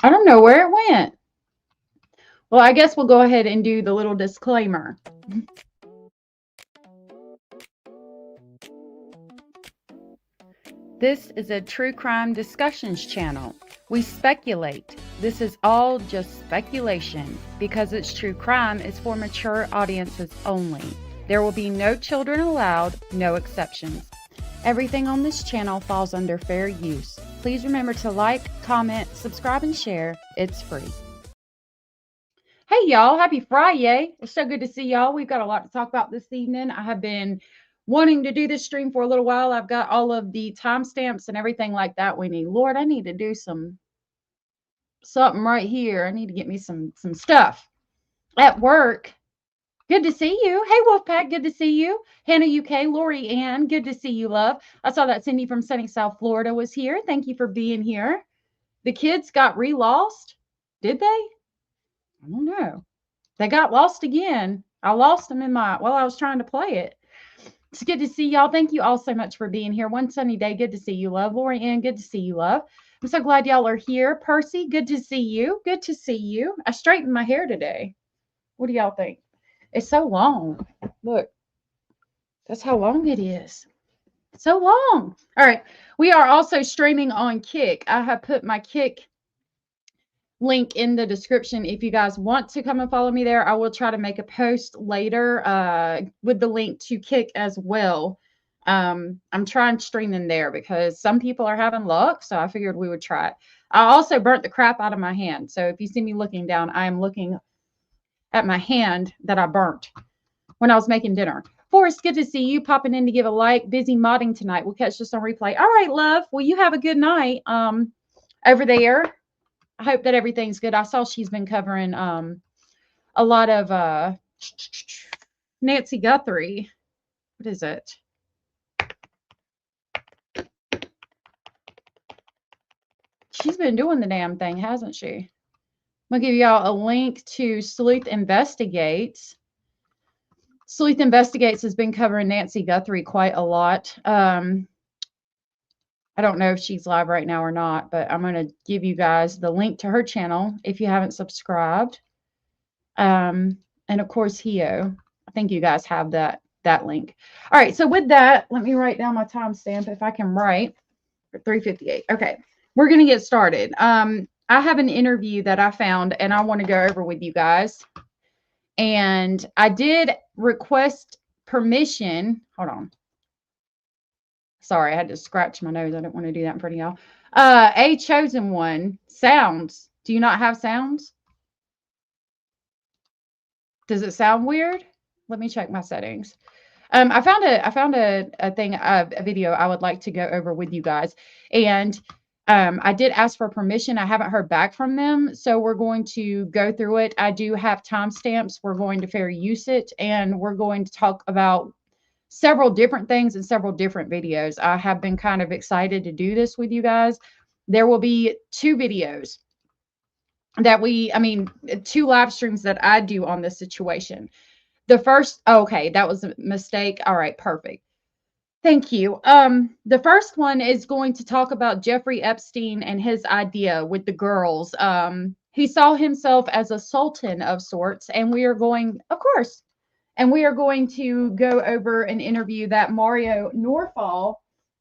I don't know where it went. Well, I guess we'll go ahead and do the little disclaimer. This is a true crime discussions channel. We speculate. This is all just speculation. Because it's true crime, it's for mature audiences only. There will be no children allowed, no exceptions. Everything on this channel falls under fair use. Please remember to like, comment, subscribe, and share. It's free. Hey, y'all. Happy Friday. It's so good to see y'all. We've got a lot to talk about this evening. I have been wanting to do this stream for a little while. I've got all of the timestamps and everything like that we need. Lord, I need to do something right here. I need to get me some stuff at work. Good to see you. Hey, Wolfpack, good to see you. Hannah UK, Lori Ann, good to see you, love. I saw that Cindy from sunny South Florida was here. Thank you for being here. The kids got re-lost. Did they? I don't know. They got lost again. I lost them while I was trying to play it. It's good to see y'all. Thank you all so much for being here. One sunny day. Good to see you, love. Lori Ann, good to see you, love. I'm so glad y'all are here. Percy, good to see you. Good to see you. I straightened my hair today. What do y'all think? It's so long. Look, that's how long it is. So long. All right. We are also streaming on Kick. I have put my Kick link in the description if you guys want to come and follow me there. I will try to make a post later with the link to Kick as well. I'm trying streaming there because some people are having luck, so I figured we would try it. I also burnt the crap out of my hand, so if you see me looking down, I am looking at my hand that I burnt when I was making dinner. Forrest, good to see you. Popping in to give a like. Busy modding tonight. We'll catch this on replay. All right, love. Well, you have a good night over there. I hope that everything's good. I saw she's been covering a lot of Nancy Guthrie. What is it? She's been doing the damn thing, hasn't she? I'm going to give y'all a link to Sleuth Investigates. Sleuth Investigates has been covering Nancy Guthrie quite a lot. I don't know if she's live right now or not, but I'm going to give you guys the link to her channel if you haven't subscribed. And of course, Hio. I think you guys have that link. All right, so with that, let me write down my timestamp if I can write. 3:58. Okay, we're going to get started. I have an interview that I found, and I want to go over with you guys. And I did request permission. Hold on. Sorry, I had to scratch my nose. I didn't want to do that in front of y'all. A chosen one. Sounds. Do you not have sounds? Does it sound weird? Let me check my settings. I found a thing, a video I would like to go over with you guys. And I did ask for permission. I haven't heard back from them. So we're going to go through it. I do have timestamps. We're going to fair use it. And we're going to talk about several different things in several different videos. I have been kind of excited to do this with you guys. There will be two videos that two live streams that I do on this situation. The first, okay, that was a mistake. All right, perfect. Thank you. The first one is going to talk about Jeffrey Epstein and his idea with the girls. He saw himself as a sultan of sorts, and we are going, of course, and we are going to go over an interview that Mario Nawfal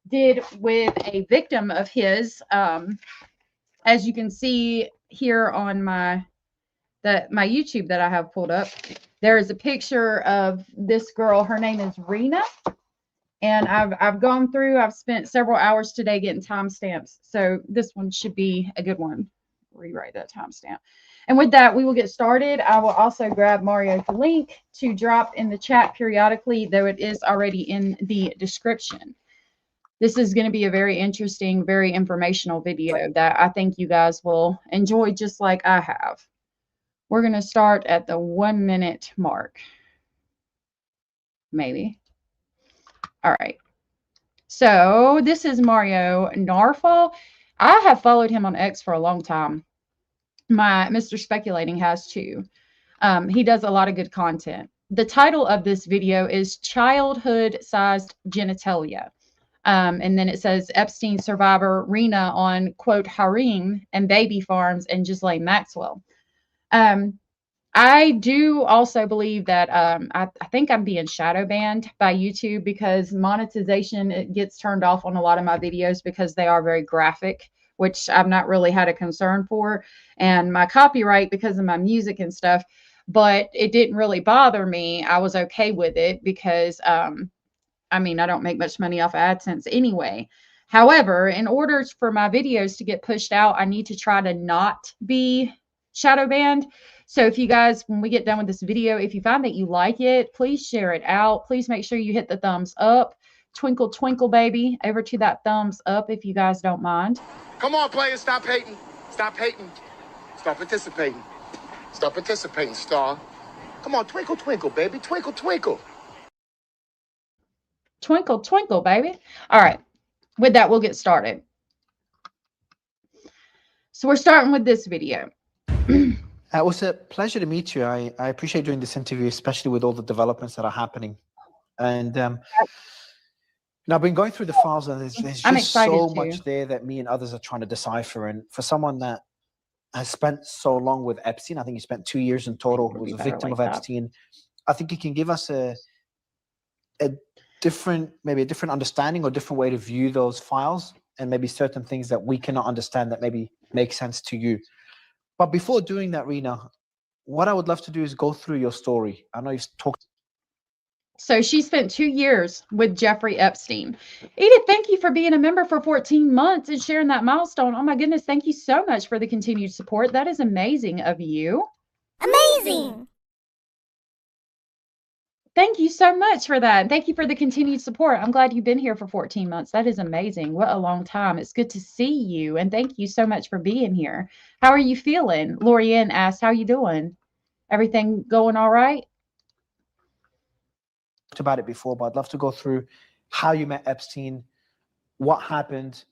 did with a victim of his. As you can see here on my YouTube that I have pulled up, there is a picture of this girl. Her name is Rina. And I've gone through, I've spent several hours today getting timestamps. So this one should be a good one. Rewrite that timestamp. And with that, we will get started. I will also grab Mario's link to drop in the chat periodically, though it is already in the description. This is going to be a very interesting, very informational video that I think you guys will enjoy just like I have. We're going to start at the 1 minute mark. Maybe. All right. So this is Mario Nawfal. I have followed him on X for a long time. My Mr. Speculating has too. He does a lot of good content. The title of this video is Childhood-Sized Genitalia. And then it says Epstein survivor Rina on, quote, Harem and baby farms and Ghislaine Maxwell. Um, I do also believe that I think I'm being shadow banned by YouTube because monetization it gets turned off on a lot of my videos because they are very graphic, which I've not really had a concern for, and my copyright because of my music and stuff. But it didn't really bother me. I was okay with it because I mean, I don't make much money off of AdSense anyway. However, in order for my videos to get pushed out, I need to try to not be shadow banned. So if you guys, when we get done with this video, if you find that you like it, please share it out. Please make sure you hit the thumbs up. Twinkle, twinkle, baby, over to that thumbs up if you guys don't mind. Come on, players, stop hating. Stop hating. Stop participating. Stop participating, star. Come on, twinkle, twinkle, baby. Twinkle, twinkle. Twinkle, twinkle, baby. All right. With that, we'll get started. So we're starting with this video. It was a pleasure to meet you. I appreciate doing this interview, especially with all the developments that are happening. And now I've been going through the files, and there's just so much there that me and others are trying to decipher. And for someone that has spent so long with Epstein, I think he spent 2 years in total, who was a victim of Epstein, I think he can give us a different, maybe a different understanding or different way to view those files, and maybe certain things that we cannot understand that maybe make sense to you. But before doing that, Rina, what I would love to do is go through your story. I know you've talked. So she spent 2 years with Jeffrey Epstein. Edith, thank you for being a member for 14 months and sharing that milestone. Oh my goodness, thank you so much for the continued support. That is amazing of you. Amazing. Thank you so much for that. Thank you for the continued support. I'm glad you've been here for 14 months. That is amazing. What a long time. It's good to see you. And thank you so much for being here. How are you feeling? Lorianne asked, how you doing? Everything going all right? Talked about it before, but I'd love to go through how you met Epstein, what happened,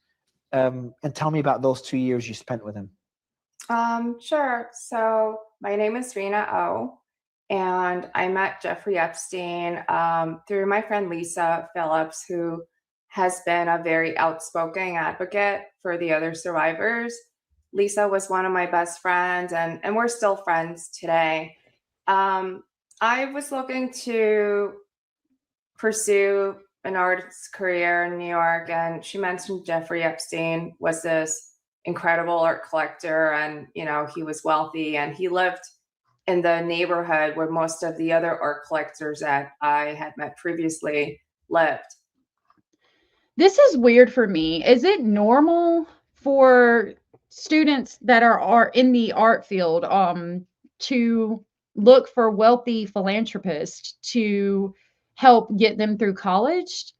and tell me about those 2 years you spent with him. Sure. So my name is Rina Oh, and I met Jeffrey Epstein through my friend Lisa Phillips, who has been a very outspoken advocate for the other survivors. Lisa was one of my best friends, and we're still friends today. I was looking to pursue an artist's career in New York, and she mentioned Jeffrey Epstein was this incredible art collector, and he was wealthy, and he lived in the neighborhood where most of the other art collectors that I had met previously lived. This is weird for me. Is it normal for students that are in the art field to look for wealthy philanthropists to help get them through college?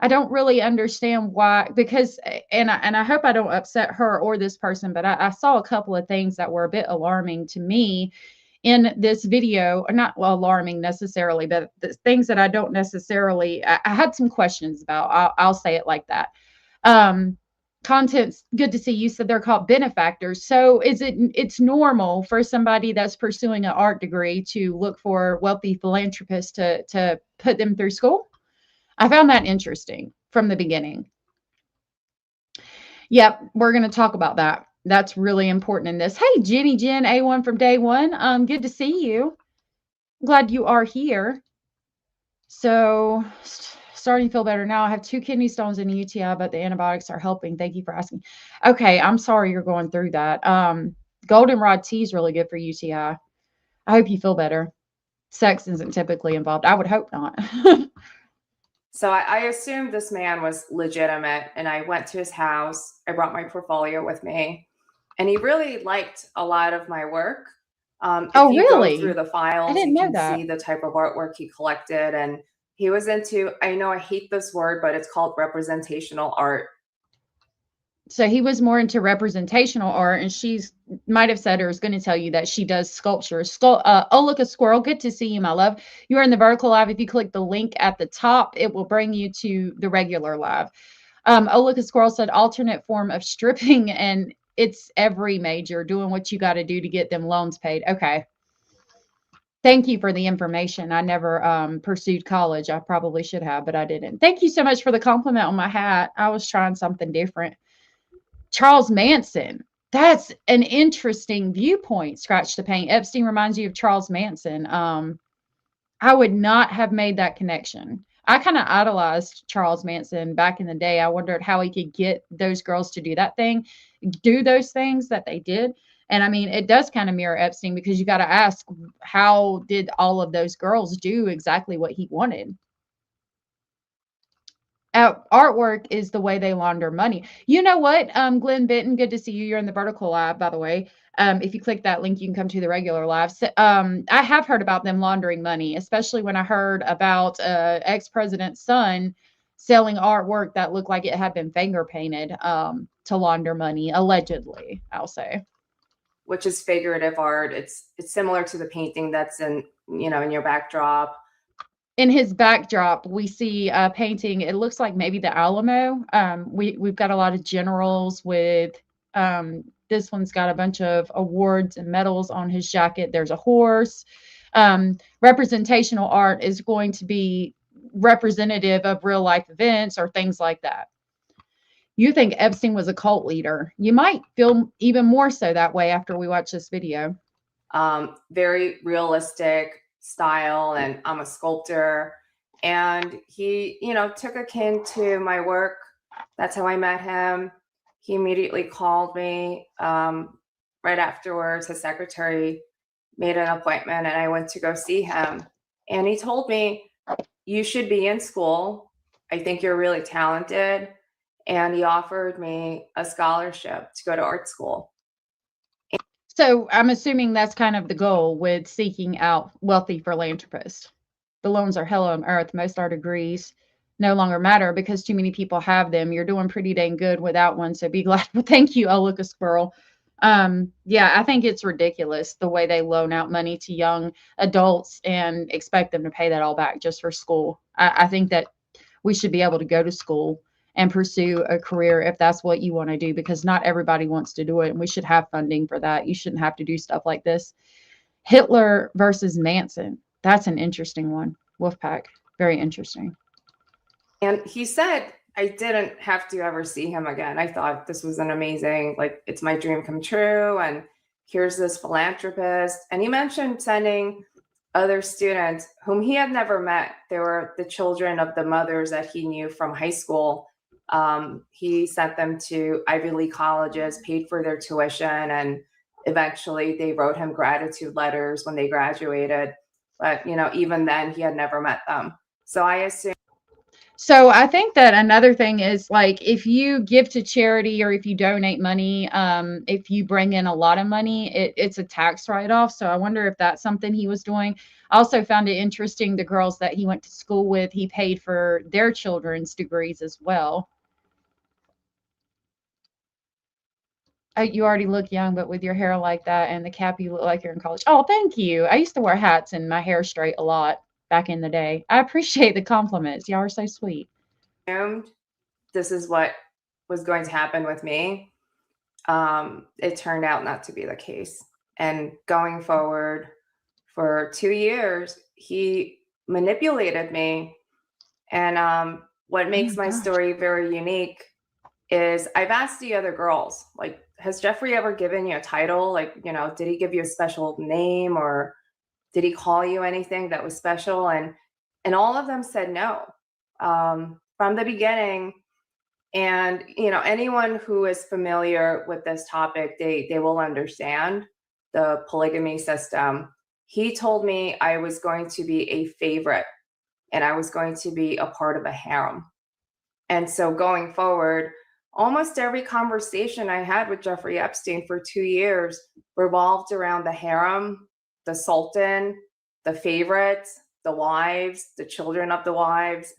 I don't really understand why, because, and I hope I don't upset her or this person, but I saw a couple of things that were a bit alarming to me in this video, or not alarming necessarily, but the things that I don't necessarily, I had some questions about. I'll say it like that. Content's good to see. You said they're called benefactors. So it's normal for somebody that's pursuing an art degree to look for wealthy philanthropists to put them through school? I found that interesting from the beginning. Yep, we're going to talk about that. That's really important in this. Hey, Jenny Jen, A1 from day one. Good to see you. Glad you are here. So starting to feel better now. I have 2 kidney stones and a UTI, but the antibiotics are helping. Thank you for asking. Okay, I'm sorry you're going through that. Goldenrod tea is really good for UTI. I hope you feel better. Sex isn't typically involved. I would hope not. So I assumed this man was legitimate, and I went to his house. I brought my portfolio with me, and he really liked a lot of my work. If you really? go through the files, you can see the type of artwork he collected, and he was into, I know I hate this word, but it's called representational art. So he was more into representational art, and she's might have said or is going to tell you that she does sculpture. Oh, look, a squirrel. Good to see you, my love. You're in the vertical live. If you click the link at the top, it will bring you to the regular live. Oh, look, a squirrel said alternate form of stripping, and it's every major doing what you got to do to get them loans paid. Okay. Thank you for the information. I never pursued college. I probably should have, but I didn't. Thank you so much for the compliment on my hat. I was trying something different. Charles Manson. That's an interesting viewpoint. Scratch the paint. Epstein reminds you of Charles Manson. I would not have made that connection. I kind of idolized Charles Manson back in the day. I wondered how he could get those girls to do those things that they did. And I mean, it does kind of mirror Epstein because you got to ask, how did all of those girls do exactly what he wanted? Artwork is the way they launder money. You know what, Glenn Benton, good to see you. You're in the vertical lab, by the way. If you click that link, you can come to the regular live. So, I have heard about them laundering money, especially when I heard about ex-president's son selling artwork that looked like it had been finger painted to launder money, allegedly, I'll say. Which is figurative art. It's similar to the painting that's in your backdrop. In his backdrop, we see a painting. It looks like maybe the Alamo. We've got a lot of generals with. This one's got a bunch of awards and medals on his jacket. There's a horse. Representational art is going to be representative of real life events or things like that. You think Epstein was a cult leader? You might feel even more so that way after we watch this video. Very realistic style, and I'm a sculptor, and he took a kin to my work. That's how I met him. He immediately called me right afterwards. His secretary made an appointment and I went to go see him, and he told me, you should be in school. I think you're really talented. And he offered me a scholarship to go to art school. So I'm assuming that's kind of the goal with seeking out wealthy philanthropists. The loans are hell on earth. Most our degrees no longer matter because too many people have them. You're doing pretty dang good without one. So be glad. Well, thank you. Oh, look, a squirrel. Yeah, I think it's ridiculous the way they loan out money to young adults and expect them to pay that all back just for school. I think that we should be able to go to school and pursue a career if that's what you want to do, because not everybody wants to do it. And we should have funding for that. You shouldn't have to do stuff like this. Hitler versus Manson. That's an interesting one. Wolfpack. Very interesting. And he said, I didn't have to ever see him again. I thought this was an amazing, it's my dream come true. And here's this philanthropist. And he mentioned sending other students whom he had never met. They were the children of the mothers that he knew from high school. He sent them to Ivy League colleges, paid for their tuition, and eventually they wrote him gratitude letters when they graduated. But, even then he had never met them. So I assume. So I think that another thing is, if you give to charity or if you donate money, if you bring in a lot of money, it's a tax write-off. So I wonder if that's something he was doing. I also found it interesting, the girls that he went to school with, he paid for their children's degrees as well. You already look young, but with your hair like that and the cap, you look like you're in college. Oh, thank you. I used to wear hats and my hair straight a lot back in the day. I appreciate the compliments. Y'all are so sweet. This is what was going to happen with me. It turned out not to be the case. And going forward for 2 years, he manipulated me. And what makes my story very unique is I've asked the other girls, has Jeffrey ever given you a title? Did he give you a special name, or did he call you anything that was special? And all of them said no from the beginning. And, anyone who is familiar with this topic, they will understand the polygamy system. He told me I was going to be a favorite and I was going to be a part of a harem. And so going forward, almost every conversation I had with Jeffrey Epstein for 2 years revolved around the harem, the Sultan, the favorites, the wives, the children of the wives.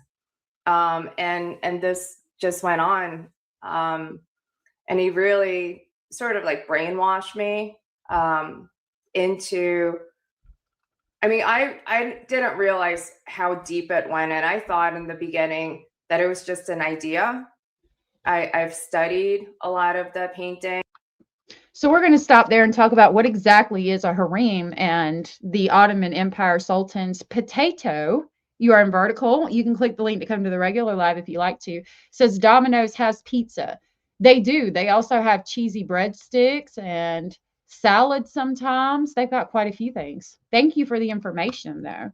And this just went on. And he really sort of brainwashed me into, I didn't realize how deep it went. And I thought in the beginning that it was just an idea. I've studied a lot of the painting. So we're going to stop there and talk about what exactly is a harem and the Ottoman Empire Sultan's potato. You are in vertical. You can click the link to come to the regular live if you like to. It says Domino's has pizza. They do. They also have cheesy breadsticks and salad sometimes. They've got quite a few things. Thank you for the information, though.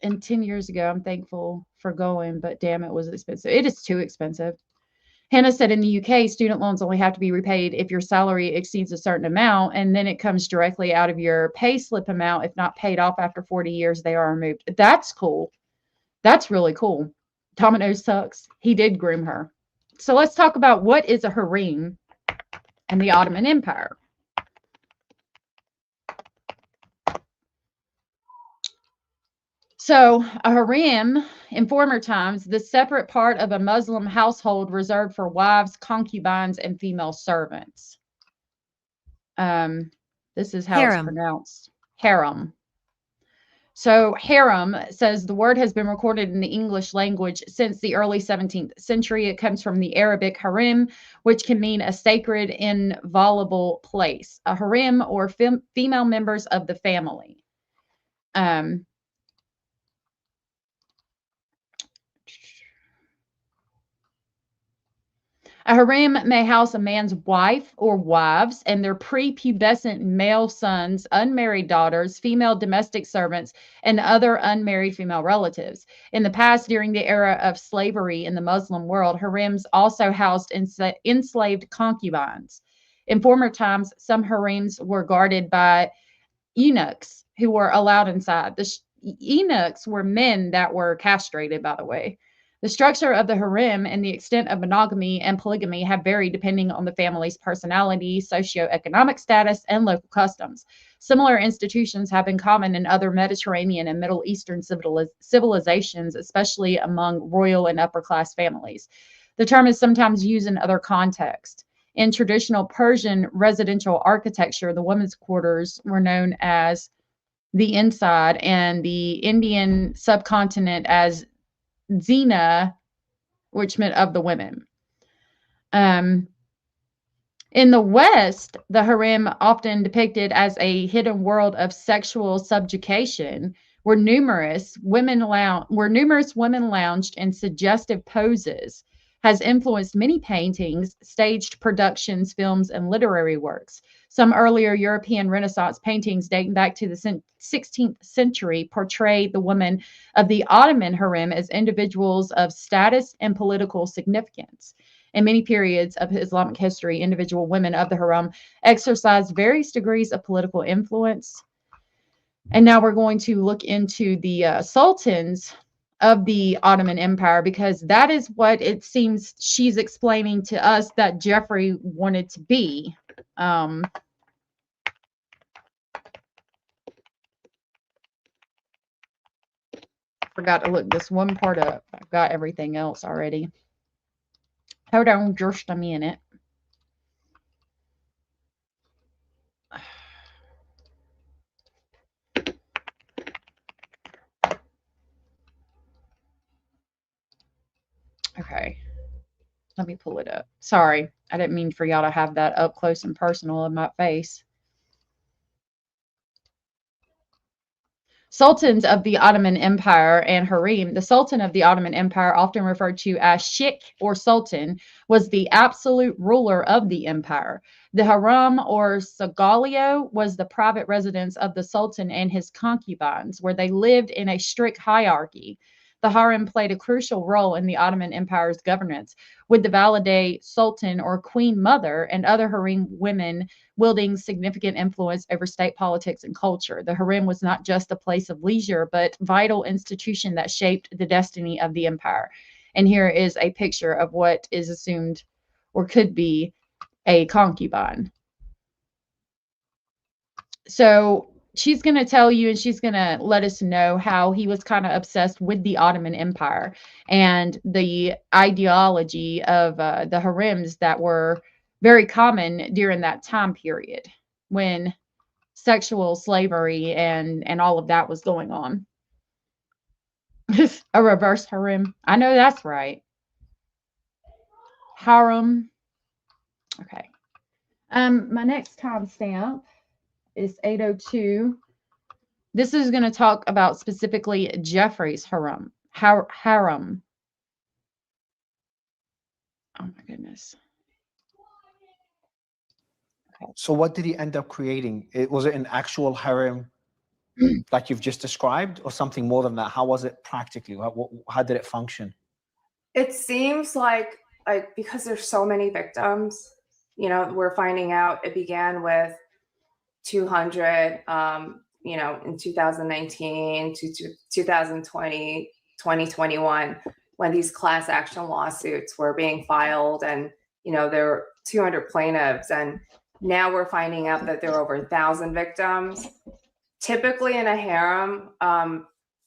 And 10 years ago, I'm thankful for going, but damn, it was expensive. It is too expensive. Hannah said in the UK, student loans only have to be repaid if your salary exceeds a certain amount, and then it comes directly out of your pay slip amount. If not paid off after 40 years, they are removed. That's cool. That's really cool. Domino's sucks. He did groom her. So let's talk about what is a harem and the Ottoman Empire. So a harem, in former times, the separate part of a Muslim household reserved for wives, concubines, and female servants. This is how it's pronounced. Harem. So harem says the word has been recorded in the English language since the early 17th century. It comes from the Arabic harem, which can mean a sacred, inviolable place. A harem or female members of the family. A harem may house a man's wife or wives and their prepubescent male sons, unmarried daughters, female domestic servants, and other unmarried female relatives. In the past, during the era of slavery in the Muslim world, harems also housed enslaved concubines. In former times, some harems were guarded by eunuchs who were allowed inside. The eunuchs were men that were castrated, by the way. The structure of the harem and the extent of monogamy and polygamy have varied depending on the family's personality, socioeconomic status, and local customs. Similar institutions have been common in other Mediterranean and Middle Eastern civilizations, especially among royal and upper class families. The term is sometimes used in other contexts. In traditional Persian residential architecture, the women's quarters were known as the inside, and the Indian subcontinent as Zina, which meant of the women. In the West, the harem, often depicted as a hidden world of sexual subjugation, where numerous women lounged in suggestive poses, has influenced many paintings, staged productions, films, and literary works. Some earlier European Renaissance paintings dating back to the 16th century portray the women of the Ottoman harem as individuals of status and political significance. In many periods of Islamic history, individual women of the harem exercised various degrees of political influence. And now we're going to look into the sultans of the Ottoman Empire, because that is what it seems she's explaining to us that Jeffrey wanted to be. Forgot to look this one part up. I've got everything else already. Hold on just a minute. Okay. Let me pull it up. Sorry, I didn't mean for y'all to have that up close and personal in my face. Sultans of the Ottoman Empire and harem. The Sultan of the Ottoman Empire, often referred to as Sheikh or Sultan, was the absolute ruler of the empire. The harem or seraglio was the private residence of the Sultan and his concubines, where they lived in a strict hierarchy. The harem played a crucial role in the Ottoman Empire's governance, with the valide Sultan or Queen Mother and other harem women wielding significant influence over state politics and culture. The harem was not just a place of leisure, but vital institution that shaped the destiny of the empire. And here is a picture of what is assumed or could be a concubine. So she's going to tell you, and she's going to let us know how he was kind of obsessed with the Ottoman Empire and the ideology of the harems that were very common during that time period when sexual slavery and all of that was going on. A reverse harem. I know that's right. Harem. Okay. My next timestamp is 8:02. This is going to talk about specifically Jeffrey's harem. Harem. Oh my goodness. Okay. So what did he end up creating? Was it an actual harem like you've just described, or something more than that? How was it practically? How did it function? It seems like because there's so many victims, you know, we're finding out it began with 200, you know, in 2019 to 2020, 2021, when these class action lawsuits were being filed, and, you know, there were 200 plaintiffs, and now we're finding out that there are over 1,000 victims. Typically in a harem,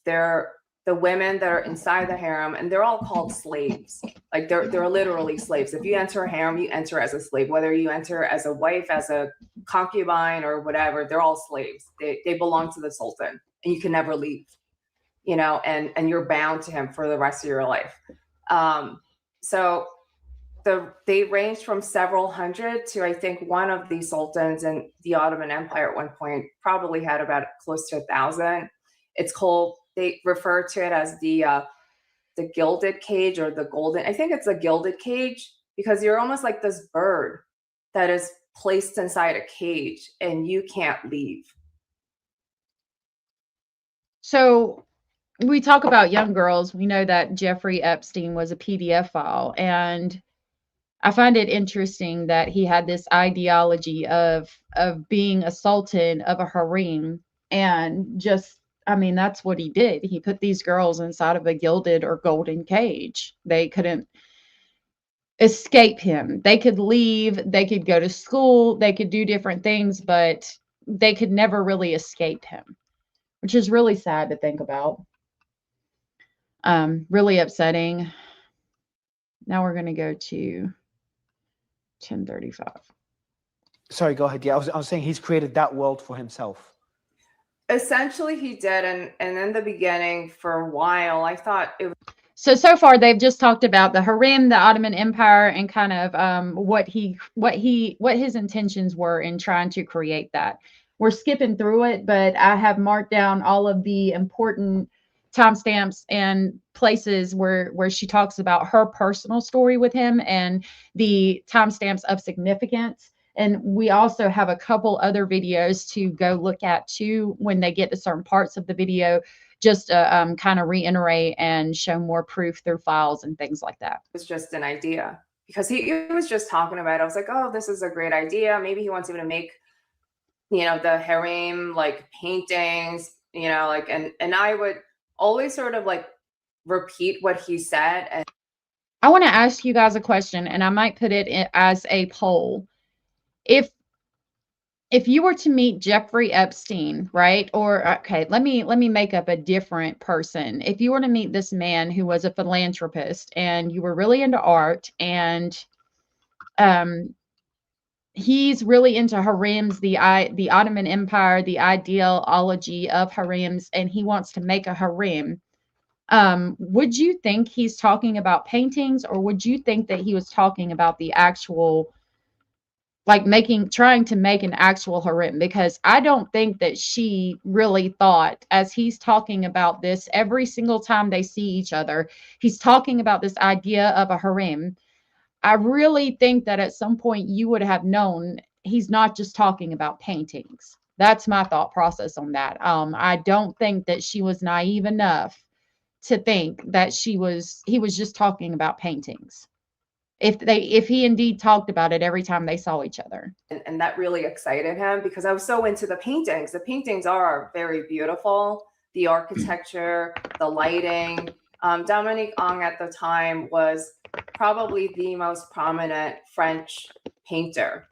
they're the women that are inside the harem, and they're all called slaves. Like they're literally slaves. If you enter a harem, you enter as a slave, whether you enter as a wife, as a concubine, or whatever. They're all slaves. They belong to the Sultan, and you can never leave. You know, and you're bound to him for the rest of your life. So they ranged from several hundred to, I think, one of the sultans in the Ottoman Empire at one point probably had about close to 1,000. It's called, they refer to it as the gilded cage, or the golden, I think it's a gilded cage, because you're almost like this bird that is placed inside a cage and you can't leave. So we talk about young girls. We know that Jeffrey Epstein was a PDF file, and I find it interesting that he had this ideology of being a sultan of a harem, and just, I mean, that's what he did. He put these girls inside of a gilded or golden cage. They couldn't escape him. They could leave, they could go to school, they could do different things, but they could never really escape him, which is really sad to think about. Really upsetting. Now we're going to go to 1035. Sorry, go ahead. Yeah, I was saying he's created that world for himself. Essentially, he did, and in the beginning, for a while, I thought it was. So far they've just talked about the harem, the Ottoman Empire, and kind of what his intentions were in trying to create that. We're skipping through it, but I have marked down all of the important timestamps and places where she talks about her personal story with him, and the timestamps of significance. And we also have a couple other videos to go look at too when they get to certain parts of the video, just to kind of reiterate and show more proof through files and things like that. It was just an idea, because he was just talking about it. I was like, oh, this is a great idea. Maybe he wants me to make, you know, the harem like paintings, you know, like, and I would always sort of like repeat what he said. And I want to ask you guys a question, and I might put it as a poll. If you were to meet Jeffrey Epstein, right? Or okay, let me make up a different person. If you were to meet this man who was a philanthropist, and you were really into art, and he's really into harems, the Ottoman Empire, the ideology of harems, and he wants to make a harem. Would you think he's talking about paintings, or would you think that he was talking about the actual, like trying to make an actual harem? Because I don't think that she really thought, as he's talking about this every single time they see each other, he's talking about this idea of a harem. I really think that at some point you would have known he's not just talking about paintings. That's my thought process on that. I don't think that she was naive enough to think that he was just talking about paintings. If he indeed talked about it every time they saw each other. And that really excited him, because I was so into the paintings. The paintings are very beautiful. The architecture, the lighting. Dominique Ong at the time was probably the most prominent French painter.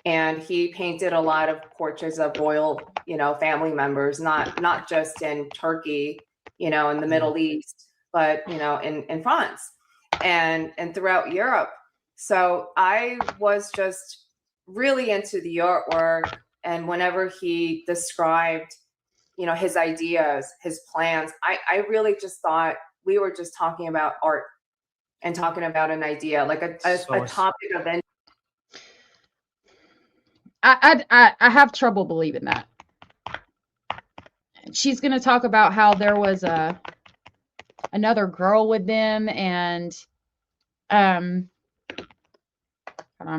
And he painted a lot of portraits of royal, you know, family members, not just in Turkey, you know, in the Middle East, but, you know, in France and throughout Europe. So I was just really into the artwork. And whenever he described, you know, his ideas, his plans, I really just thought we were just talking about art and talking about an idea, like a topic of interest. I have trouble believing that. She's going to talk about how there was another girl with them, and I'm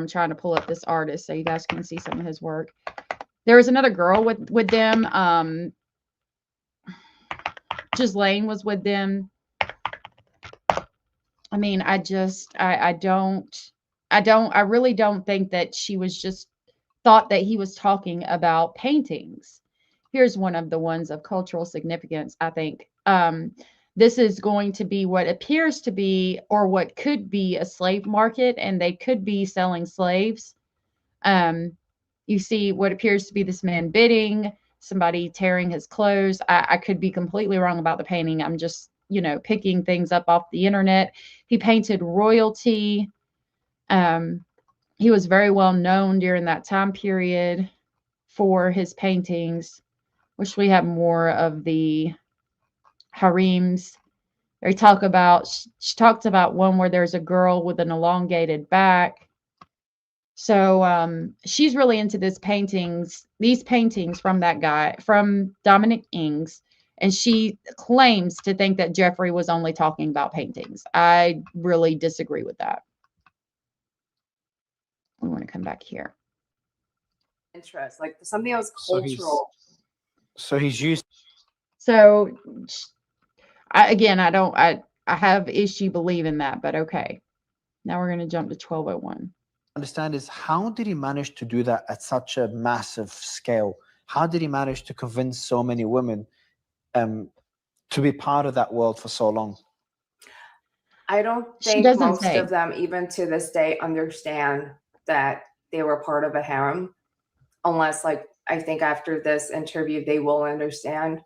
trying to pull up this artist so you guys can see some of his work. There was another girl with them. Ghislaine was with them. I mean, I really don't think that she was just thought that he was talking about paintings. Here's one of the ones of cultural significance, I think. This is going to be what appears to be, or what could be, a slave market, and they could be selling slaves. You see what appears to be this man bidding, somebody tearing his clothes. I could be completely wrong about the painting. I'm just, picking things up off the internet. He painted royalty. He was very well known during that time period for his paintings. Wish we had more of the harems. She talked about one where there's a girl with an elongated back. So she's really into these paintings from that guy, from Dominic Ings, and she claims to think that Jeffrey was only talking about paintings. I really disagree with that. We want to come back here. Interest, like something that was cultural. So he's used. So I have issue believing that, but okay. Now we're going to jump to 1201. Understand is, how did he manage to do that at such a massive scale? How did he manage to convince so many women to be part of that world for so long? I don't think most of them, even to this day, understand that they were part of a harem, unless, like, I think after this interview they will understand.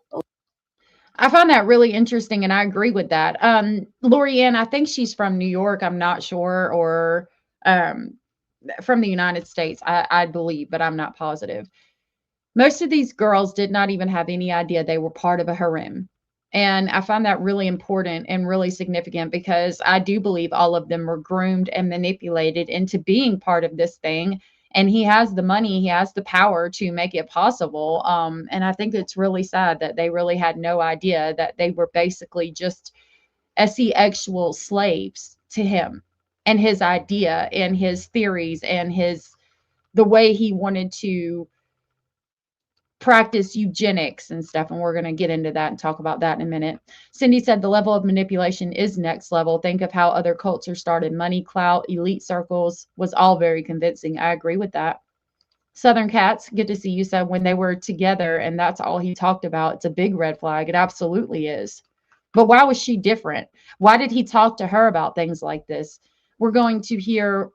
I found that really interesting, and I agree with that. Lori Ann, I think she's from New York, I'm not sure, or from the United States, I believe, but I'm not positive. Most of these girls did not even have any idea they were part of a harem. And I find that really important and really significant, because I do believe all of them were groomed and manipulated into being part of this thing. And he has the money, he has the power to make it possible. And I think it's really sad that they really had no idea that they were basically just actual slaves to him and his idea and his theories and the way he wanted to practice eugenics and stuff. And we're going to get into that and talk about that in a minute. Cindy said the level of manipulation is next level. Think of how other cults are started. Money, clout, elite circles was all very convincing. I agree with that. Southern Cats, good to see you, said when they were together and that's all he talked about, it's a big red flag. It absolutely is. But why was she different? Why did he talk to her about things like this? We're going to hear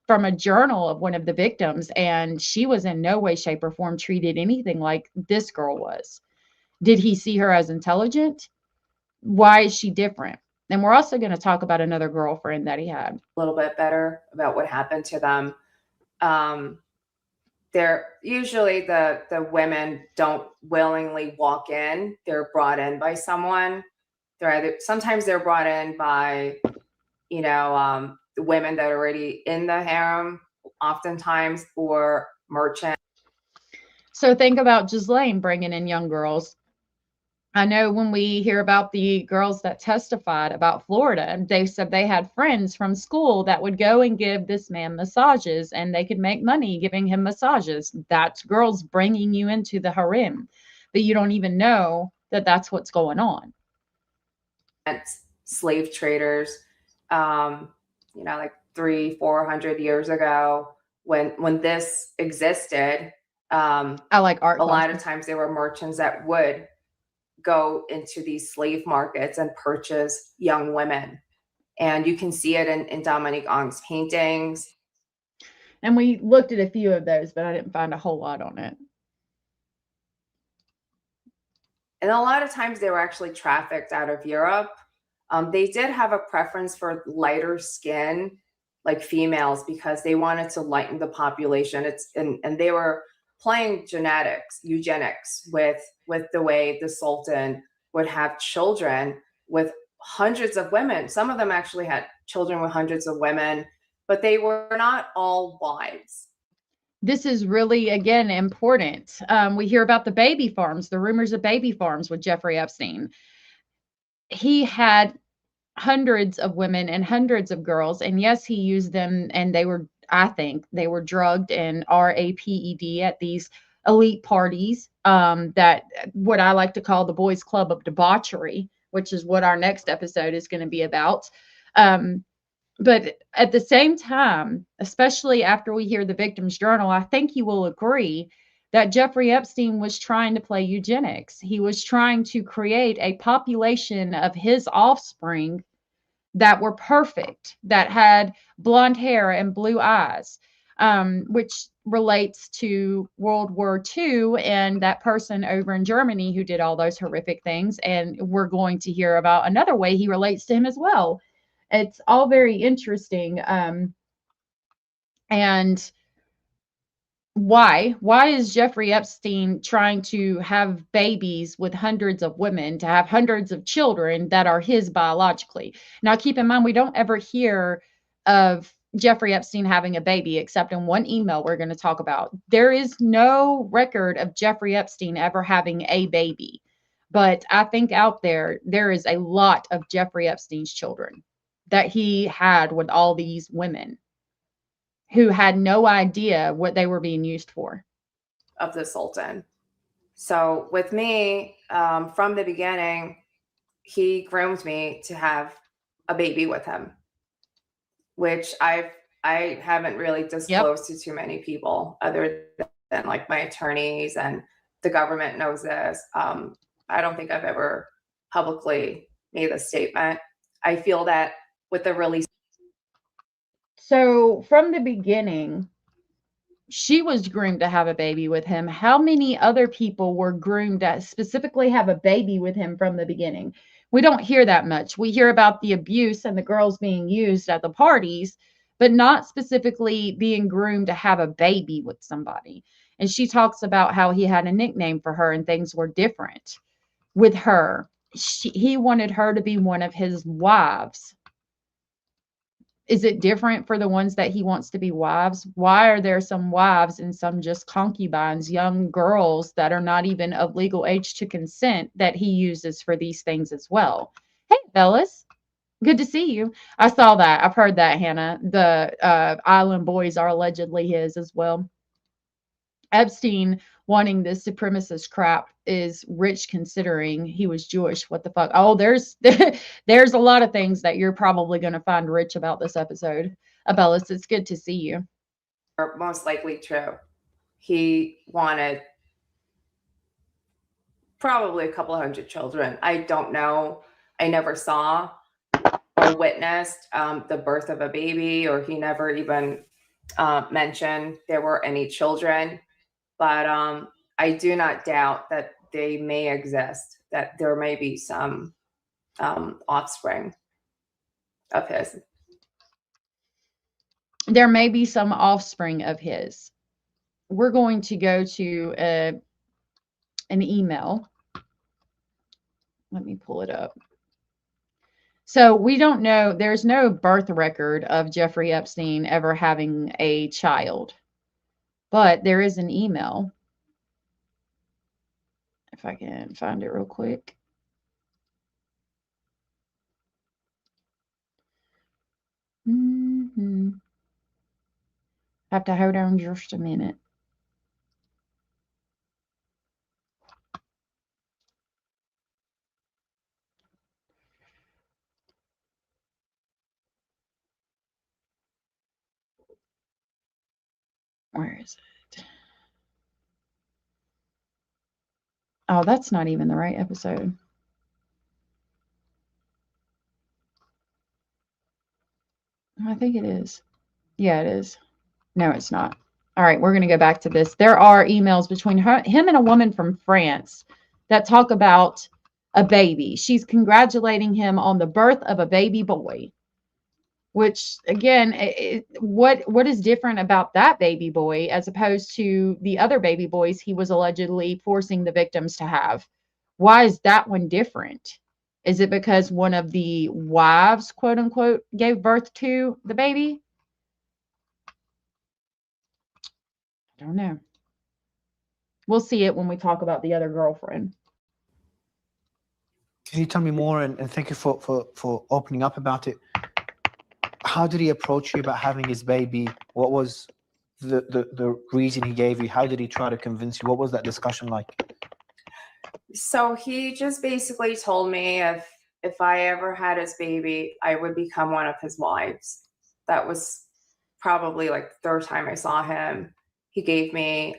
from a journal of one of the victims, and she was in no way, shape, or form treated anything like this girl was. Did he see her as intelligent? Why is she different? And we're also going to talk about another girlfriend that he had. A little bit better about what happened to them. They're usually the women don't willingly walk in. They're brought in by someone. Sometimes they're brought in by, the women that are already in the harem, oftentimes, or merchant. So think about Ghislaine bringing in young girls. I know when we hear about the girls that testified about Florida, they said they had friends from school that would go and give this man massages, and they could make money giving him massages. That's girls bringing you into the harem, but you don't even know that that's what's going on. Slave traders, like 300-400 years ago, when this existed, I like art. A lot of times there were merchants that would go into these slave markets and purchase young women, and you can see it in Dominic Ong's paintings. And we looked at a few of those, but I didn't find a whole lot on it. And a lot of times they were actually trafficked out of Europe. They did have a preference for lighter skin, like females, because they wanted to lighten the population. And they were playing eugenics with the way the Sultan would have children with hundreds of women. Some of them actually had children with hundreds of women, but they were not all wives. this is really, again, important. We hear about the baby farms, the rumors of baby farms with Jeffrey Epstein. He had hundreds of women and hundreds of girls. And yes, he used them, and they were, I think, they were drugged and RAPED at these elite parties, that what I like to call the boys' club of debauchery, which is what our next episode is going to be about. But at the same time, especially after we hear the victim's journal, I think you will agree that Jeffrey Epstein was trying to play eugenics. He was trying to create a population of his offspring that were perfect, that had blonde hair and blue eyes, which relates to World War II and that person over in Germany who did all those horrific things. And we're going to hear about another way he relates to him as well. It's all very interesting. And why is Jeffrey Epstein trying to have babies with hundreds of women, to have hundreds of children that are his biologically? Now, keep in mind, we don't ever hear of Jeffrey Epstein having a baby except in one email we're going to talk about. There is no record of Jeffrey Epstein ever having a baby. But I think out there is a lot of Jeffrey Epstein's children that he had with all these women who had no idea what they were being used for. Of the Sultan. So with me, from the beginning, he groomed me to have a baby with him, which I haven't really disclosed to too many people other than like my attorneys, and the government knows this. I don't think I've ever publicly made a statement. I feel that with the release. So from the beginning, she was groomed to have a baby with him. How many other people were groomed to specifically have a baby with him from the beginning? We don't hear that much. We hear about the abuse and the girls being used at the parties, but not specifically being groomed to have a baby with somebody. And she talks about how he had a nickname for her and things were different with her. He wanted her to be one of his wives. Is it different for the ones that he wants to be wives? Why are there some wives and some just concubines, young girls that are not even of legal age to consent, that he uses for these things as well? Hey, Bellis, good to see you. I saw that. I've heard that, Hannah. The island boys are allegedly his as well. Epstein wanting this supremacist crap is rich considering he was Jewish. What the fuck? Oh, there's there's a lot of things that you're probably going to find rich about this episode. Abellis, it's good to see you. Are most likely true. He wanted probably a couple hundred children. I don't know. I never saw or witnessed the birth of a baby, or he never even mentioned there were any children. But I do not doubt that they may exist, that there may be some offspring of his. There may be some offspring of his. We're going to go to an email. Let me pull it up. So we don't know. There's no birth record of Jeffrey Epstein ever having a child. But there is an email. If I can find it real quick. Have to hold on just a minute. Where is it? Oh, that's not even the right episode. I think it is. Yeah, it is. No, it's not. All right, we're going to go back to this. There are emails between him and a woman from France that talk about a baby. She's congratulating him on the birth of a baby boy, which, again, what is different about that baby boy as opposed to the other baby boys he was allegedly forcing the victims to have? Why is that one different? Is it because one of the wives, quote unquote, gave birth to the baby? Don't know. We'll see it when we talk about the other girlfriend. Can you tell me more? And thank you for opening up about it. How did he approach you about having his baby? What was the reason he gave you? How did he try to convince you? What was that discussion like? So he just basically told me if I ever had his baby, I would become one of his wives. That was probably like the third time I saw him. He gave me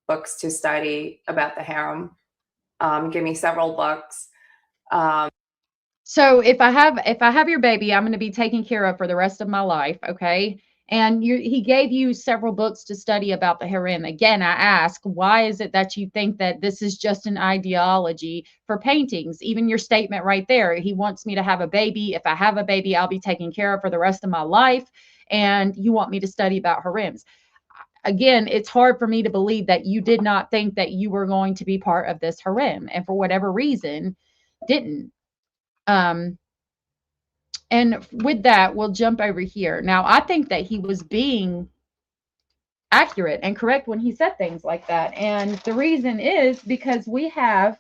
books to study about the harem. Gave me several books. So if I have your baby, I'm going to be taken care of for the rest of my life. Okay. And he gave you several books to study about the harem. Again, I ask, why is it that you think that this is just an ideology for paintings? Even your statement right there, he wants me to have a baby. If I have a baby, I'll be taken care of for the rest of my life. And you want me to study about harems. Again, it's hard for me to believe that you did not think that you were going to be part of this harem, and for whatever reason, didn't. And with that, we'll jump over here. Now, I think that he was being accurate and correct when he said things like that. And the reason is because we have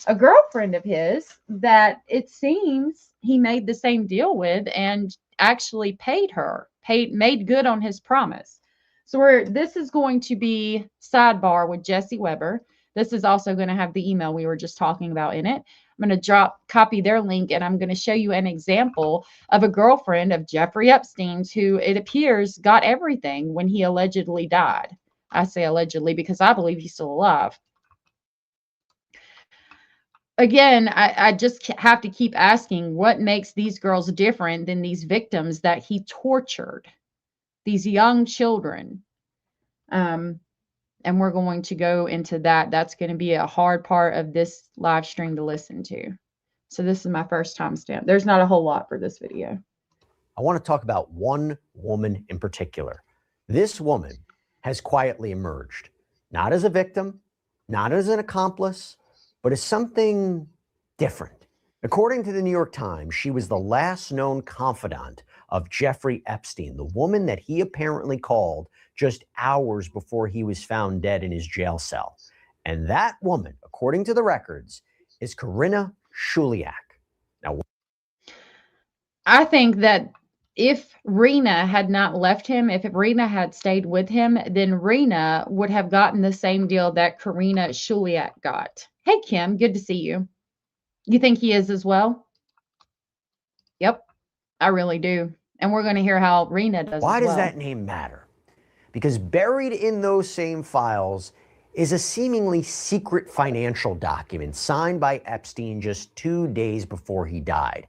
a girlfriend of his that it seems he made the same deal with and actually made good on his promise. So this is going to be sidebar with Jesse Weber. This is also going to have the email we were just talking about in it. I'm going to copy their link, and I'm going to show you an example of a girlfriend of Jeffrey Epstein's who, it appears, got everything when he allegedly died. I say allegedly because I believe he's still alive. Again, I just have to keep asking, what makes these girls different than these victims that he tortured, these young children? And we're going to go into that. That's going to be a hard part of this live stream to listen to. So this is my first timestamp. There's not a whole lot for this video. I want to talk about one woman in particular. This woman has quietly emerged, not as a victim, not as an accomplice, but as something different. According to the New York Times, she was the last known confidant of Jeffrey Epstein, the woman that he apparently called just hours before he was found dead in his jail cell. And that woman, according to the records, is Rina Oh. Now, I think that if Rina had not left him, if Rina had stayed with him, then Rina would have gotten the same deal that Rina Oh got. Hey, Kim, good to see you. You think he is as well? Yep, I really do. And we're going to hear how Rina does. Why does that name matter? Because buried in those same files is a seemingly secret financial document signed by Epstein just 2 days before he died.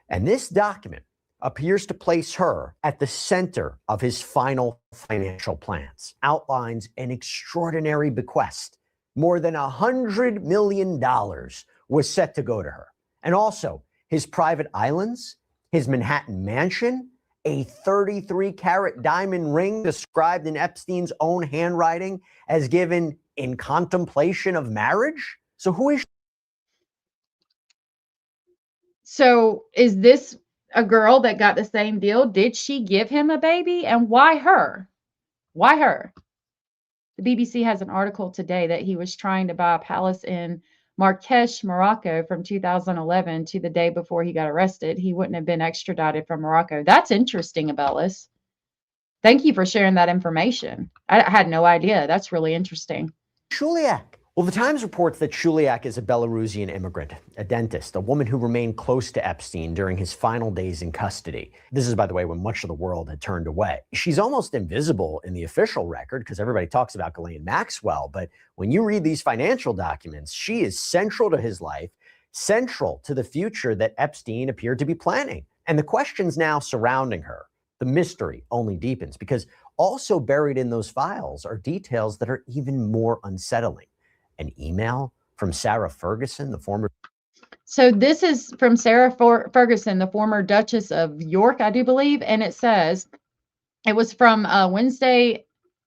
And this document appears to place her at the center of his final financial plans, outlines an extraordinary bequest. More than $100 million was set to go to her. And also his private islands, his Manhattan mansion, a 33-carat diamond ring described in Epstein's own handwriting as given in contemplation of marriage. So who is she? So is this a girl that got the same deal? Did she give him a baby? And why her? Why her? The BBC has an article today that he was trying to buy a palace in Marrakesh, Morocco from 2011 to the day before he got arrested. He wouldn't have been extradited from Morocco. That's interesting, Abellis. Thank you for sharing that information. I had no idea. That's really interesting. Shuliak. Well, the Times reports that Shuliak is a Belarusian immigrant, a dentist, a woman who remained close to Epstein during his final days in custody. This is, by the way, when much of the world had turned away. She's almost invisible in the official record because everybody talks about Ghislaine Maxwell, but when you read these financial documents, she is central to his life, central to the future that Epstein appeared to be planning. And the questions now surrounding her, the mystery only deepens because also buried in those files are details that are even more unsettling. An email from Sarah Ferguson, the former. So this is from Sarah Ferguson, the former Duchess of York, I do believe. And it says, it was from Wednesday,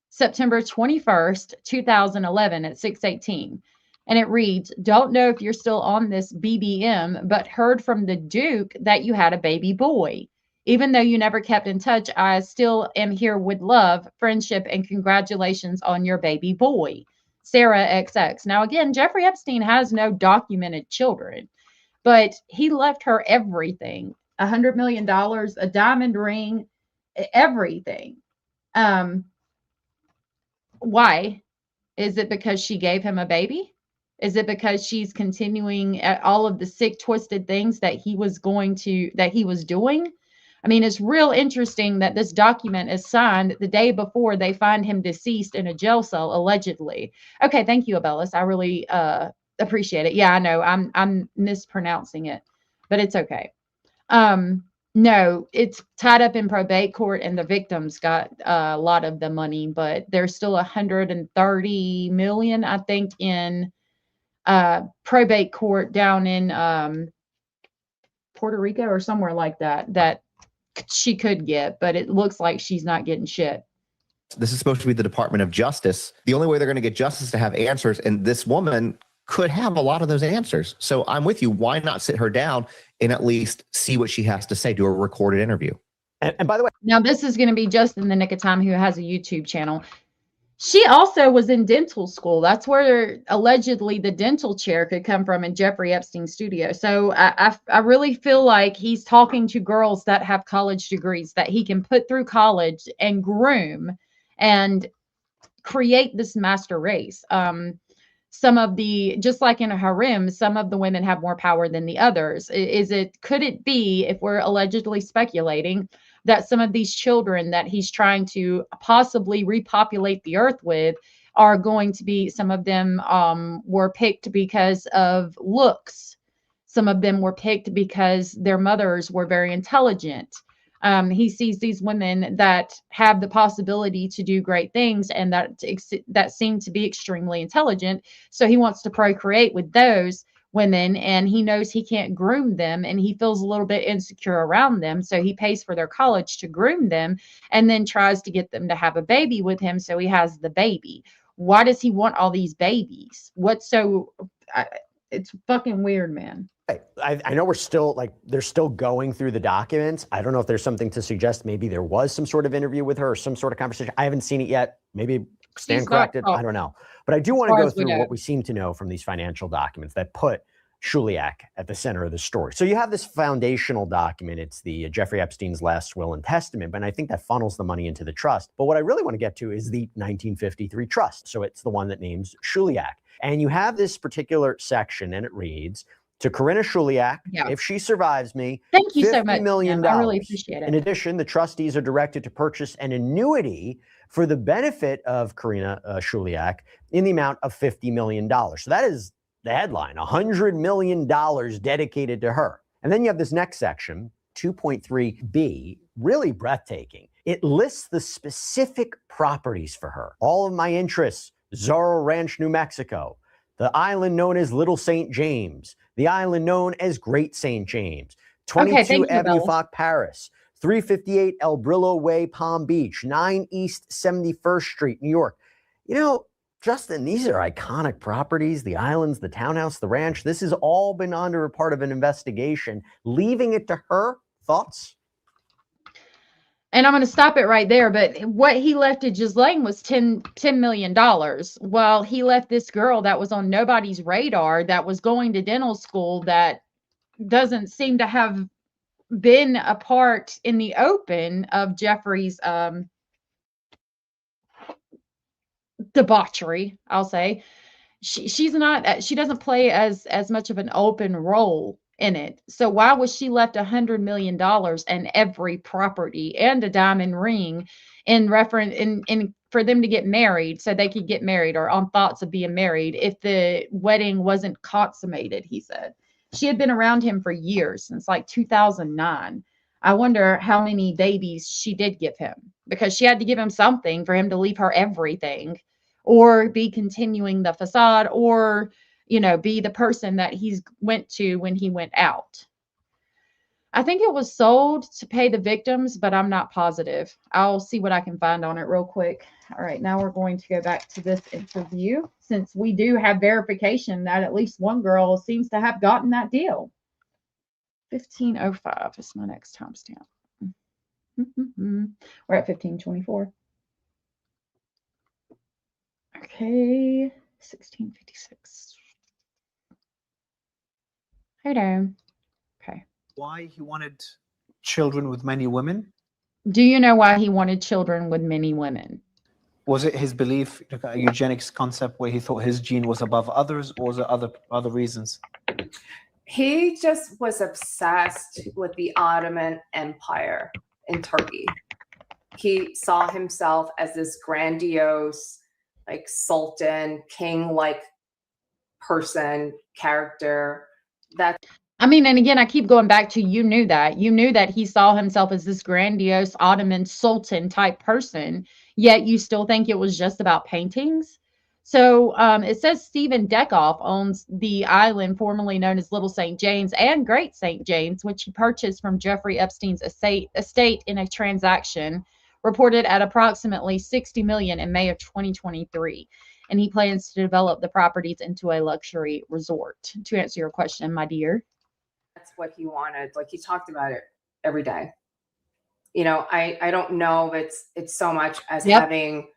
September 21st, 2011 at 6:18. And it reads, don't know if you're still on this BBM, but heard from the Duke that you had a baby boy. Even though you never kept in touch, I still am here with love, friendship, and congratulations on your baby boy, Sarah XX. Now, again, Jeffrey Epstein has no documented children, but he left her everything, $100 million, a diamond ring, everything. Why? Is it because she gave him a baby? Is it because she's continuing at all of the sick, twisted things that he was doing? I mean, it's real interesting that this document is signed the day before they find him deceased in a jail cell, allegedly. Okay, thank you, Abellis. I really appreciate it. Yeah, I know I'm mispronouncing it, but it's okay. No, it's tied up in probate court, and the victims got a lot of the money, but there's still 130 million, I think, in probate court down in Puerto Rico or somewhere like that she could get, but it looks like she's not getting shit. This is supposed to be the Department of Justice. The only way they're going to get justice to have answers, and this woman could have a lot of those answers. So I'm with you. Why not sit her down and at least see what she has to say, do a recorded interview? And by the way, now this is going to be just in the nick of time, who has a YouTube channel. She also was in dental school. That's where allegedly the dental chair could come from in Jeffrey Epstein's studio. So I really feel like he's talking to girls that have college degrees that he can put through college and groom and create this master race. Some of the, just like in a harem, some of the women have more power than the others. Could it be, if we're allegedly speculating, that some of these children that he's trying to possibly repopulate the earth with are going to be, some of them were picked because of looks. Some of them were picked because their mothers were very intelligent. He sees these women that have the possibility to do great things and that seem to be extremely intelligent. So he wants to procreate with those women, and he knows he can't groom them, and he feels a little bit insecure around them. So he pays for their college to groom them and then tries to get them to have a baby with him. So he has the baby. Why does he want all these babies? It's fucking weird, man. I know they're still going through the documents. I don't know if there's something to suggest maybe there was some sort of interview with her or some sort of conversation. I haven't seen it yet. Maybe stand corrected. I don't know. But I do want to go through what we seem to know from these financial documents that put Shuliak at the center of the story. So you have this foundational document. It's the Jeffrey Epstein's last will and testament, but I think that funnels the money into the trust. But what I really want to get to is the 1953 trust. So it's the one that names Shuliak. And you have this particular section, and it reads, to Corinna Shuliak, if she survives me, thank you so much. $50 million. I really appreciate it. In addition, the trustees are directed to purchase an annuity for the benefit of Corinna Shuliak in the amount of $50 million. So that is the headline, $100 million dedicated to her. And then you have this next section, 2.3b, really breathtaking. It lists the specific properties for her. All of my interests, Zorro Ranch, New Mexico, the island known as Little St. James, the island known as Great St. James, 22 Avenue Foch, Paris, 358 El Brillo Way, Palm Beach, 9 East 71st Street, New York. You know, Justin, these are iconic properties, the islands, the townhouse, the ranch. This has all been under a part of an investigation, leaving it to her. Thoughts? And I'm going to stop it right there. But what he left to Ghislaine was $10 million. Well, he left this girl that was on nobody's radar, that was going to dental school, that doesn't seem to have been a part in the open of Jeffrey's debauchery, I'll say. She doesn't play as much of an open role in it. So why was she left $100 million and every property and a diamond ring in reference in for them to get married, so they could get married or on thoughts of being married if the wedding wasn't consummated? He said she had been around him for years, since like 2009. I wonder how many babies she did give him, because she had to give him something for him to leave her everything, or be continuing the facade, or be the person that he's went to when he went out. I think it was sold to pay the victims, but I'm not positive. I'll see what I can find on it real quick. All right, now we're going to go back to this interview, since we do have verification that at least one girl seems to have gotten that deal. 1505 is my next timestamp. We're at 1524. Okay, 1656. Hey there. Okay. Why he wanted children with many women? Do you know why he wanted children with many women? Was it his belief, like a eugenics concept, where he thought his gene was above others, or was it other reasons? He just was obsessed with the Ottoman Empire in Turkey. He saw himself as this grandiose, like Sultan, king-like person, character. I mean, and again, I keep going back to you knew that. You knew that he saw himself as this grandiose Ottoman Sultan type person, yet you still think it was just about paintings? So it says Stephen Deckoff owns the island formerly known as Little St. James and Great St. James, which he purchased from Jeffrey Epstein's estate in a transaction reported at approximately $60 million in May of 2023. And he plans to develop the properties into a luxury resort. To answer your question, my dear. That's what he wanted. Like, he talked about it every day. You know, I don't know if it's so much as having,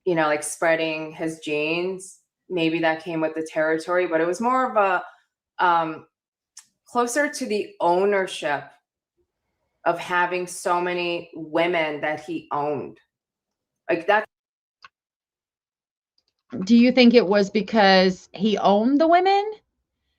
you know, like spreading his genes. Maybe that came with the territory, but it was more of a closer to the ownership of having so many women that he owned. Like that. Do you think it was because he owned the women?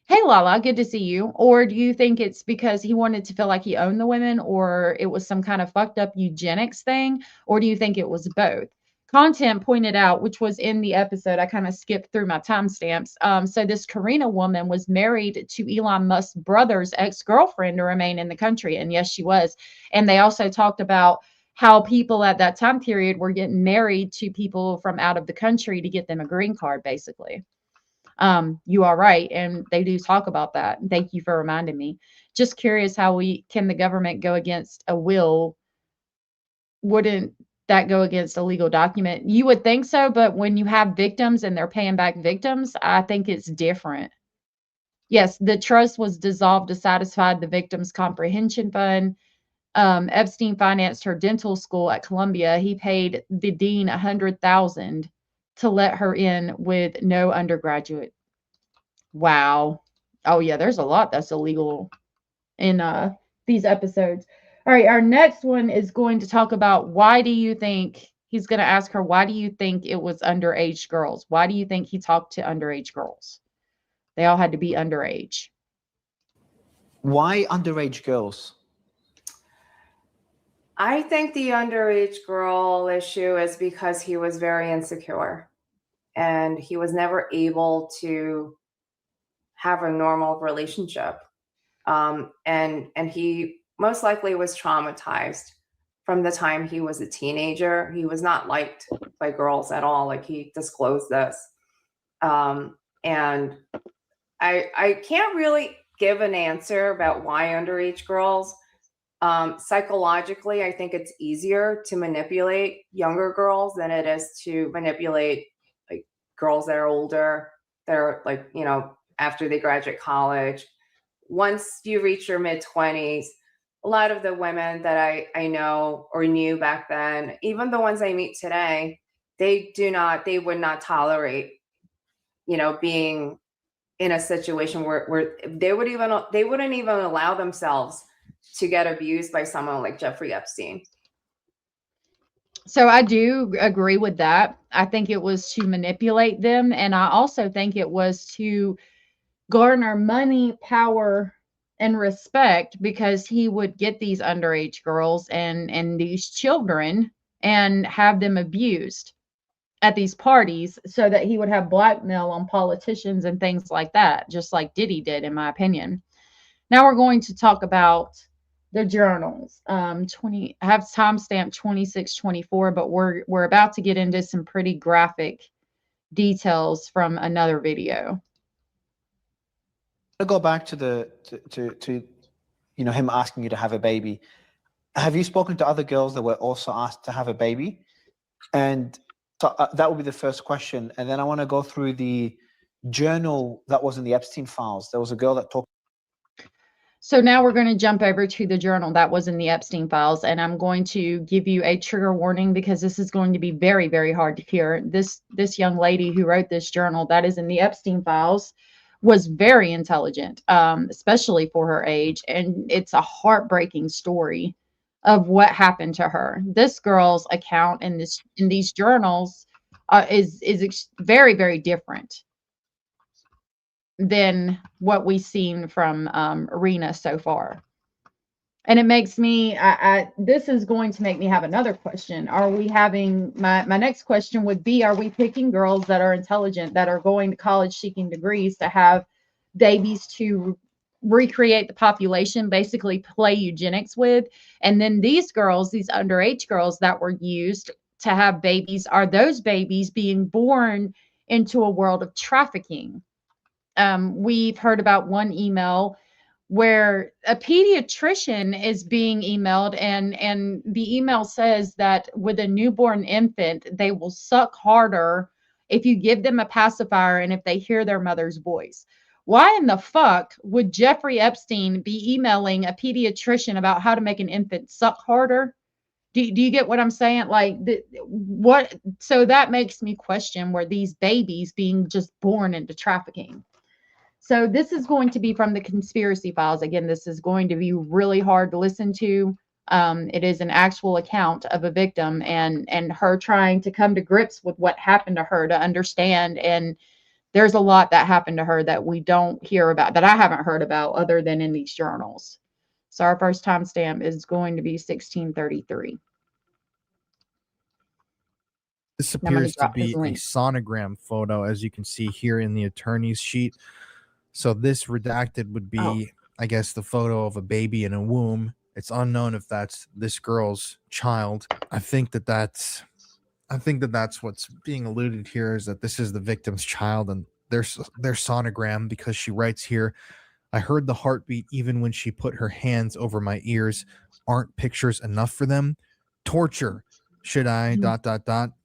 Hey, Lala, good to see you. Or do you think it's because he wanted to feel like he owned the women, or it was some kind of fucked up eugenics thing? Or do you think it was both? Content pointed out, which was in the episode, I kind of skipped through my timestamps. So this Karina woman was married to Elon Musk's brother's ex-girlfriend to remain in the country. And yes, she was. And they also talked about how people at that time period were getting married to people from out of the country to get them a green card, basically. You are right. And they do talk about that. Thank you for reminding me. Just curious, how can the government go against a will? Wouldn't that go against a legal document? You would think so, but when you have victims and they're paying back victims, I think it's different. Yes, the trust was dissolved to satisfy the victims' comprehension fund. Epstein financed her dental school at Columbia. He paid the dean $100,000 to let her in with no undergraduate. Wow. Oh yeah, there's a lot that's illegal in these episodes. All right, our next one is going to talk about why do you think he's going to ask her, why do you think it was underage girls? Why do you think he talked to underage girls? They all had to be underage. Why underage girls? I think the underage girl issue is because he was very insecure and he was never able to have a normal relationship. And he most likely was traumatized from the time he was a teenager. He was not liked by girls at all. Like, he disclosed this. And I can't really give an answer about why underage girls. Psychologically, I think it's easier to manipulate younger girls than it is to manipulate like girls that are older. They're like, you know, after they graduate college. Once you reach your mid-20s, a lot of the women that I know or knew back then, even the ones I meet today, they would not tolerate, you know, being in a situation where they wouldn't even allow themselves to get abused by someone like Jeffrey Epstein. So I do agree with that. I think it was to manipulate them. And I also think it was to garner money, power, and respect, because he would get these underage girls and these children and have them abused at these parties so that he would have blackmail on politicians and things like that, just like Diddy did, in my opinion. Now we're going to talk about the journals. I have timestamp 2624, but we're about to get into some pretty graphic details from another video. To go back to you know, him asking you to have a baby. Have you spoken to other girls that were also asked to have a baby? And so that would be the first question. And then I want to go through the journal that was in the Epstein files. There was a girl that talked. So now we're going to jump over to the journal that was in the Epstein files, and I'm going to give you a trigger warning because this is going to be very, very hard to hear. This young lady who wrote this journal that is in the Epstein files was very intelligent, especially for her age, and it's a heartbreaking story of what happened to her. This girl's account in these journals is very, very different than what we've seen from Rina so far. And it makes me, this is going to make me have another question. Are we having, my next question would be, are we picking girls that are intelligent, that are going to college seeking degrees to have babies to recreate the population, basically play eugenics with? And then these girls, these underage girls that were used to have babies, are those babies being born into a world of trafficking? We've heard about one email where a pediatrician is being emailed, and the email says that with a newborn infant, they will suck harder if you give them a pacifier and if they hear their mother's voice. Why in the fuck would Jeffrey Epstein be emailing a pediatrician about how to make an infant suck harder? Do you get what I'm saying? Like, what? So that makes me question, were these babies being just born into trafficking? So this is going to be from the conspiracy files. Again, this is going to be really hard to listen to. It is an actual account of a victim and her trying to come to grips with what happened to her, to understand. And there's a lot that happened to her that we don't hear about, that I haven't heard about other than in these journals. So our first timestamp is going to be 1633. This appears to be a sonogram photo, as you can see here in the attorney's sheet. So this redacted would be, I guess, the photo of a baby in a womb. It's unknown if that's this girl's child. I think that that's what's being alluded here, is that this is the victim's child, and their sonogram, because she writes here, I heard the heartbeat even when she put her hands over my ears. Aren't pictures enough for them? Torture. Should I ...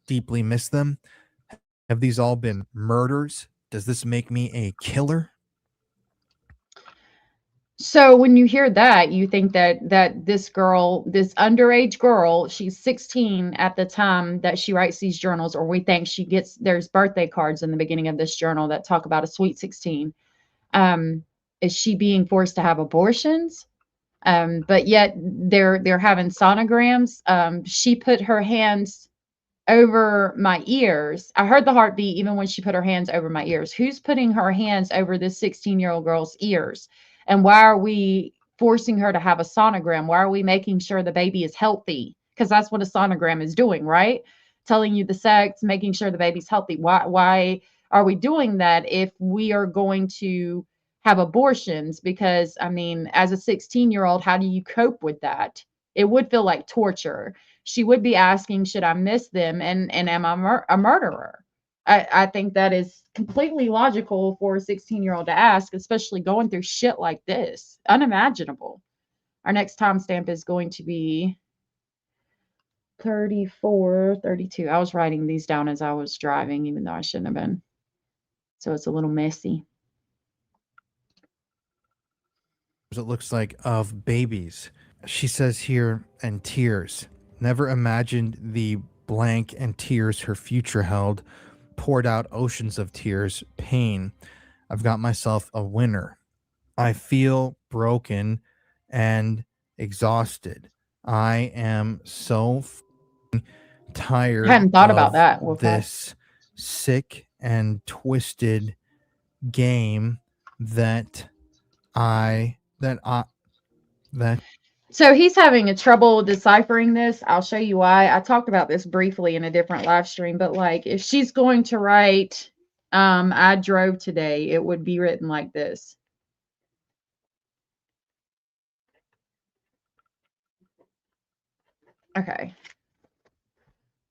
deeply miss them? Have these all been murders? Does this make me a killer? So when you hear that, you think that this girl, this underage girl, she's 16 at the time that she writes these journals, or we think she gets, there's birthday cards in the beginning of this journal that talk about a sweet 16. Is she being forced to have abortions? But yet they're having sonograms. She put her hands over my ears. I heard the heartbeat even when she put her hands over my ears. Who's putting her hands over this 16-year-old girl's ears? And why are we forcing her to have a sonogram? Why are we making sure the baby is healthy? Because that's what a sonogram is doing, right? Telling you the sex, making sure the baby's healthy. Why are we doing that if we are going to have abortions? Because, I mean, as a 16-year-old, how do you cope with that? It would feel like torture. She would be asking, should I miss them? And am I a murderer? I think that is completely logical for a 16-year-old to ask, especially going through shit like this. Unimaginable. Our next timestamp is going to be 34:32. I was writing these down as I was driving, even though I shouldn't have been. So it's a little messy. It looks like of babies. She says here, and tears. Never imagined the blank and tears her future held. Poured out oceans of tears, pain. I've got myself a winner. I feel broken and exhausted. I am so tired. I hadn't thought about that. This sick and twisted game that So he's having a trouble deciphering this. I'll show you why. I talked about this briefly in a different live stream, but like, if she's going to write, I drove today, it would be written like this. Okay.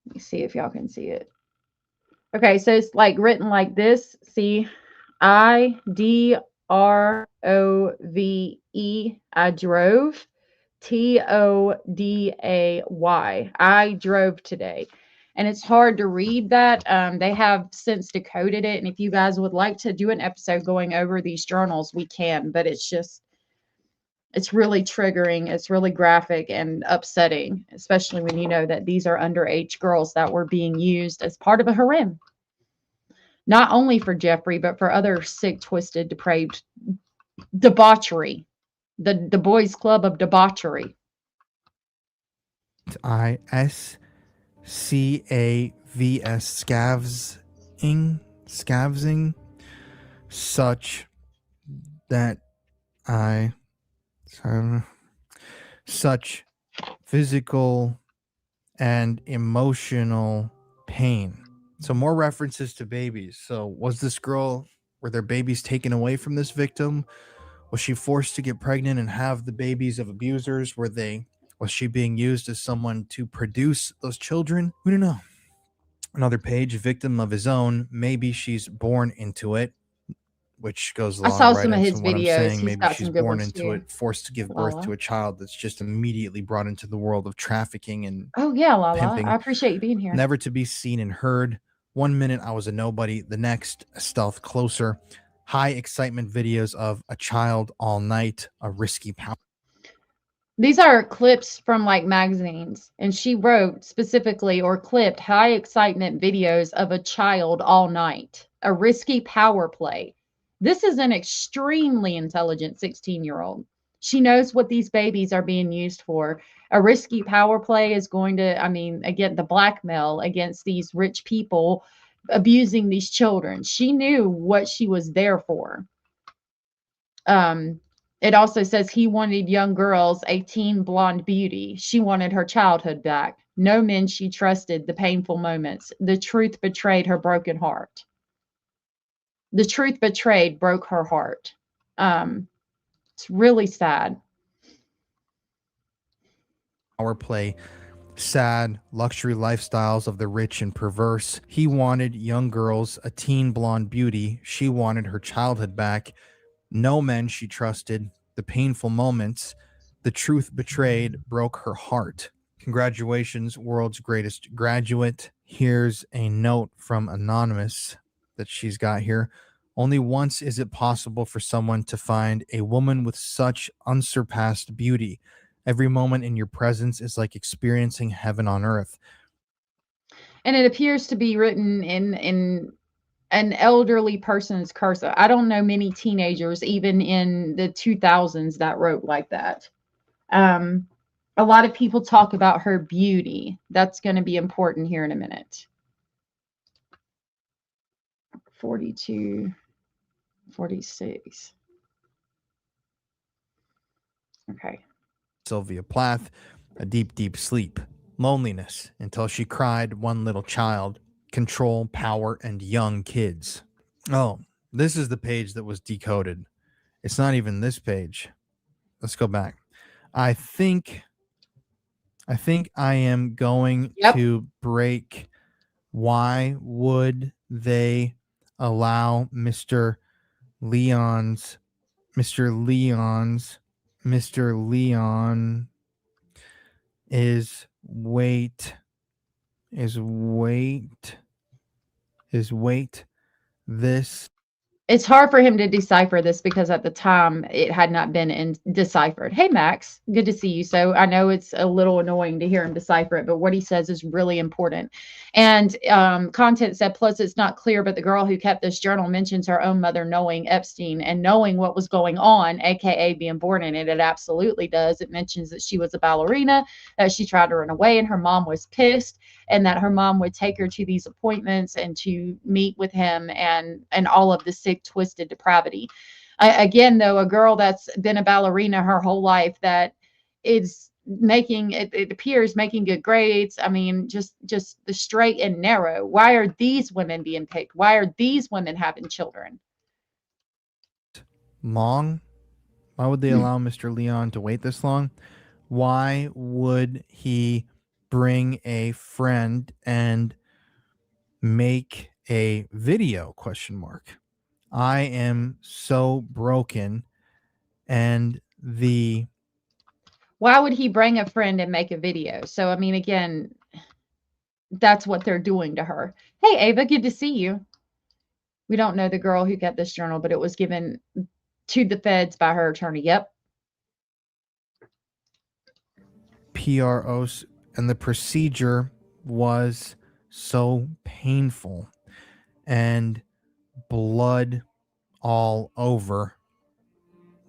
Let me see if y'all can see it. Okay, so it's like written like this. See, IDROVE. I drove. TODAY. I drove today. And it's hard to read that. They have since decoded it. And if you guys would like to do an episode going over these journals, we can. But it's just, It's really triggering. It's really graphic and upsetting, especially when you know that these are underage girls that were being used as part of a harem. Not only for Jeffrey, but for other sick, twisted, depraved debauchery. The boys' club of debauchery. ISCAVS scavsing such that such physical and emotional pain. So more references to babies. So was this girl, were their babies taken away from this victim? Was she forced to get pregnant and have the babies of abusers? Was she being used as someone to produce those children? We don't know. Another page, victim of his own. Maybe she's born into it, which goes I along saw right some of into his what I'm videos. saying. He's Maybe got she's some good born ones into too. it, forced to give birth to a child that's just immediately brought into the world of trafficking and Oh yeah, Lala. pimping. I appreciate you being here. Never to be seen and heard. 1 minute I was a nobody, the next a stealth closer. High excitement videos of a child all night, a risky power. These are clips from like magazines, and she wrote specifically or clipped high excitement videos of a child all night, a risky power play. This is an extremely intelligent 16-year-old. She knows what these babies are being used for. A risky power play is going to, I mean, again, the blackmail against these rich people abusing these children. She knew what she was there for. It also says he wanted young girls, a teen blonde beauty. She wanted her childhood back. No men she trusted, the painful moments. The truth betrayed her broken heart. The truth betrayed broke her heart. It's really sad. Power play, sad luxury lifestyles of the rich and perverse. He wanted young girls, a teen blonde beauty. She wanted her childhood back. No men she trusted, the painful moments, the truth betrayed broke her heart. Congratulations, world's greatest graduate. Here's a note from Anonymous that she's got here. Only once is it possible for someone to find a woman with such unsurpassed beauty. Every moment in your presence is like experiencing heaven on earth. And it appears to be written in an elderly person's cursive. I don't know many teenagers, even in the 2000s, that wrote like that. A lot of people talk about her beauty. That's going to be important here in a minute. 42, 46. Okay. Sylvia Plath, a deep, deep sleep, loneliness until she cried, one little child, control, power, and young kids. Oh, this is the page that was decoded. It's not even this page. Let's go back. I think I am going to break. Why would they allow Mr. Leon is weight this. It's hard for him to decipher this because at the time it had not been deciphered. Hey, Max, good to see you. So I know it's a little annoying to hear him decipher it, but what he says is really important. And content said, plus it's not clear, but the girl who kept this journal mentions her own mother knowing Epstein and knowing what was going on, aka being born in it. It absolutely does. It mentions that she was a ballerina, that she tried to run away and her mom was pissed, and that her mom would take her to these appointments and to meet with him and all of the sick, twisted depravity. Again, though, a girl that's been a ballerina her whole life that is making it appears making good grades. I mean, just the straight and narrow. Why are these women being picked? Why are these women having children? Long? Why would they allow Mr. Leon to wait this long? Why would he bring a friend and make a video ? I am so broken. And why would he bring a friend and make a video? So, I mean, again, that's what they're doing to her. Hey, Ava, good to see you. We don't know the girl who kept this journal, but it was given to the feds by her attorney. Yep. PROs, and the procedure was so painful and blood all over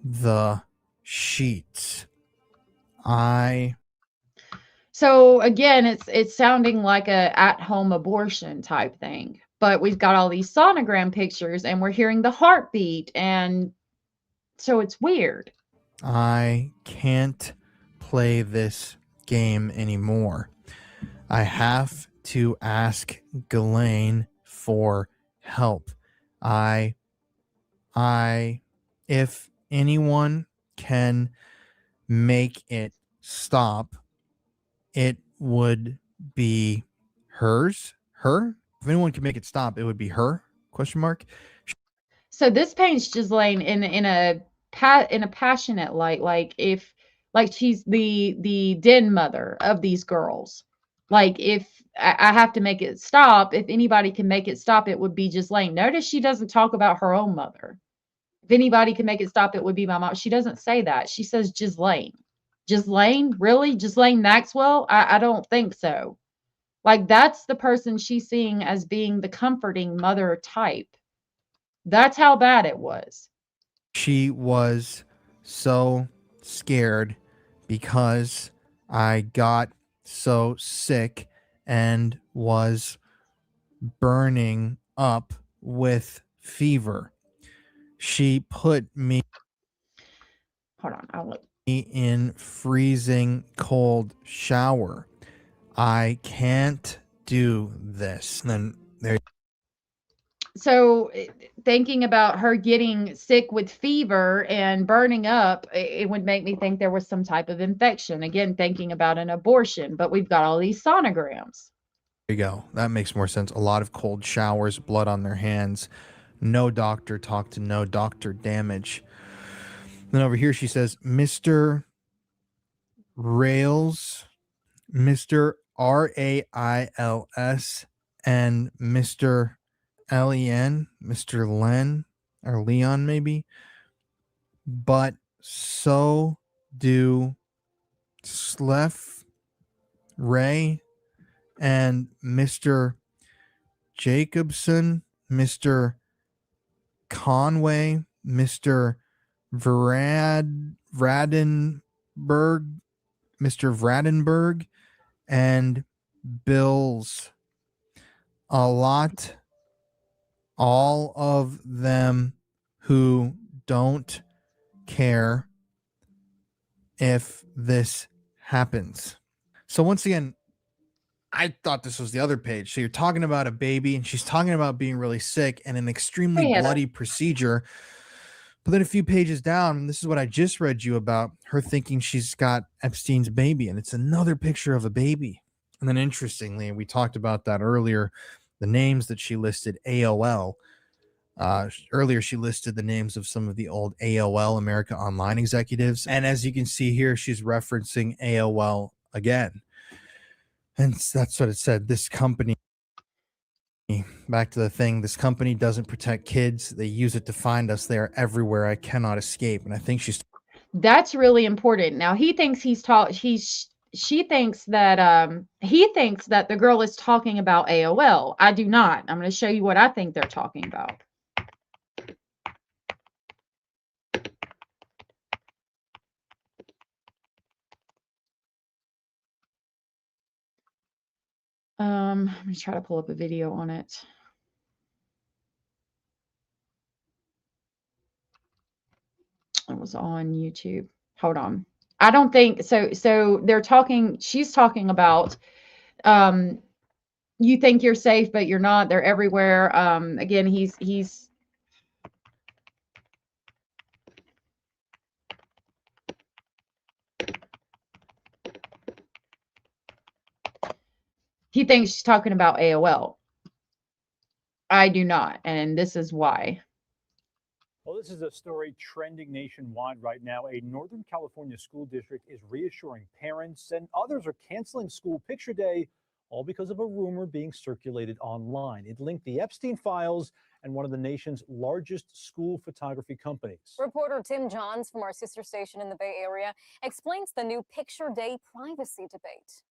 the sheets. So again, it's sounding like a at-home abortion type thing. But we've got all these sonogram pictures and we're hearing the heartbeat, and so it's weird. I can't play this game anymore. I have to ask Ghislaine for help. If anyone can make it stop, it would be her. If anyone can make it stop, it would be her, question mark. So this paints Ghislaine in a passionate light, like she's the den mother of these girls. Like, if I have to make it stop, if anybody can make it stop, it would be Ghislaine. Notice she doesn't talk about her own mother. If anybody can make it stop, it would be my mom. She doesn't say that. She says Ghislaine. Ghislaine? Really? Ghislaine Maxwell? I don't think so. Like, that's the person she's seeing as being the comforting mother type. That's how bad it was. She was so scared because I got so sick and was burning up with fever. She put me Hold on, I'll look. In freezing cold shower. I can't do this. And then there. So thinking about her getting sick with fever and burning up, it would make me think there was some type of infection. Again, thinking about an abortion, but we've got all these sonograms. There you go. That makes more sense. A lot of cold showers, blood on their hands. No doctor talk to no doctor damage. Then over here she says, Mr. Rails, Mr. RAILS, and Mr. LEN, Mr. Len, or Leon maybe. But so do Slef, Ray, and Mr. Jacobson, Mr. Conway, Mr. Vradenberg, Mr. Vradenberg, and Bills. All of them who don't care if this happens. So once again, I thought this was the other page. So you're talking about a baby, and she's talking about being really sick and an extremely bloody procedure. But then a few pages down, this is what I just read you about, her thinking she's got Epstein's baby, and it's another picture of a baby. And then interestingly, we talked about that earlier, the names that she listed, AOL. Earlier, she listed the names of some of the old AOL, America Online executives. And as you can see here, she's referencing AOL again. And that's what it said. This company, back to the thing, this company doesn't protect kids. They use it to find us. They are everywhere. I cannot escape. And I think that's really important. Now he thinks she thinks that he thinks that the girl is talking about AOL. I do not. I'm going to show you what I think they're talking about. I'm going to try to pull up a video on it. It was on YouTube. Hold on. I don't think so. So they're talking, she's talking about, you think you're safe, but you're not. They're everywhere. Again, he thinks she's talking about AOL. I do not, and this is why. Well, this is a story trending nationwide right now. A Northern California school district is reassuring parents, and others are canceling school picture day all because of a rumor being circulated online. It linked the Epstein files and one of the nation's largest school photography companies. Reporter Tim Johns from our sister station in the Bay Area explains the new Picture Day privacy debate.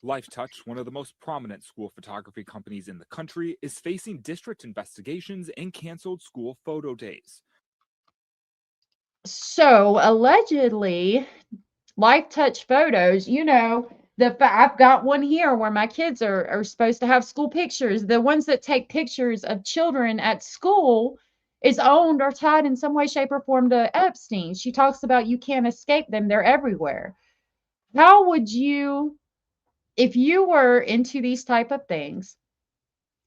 LifeTouch, one of the most prominent school photography companies in the country, is facing district investigations and canceled school photo days. So allegedly, LifeTouch photos, you know, I've got one here where my kids are supposed to have school pictures. The ones that take pictures of children at school is owned or tied in some way, shape, or form to Epstein. She talks about you can't escape them. They're everywhere. How would you, if you were into these type of things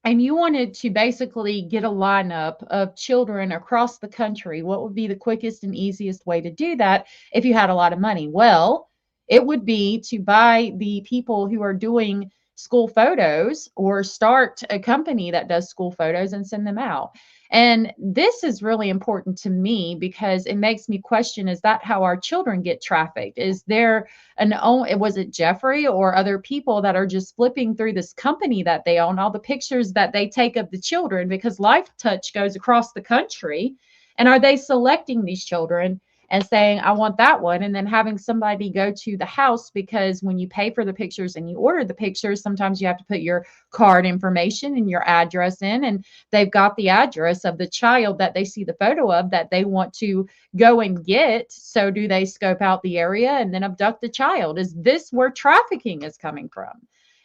and you wanted to basically get a lineup of children across the country, what would be the quickest and easiest way to do that if you had a lot of money? Well, it would be to buy the people who are doing school photos or start a company that does school photos and send them out. And this is really important to me because it makes me question, is that how our children get trafficked? Is there was it Jeffrey or other people that are just flipping through this company that they own, all the pictures that they take of the children, because LifeTouch goes across the country, and are they selecting these children and saying, I want that one, and then having somebody go to the house, because when you pay for the pictures and you order the pictures, sometimes you have to put your card information and your address in, and they've got the address of the child that they see the photo of that they want to go and get. So do they scope out the area and then abduct the child? Is this where trafficking is coming from?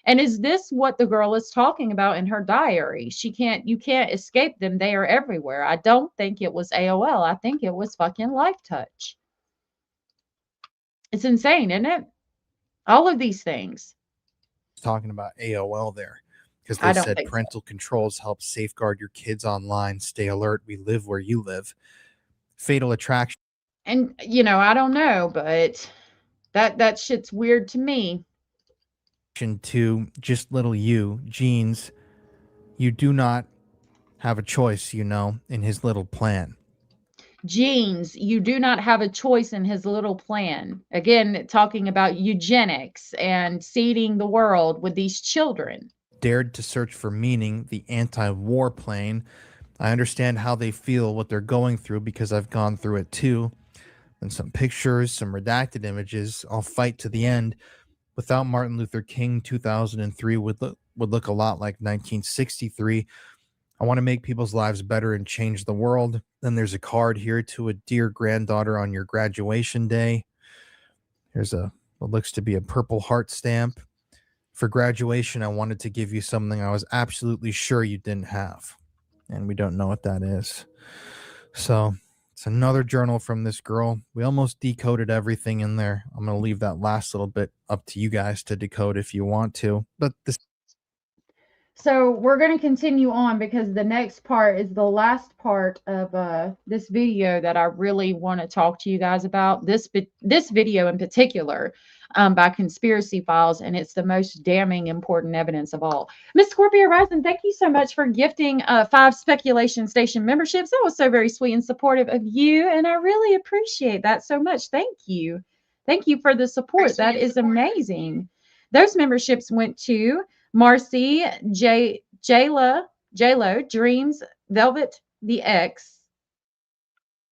And is this what the girl is talking about in her diary? You can't escape them. They are everywhere. I don't think it was AOL. I think it was fucking LifeTouch. It's insane, isn't it? All of these things. Talking about AOL there, because they said parental controls help safeguard your kids online. Stay alert. We live where you live. Fatal Attraction. And, you know, I don't know, but that shit's weird to me. To just little you, Jeans, you do not have a choice, you know, in his little plan. Jeans, you do not have a choice in his little plan. Again, talking about eugenics and seeding the world with these children. Dared to search for meaning, the anti-war plane. I understand how they feel, what they're going through, because I've gone through it too. And some pictures, some redacted images. I'll fight to the end. Without Martin Luther King, 2003 would look a lot like 1963. I want to make people's lives better and change the world. Then there's a card here to a dear granddaughter on your graduation day. Here's what looks to be a Purple Heart stamp. For graduation, I wanted to give you something I was absolutely sure you didn't have. And we don't know what that is. So it's another journal from this girl. We almost decoded everything in there. I'm going to leave that last little bit up to you guys to decode if you want to. But this. So we're going to continue on because the next part is the last part of this video that I really want to talk to you guys about. This video in particular by Conspiracy Files, and it's the most damning important evidence of all. Miss Scorpio Rising, thank you so much for gifting 5 Speculation Station memberships. That was so very sweet and supportive of you, and I really appreciate that so much. Thank you. Thank you for the support. That is amazing. Those memberships went to Marcy, J-Lo, Dreams, Velvet, the X,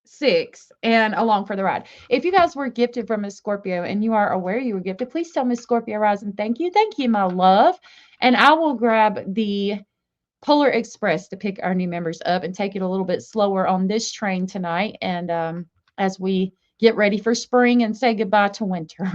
6, and Along for the Ride. If you guys were gifted from Miss Scorpio and you are aware you were gifted, please tell Miss Scorpio Rising thank you. Thank you, my love. And I will grab the Polar Express to pick our new members up and take it a little bit slower on this train tonight. And as we get ready for spring and say goodbye to winter.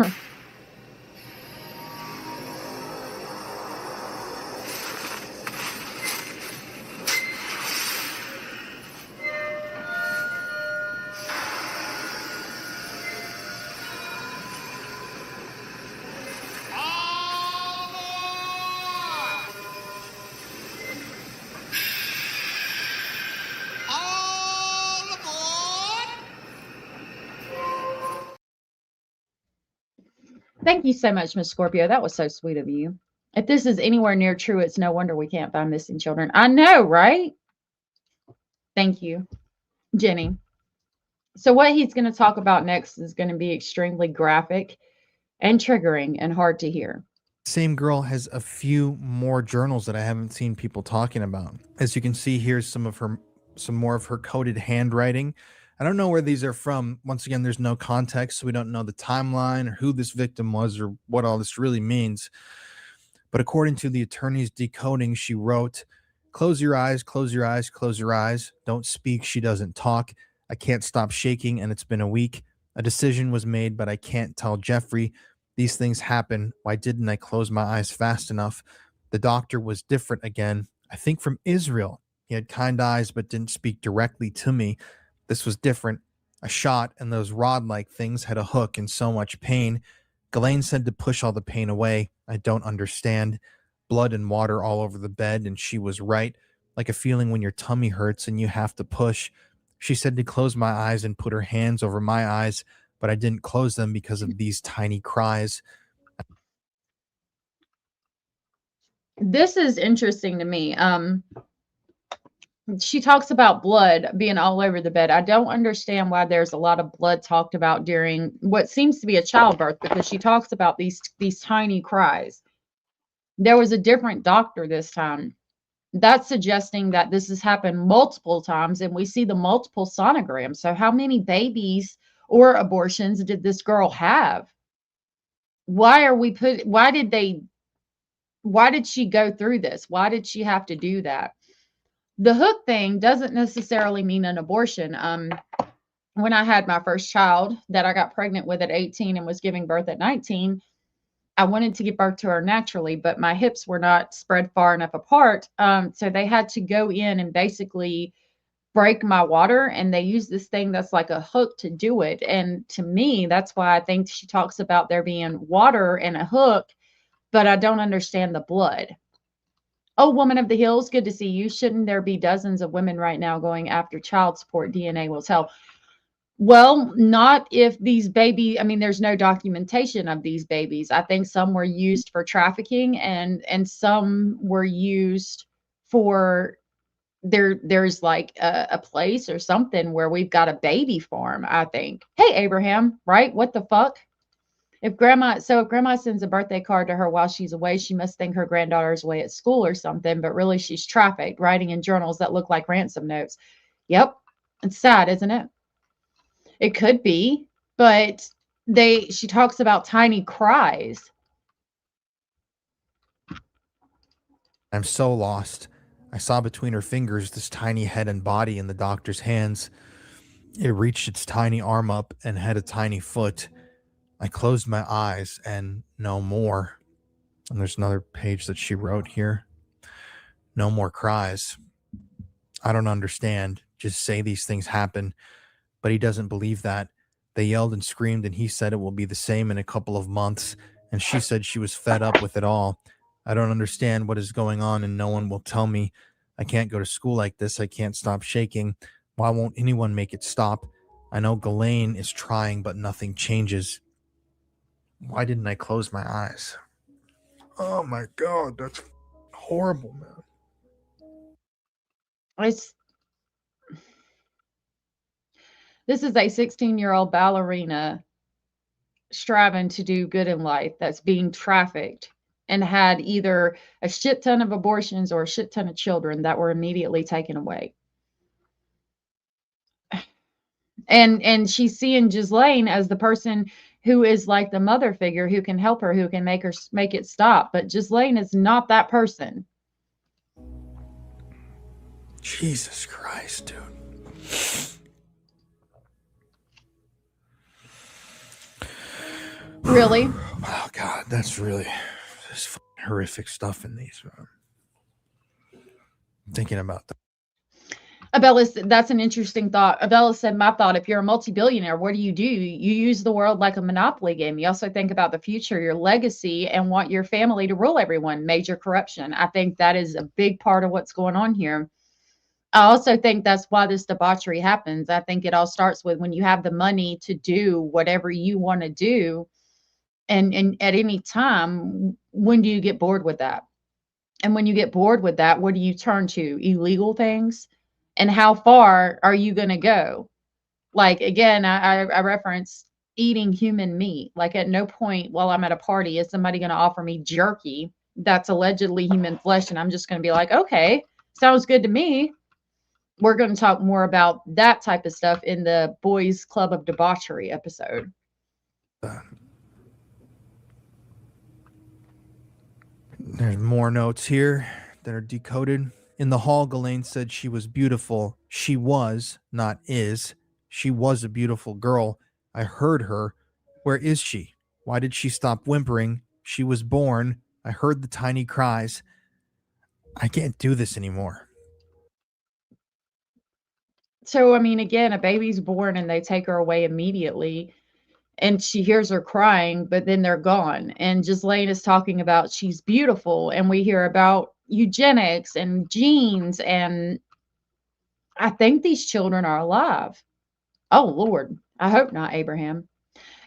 Thank you so much, Miss Scorpio. That was so sweet of you. If this is anywhere near true, it's no wonder we can't find missing children. I know, right? Thank you, Jenny. So what he's going to talk about next is going to be extremely graphic and triggering and hard to hear. Same girl has a few more journals that I haven't seen people talking about. As you can see, here's some more of her coded handwriting. I don't know where these are from. Once again, there's no context, so we don't know the timeline or who this victim was or what all this really means. But according to the attorney's decoding, she wrote, "Close your eyes, close your eyes, close your eyes. Don't speak, she doesn't talk. I can't stop shaking, and it's been a week. A decision was made, but I can't tell Jeffrey. These things happen. Why didn't I close my eyes fast enough? The doctor was different again. I think from Israel. He had kind eyes, but didn't speak directly to me. This was different. A shot, and those rod-like things had a hook and so much pain. Ghislaine said to push all the pain away. I don't understand. Blood and water all over the bed, and she was right. Like a feeling when your tummy hurts and you have to push. She said to close my eyes and put her hands over my eyes, but I didn't close them because of these tiny cries." This is interesting to me. She talks about blood being all over the bed. I don't understand why there's a lot of blood talked about during what seems to be a childbirth, because she talks about these tiny cries. There was a different doctor this time. That's suggesting that this has happened multiple times, and we see the multiple sonograms. So how many babies or abortions did this girl have? Why did she go through this? Why did she have to do that? The hook thing doesn't necessarily mean an abortion. When I had my first child that I got pregnant with at 18 and was giving birth at 19, I wanted to give birth to her naturally, but my hips were not spread far enough apart. So they had to go in and basically break my water, and they use this thing that's like a hook to do it. And to me, that's why I think she talks about there being water and a hook, but I don't understand the blood. Oh, woman of the hills, good to see you. Shouldn't there be dozens of women right now going after child support? DNA will tell. Well, not if these babies, I mean, there's no documentation of these babies. I think some were used for trafficking, and some were used for there's like a place or something where we've got a baby farm, I think. Hey, Abraham, right? What the fuck? If grandma sends a birthday card to her while she's away, she must think her granddaughter's away at school or something, but really she's trafficked, writing in journals that look like ransom notes. Yep. It's sad, isn't it? It could be, but she talks about tiny cries. I'm so lost. I saw between her fingers this tiny head and body in the doctor's hands. It reached its tiny arm up and had a tiny foot. I closed my eyes and no more. And there's another page that she wrote here. No more cries. I don't understand. Just say these things happen. But he doesn't believe that. They yelled and screamed, and he said it will be the same in a couple of months. And she said she was fed up with it all. I don't understand what is going on, and no one will tell me. I can't go to school like this. I can't stop shaking. Why won't anyone make it stop? I know Ghislaine is trying, but nothing changes. Why didn't I close my eyes? Oh my God, that's horrible, man. This is a 16-year-old ballerina striving to do good in life that's being trafficked and had either a shit ton of abortions or a shit ton of children that were immediately taken away. And she's seeing Ghislaine as the person who is like the mother figure who can help her, who can make it stop. But Ghislaine is not that person. Jesus Christ, dude. Really? Oh God, that's really this horrific stuff in these. Thinking about that. Abella, that's an interesting thought. Abella said, my thought, if you're a multi-billionaire, what do? You use the world like a Monopoly game. You also think about the future, your legacy, and want your family to rule everyone. Major corruption. I think that is a big part of what's going on here. I also think that's why this debauchery happens. I think it all starts with when you have the money to do whatever you want to do. And at any time, when do you get bored with that? And when you get bored with that, what do you turn to? Illegal things? And how far are you going to go? Like, again, I referenced eating human meat. Like at no point while I'm at a party is somebody going to offer me jerky that's allegedly human flesh, and I'm just going to be like, okay, sounds good to me. We're going to talk more about that type of stuff in the Boys Club of Debauchery episode. There's more notes here that are decoded. In the hall, Ghislaine said she was beautiful. She was, not is. She was a beautiful girl. I heard her. Where is she? Why did she stop whimpering? She was born. I heard the tiny cries. I can't do this anymore. So, I mean, again, a baby's born and they take her away immediately. And she hears her crying, but then they're gone. And Ghislaine is talking about she's beautiful. And we hear about eugenics and genes. And I think these children are alive. Oh, Lord. I hope not, Abraham.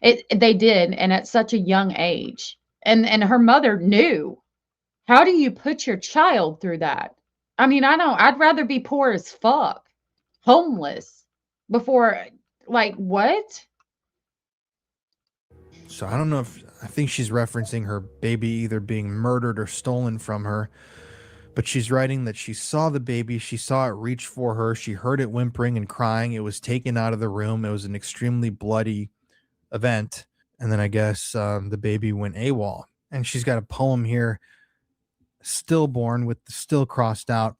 They did. And at such a young age. And her mother knew. How do you put your child through that? I mean, I'd rather be poor as fuck, homeless, before, like, what? So I don't know I think she's referencing her baby either being murdered or stolen from her, but she's writing that she saw the baby, she saw it reach for her, she heard it whimpering and crying, it was taken out of the room, it was an extremely bloody event, and then I guess the baby went AWOL. And she's got a poem here, stillborn, with the still crossed out.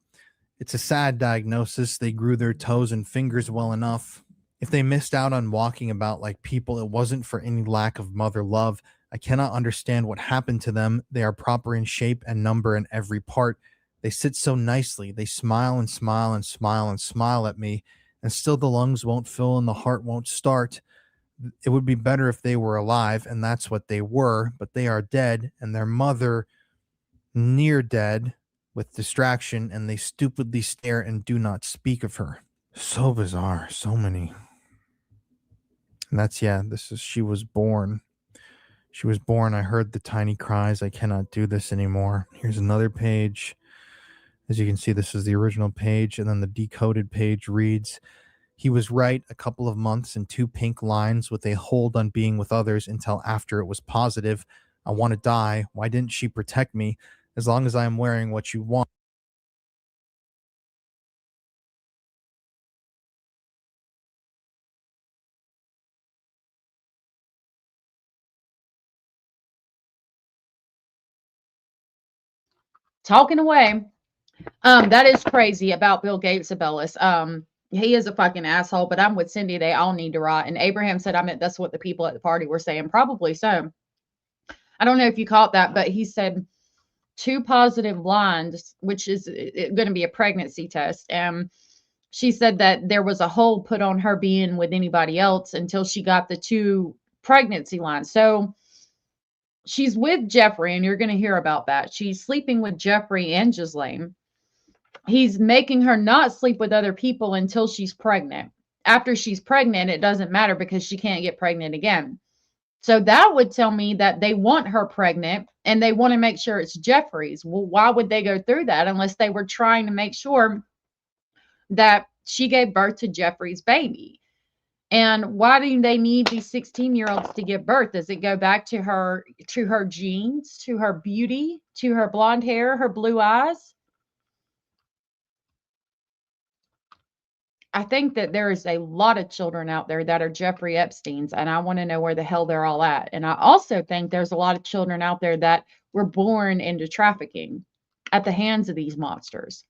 It's a sad diagnosis. They grew their toes and fingers well enough. If they missed out on walking about like people, it wasn't for any lack of mother love. I cannot understand what happened to them. They are proper in shape and number in every part. They sit so nicely. They smile and smile and smile and smile at me, and still the lungs won't fill and the heart won't start. It would be better if they were alive, and that's what they were, but they are dead, and their mother near dead with distraction, and they stupidly stare and do not speak of her. So bizarre. So many. And that's, this is, she was born. She was born. I heard the tiny cries. I cannot do this anymore. Here's another page. As you can see, this is the original page, and then the decoded page reads, he was right a couple of months and 2 pink lines with a hold on being with others until after it was positive. I want to die. Why didn't she protect me? As long as I am wearing what you want. Talking away. That is crazy about Bill Gates, Abellis. He is a fucking asshole, but I'm with Cindy. They all need to rot. And Abraham said, I meant that's what the people at the party were saying. Probably so. I don't know if you caught that, but he said 2 positive lines, which is going to be a pregnancy test. And she said that there was a hold put on her being with anybody else until she got the 2 pregnancy lines. So she's with Jeffrey, and you're going to hear about that. She's sleeping with Jeffrey and Ghislaine. He's making her not sleep with other people until she's pregnant. After she's pregnant, it doesn't matter because she can't get pregnant again. So that would tell me that they want her pregnant and they want to make sure it's Jeffrey's. Well, why would they go through that unless they were trying to make sure that she gave birth to Jeffrey's baby? And why do they need these 16-year-olds to give birth? Does it go back to her genes, to her beauty, to her blonde hair, her blue eyes? I think that there is a lot of children out there that are Jeffrey Epstein's, and I want to know where the hell they're all at. And I also think there's a lot of children out there that were born into trafficking at the hands of these monsters.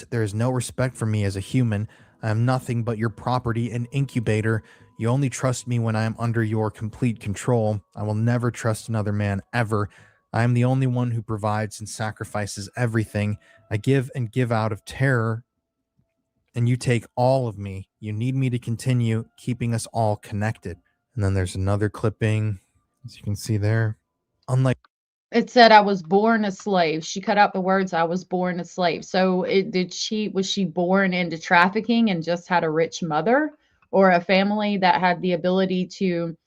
There is no respect for me as a human. I am nothing but your property, an incubator. You only trust me when I am under your complete control. I will never trust another man, ever. I am the only one who provides and sacrifices everything. I give and give out of terror, and you take all of me. You need me to continue keeping us all connected. And then there's another clipping, as you can see there. Unlike it said, I was born a slave. She cut out the words, I was born a slave. So was she born into trafficking and just had a rich mother, or a family that had the ability to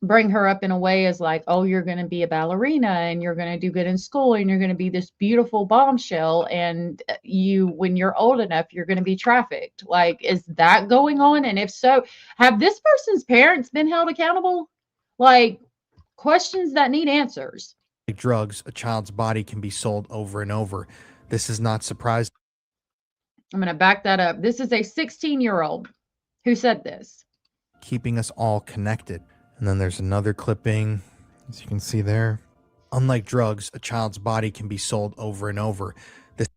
bring her up in a way as like, oh, you're going to be a ballerina and you're going to do good in school and you're going to be this beautiful bombshell. And when you're old enough, you're going to be trafficked. Like, is that going on? And if so, have this person's parents been held accountable? Like, questions that need answers. Like drugs, a child's body can be sold over and over. This is not surprising. I'm going to back that up. This is a 16-year-old who said this. Keeping us all connected. And then there's another clipping, as you can see there. Unlike drugs, a child's body can be sold over and over. The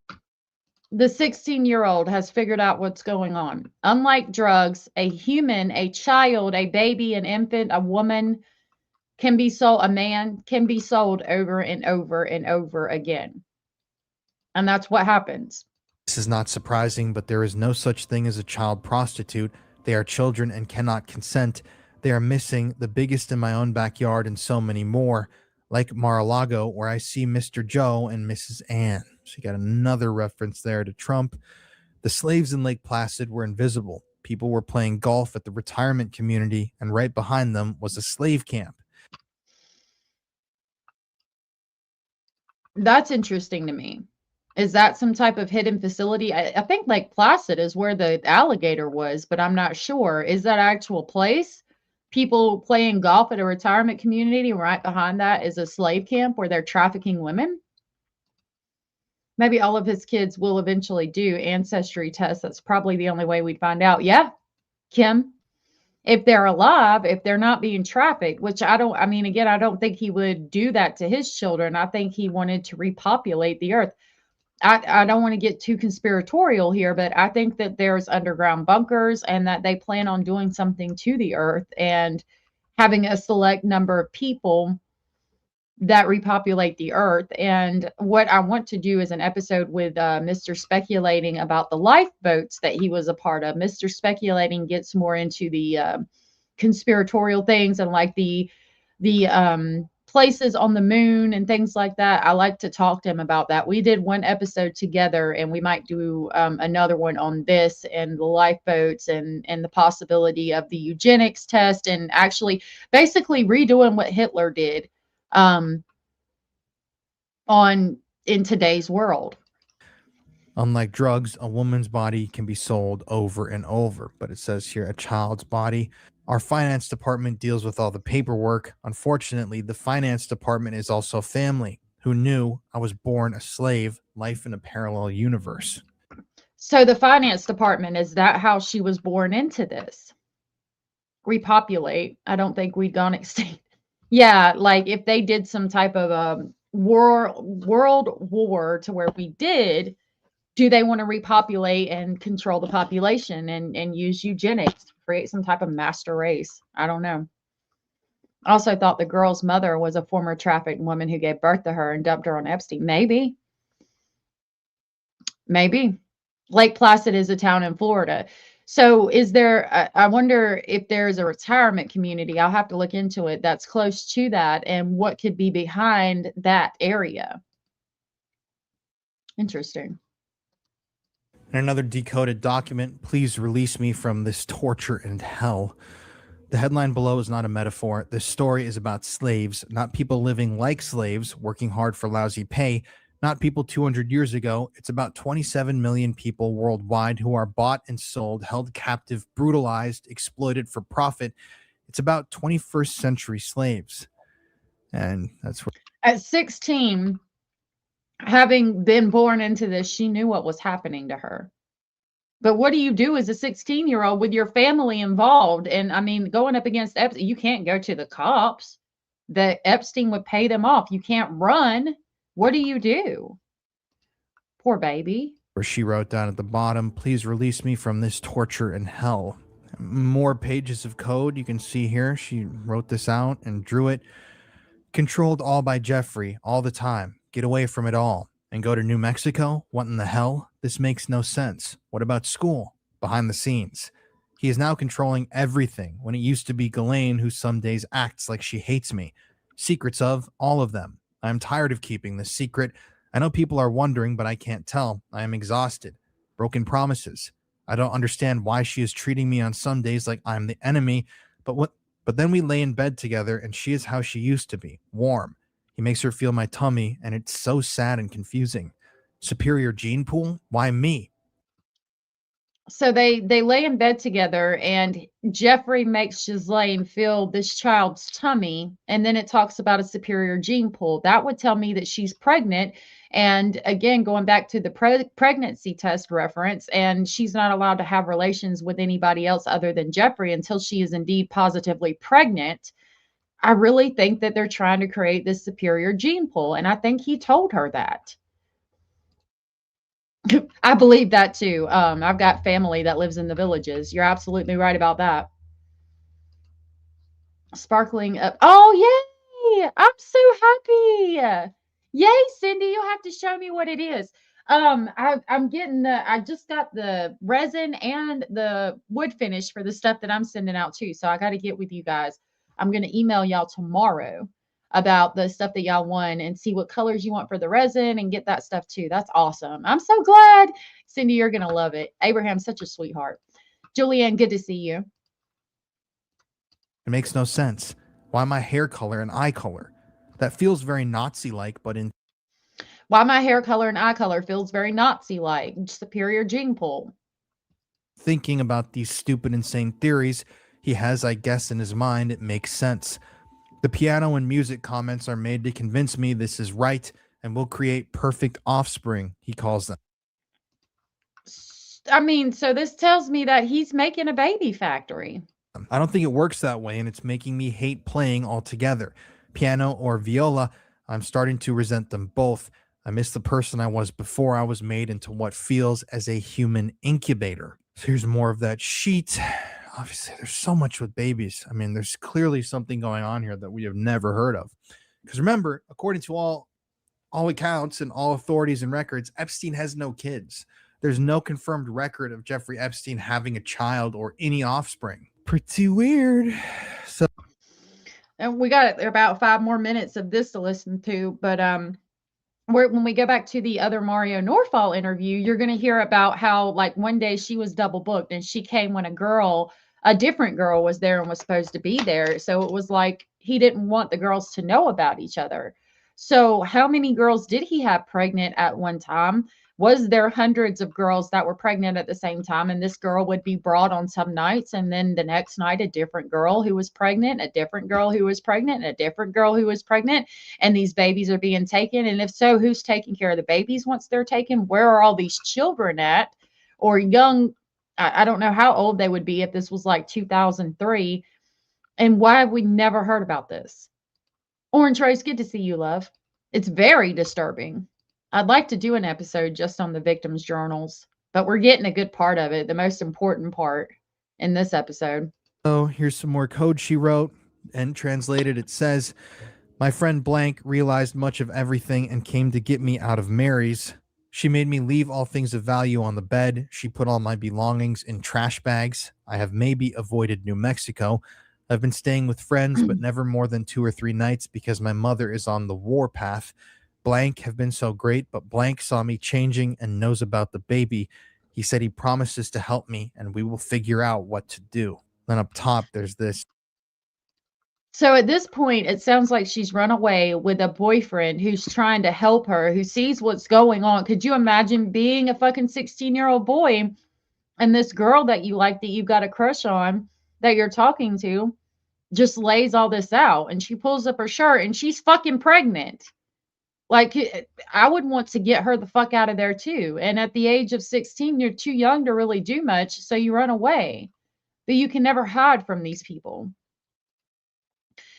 16-year-old has figured out what's going on. Unlike drugs, a human, a child, a baby, an infant, a woman can be sold, a man can be sold over and over and over again. And that's what happens. This is not surprising, but there is no such thing as a child prostitute. They are children and cannot consent. They are missing, the biggest in my own backyard, and so many more, like Mar-a-Lago, where I see Mr. Joe and Mrs. Ann. So you got another reference there to Trump. The slaves in Lake Placid were invisible. People were playing golf at the retirement community, and right behind them was a slave camp. That's interesting to me. Is that some type of hidden facility? I think Lake Placid is where the alligator was, but I'm not sure. Is that actual place? People playing golf at a retirement community, and right behind that is a slave camp where they're trafficking women. Maybe all of his kids will eventually do ancestry tests. That's probably the only way we'd find out. Yeah, Kim, if they're alive, if they're not being trafficked, which I don't think he would do that to his children. I think he wanted to repopulate the earth. I don't want to get too conspiratorial here, but I think that there's underground bunkers and that they plan on doing something to the earth and having a select number of people that repopulate the earth. And what I want to do is an episode with Mr. Speculating about the lifeboats that he was a part of. Mr. Speculating gets more into the conspiratorial things and like the places on the moon and things like that. I like to talk to him about that. We did one episode together, and we might do another one on this and the lifeboats and the possibility of the eugenics test, and actually basically redoing what Hitler did in today's world. Unlike drugs, a woman's body can be sold over and over, but it says here a child's body. Our finance department deals with all the paperwork. Unfortunately, the finance department is also family. Who knew? I was born a slave, life in a parallel universe. So the finance department, is that how she was born into this? Repopulate. I don't think we'd gone extinct. Yeah, like if they did some type of world war to where we did, do they want to repopulate and control the population and use eugenics to create some type of master race? I don't know. I also thought the girl's mother was a former trafficked woman who gave birth to her and dumped her on Epstein. Maybe. Lake Placid is a town in Florida. So is there, I wonder if there's a retirement community, I'll have to look into it, that's close to that and what could be behind that area. Interesting. In another decoded document, please release me from this torture and hell. The headline below is not a metaphor. This story is about slaves, not people living like slaves, working hard for lousy pay, not people 200 years ago. It's about 27 million people worldwide who are bought and sold, held captive, brutalized, exploited for profit. It's about 21st century slaves. And that's what. At 16, having been born into this, she knew what was happening to her. But what do you do as a 16-year-old with your family involved? And I mean, going up against Epstein, you can't go to the cops. That Epstein would pay them off. You can't run. What do you do? Poor baby. Where she wrote down at the bottom, please release me from this torture and hell. More pages of code you can see here. She wrote this out and drew it. Controlled all by Jeffrey all the time. Get away from it all. And go to New Mexico? What in the hell? This makes no sense. What about school? Behind the scenes. He is now controlling everything when it used to be Ghislaine who some days acts like she hates me. Secrets of all of them. I am tired of keeping this secret. I know people are wondering, but I can't tell. I am exhausted. Broken promises. I don't understand why she is treating me on some days like I'm the enemy, but But then we lay in bed together, and she is how she used to be, warm. He makes her feel my tummy, and it's so sad and confusing. Superior gene pool? Why me? So they lay in bed together, and Jeffrey makes Ghislaine feel this child's tummy, and then it talks about a superior gene pool. That would tell me that she's pregnant. And again, going back to the pregnancy test reference, and she's not allowed to have relations with anybody else other than Jeffrey until she is indeed positively pregnant. I really think that they're trying to create this superior gene pool, and I think he told her that. I believe that too. I've got family that lives in the villages. You're absolutely right about that. Sparkling up. Oh, yay! I'm so happy. Yay, Cindy, you'll have to show me what it is. I'm getting I just got the resin and the wood finish for the stuff that I'm sending out too. So I got to get with you guys. I'm going to email y'all tomorrow about the stuff that y'all won and see what colors you want for the resin and get that stuff too. That's awesome. I'm so glad. Cindy, you're going to love it. Abraham's such a sweetheart. Julianne, good to see you. It makes no sense. Why my hair color and eye color? That feels very Nazi-like, but in... Why my hair color and eye color feels very Nazi-like. Superior gene pool. Thinking about these stupid, insane theories he has, I guess, in his mind, it makes sense. The piano and music comments are made to convince me this is right and will create perfect offspring, he calls them. I mean, so this tells me that he's making a baby factory. I don't think it works that way, and it's making me hate playing altogether. Piano or viola, I'm starting to resent them both. I miss the person I was before I was made into what feels as a human incubator. So here's more of that sheet. Obviously, there's so much with babies. I mean, there's clearly something going on here that we have never heard of. Because remember, according to all accounts and all authorities and records, Epstein has no kids. There's no confirmed record of Jeffrey Epstein having a child or any offspring. Pretty weird. So, and we got about 5 more minutes of this to listen to, but when we go back to the other Mario Nawfal interview, you're going to hear about how, like, one day she was double booked and she came when a different girl was there and was supposed to be there. So it was like he didn't want the girls to know about each other. So how many girls did he have pregnant at one time? Was there hundreds of girls that were pregnant at the same time? And this girl would be brought on some nights, and then the next night, a different girl who was pregnant, a different girl who was pregnant, a different girl who was pregnant, and these babies are being taken. And if so, who's taking care of the babies once they're taken? Where are all these children at? Or young, I don't know how old they would be if this was like 2003. And why have we never heard about this? Orange Rose, good to see you, love. It's very disturbing. I'd like to do an episode just on the victims' journals, but we're getting a good part of it, the most important part in this episode. Oh, here's some more code she wrote and translated. It says, my friend blank realized much of everything and came to get me out of Mary's. She made me leave all things of value on the bed. She put all my belongings in trash bags. I have maybe avoided New Mexico. I've been staying with friends, but never more than 2 or 3 nights because my mother is on the war path. Blank have been so great, but blank saw me changing and knows about the baby. He said he promises to help me and we will figure out what to do. Then up top, there's this. So at this point, it sounds like she's run away with a boyfriend who's trying to help her, who sees what's going on. Could you imagine being a fucking 16-year-old boy and this girl that you like, that you've got a crush on, that you're talking to, just lays all this out, and she pulls up her shirt and she's fucking pregnant. Like, I would want to get her the fuck out of there too. And at the age of 16, you're too young to really do much, so you run away. But you can never hide from these people.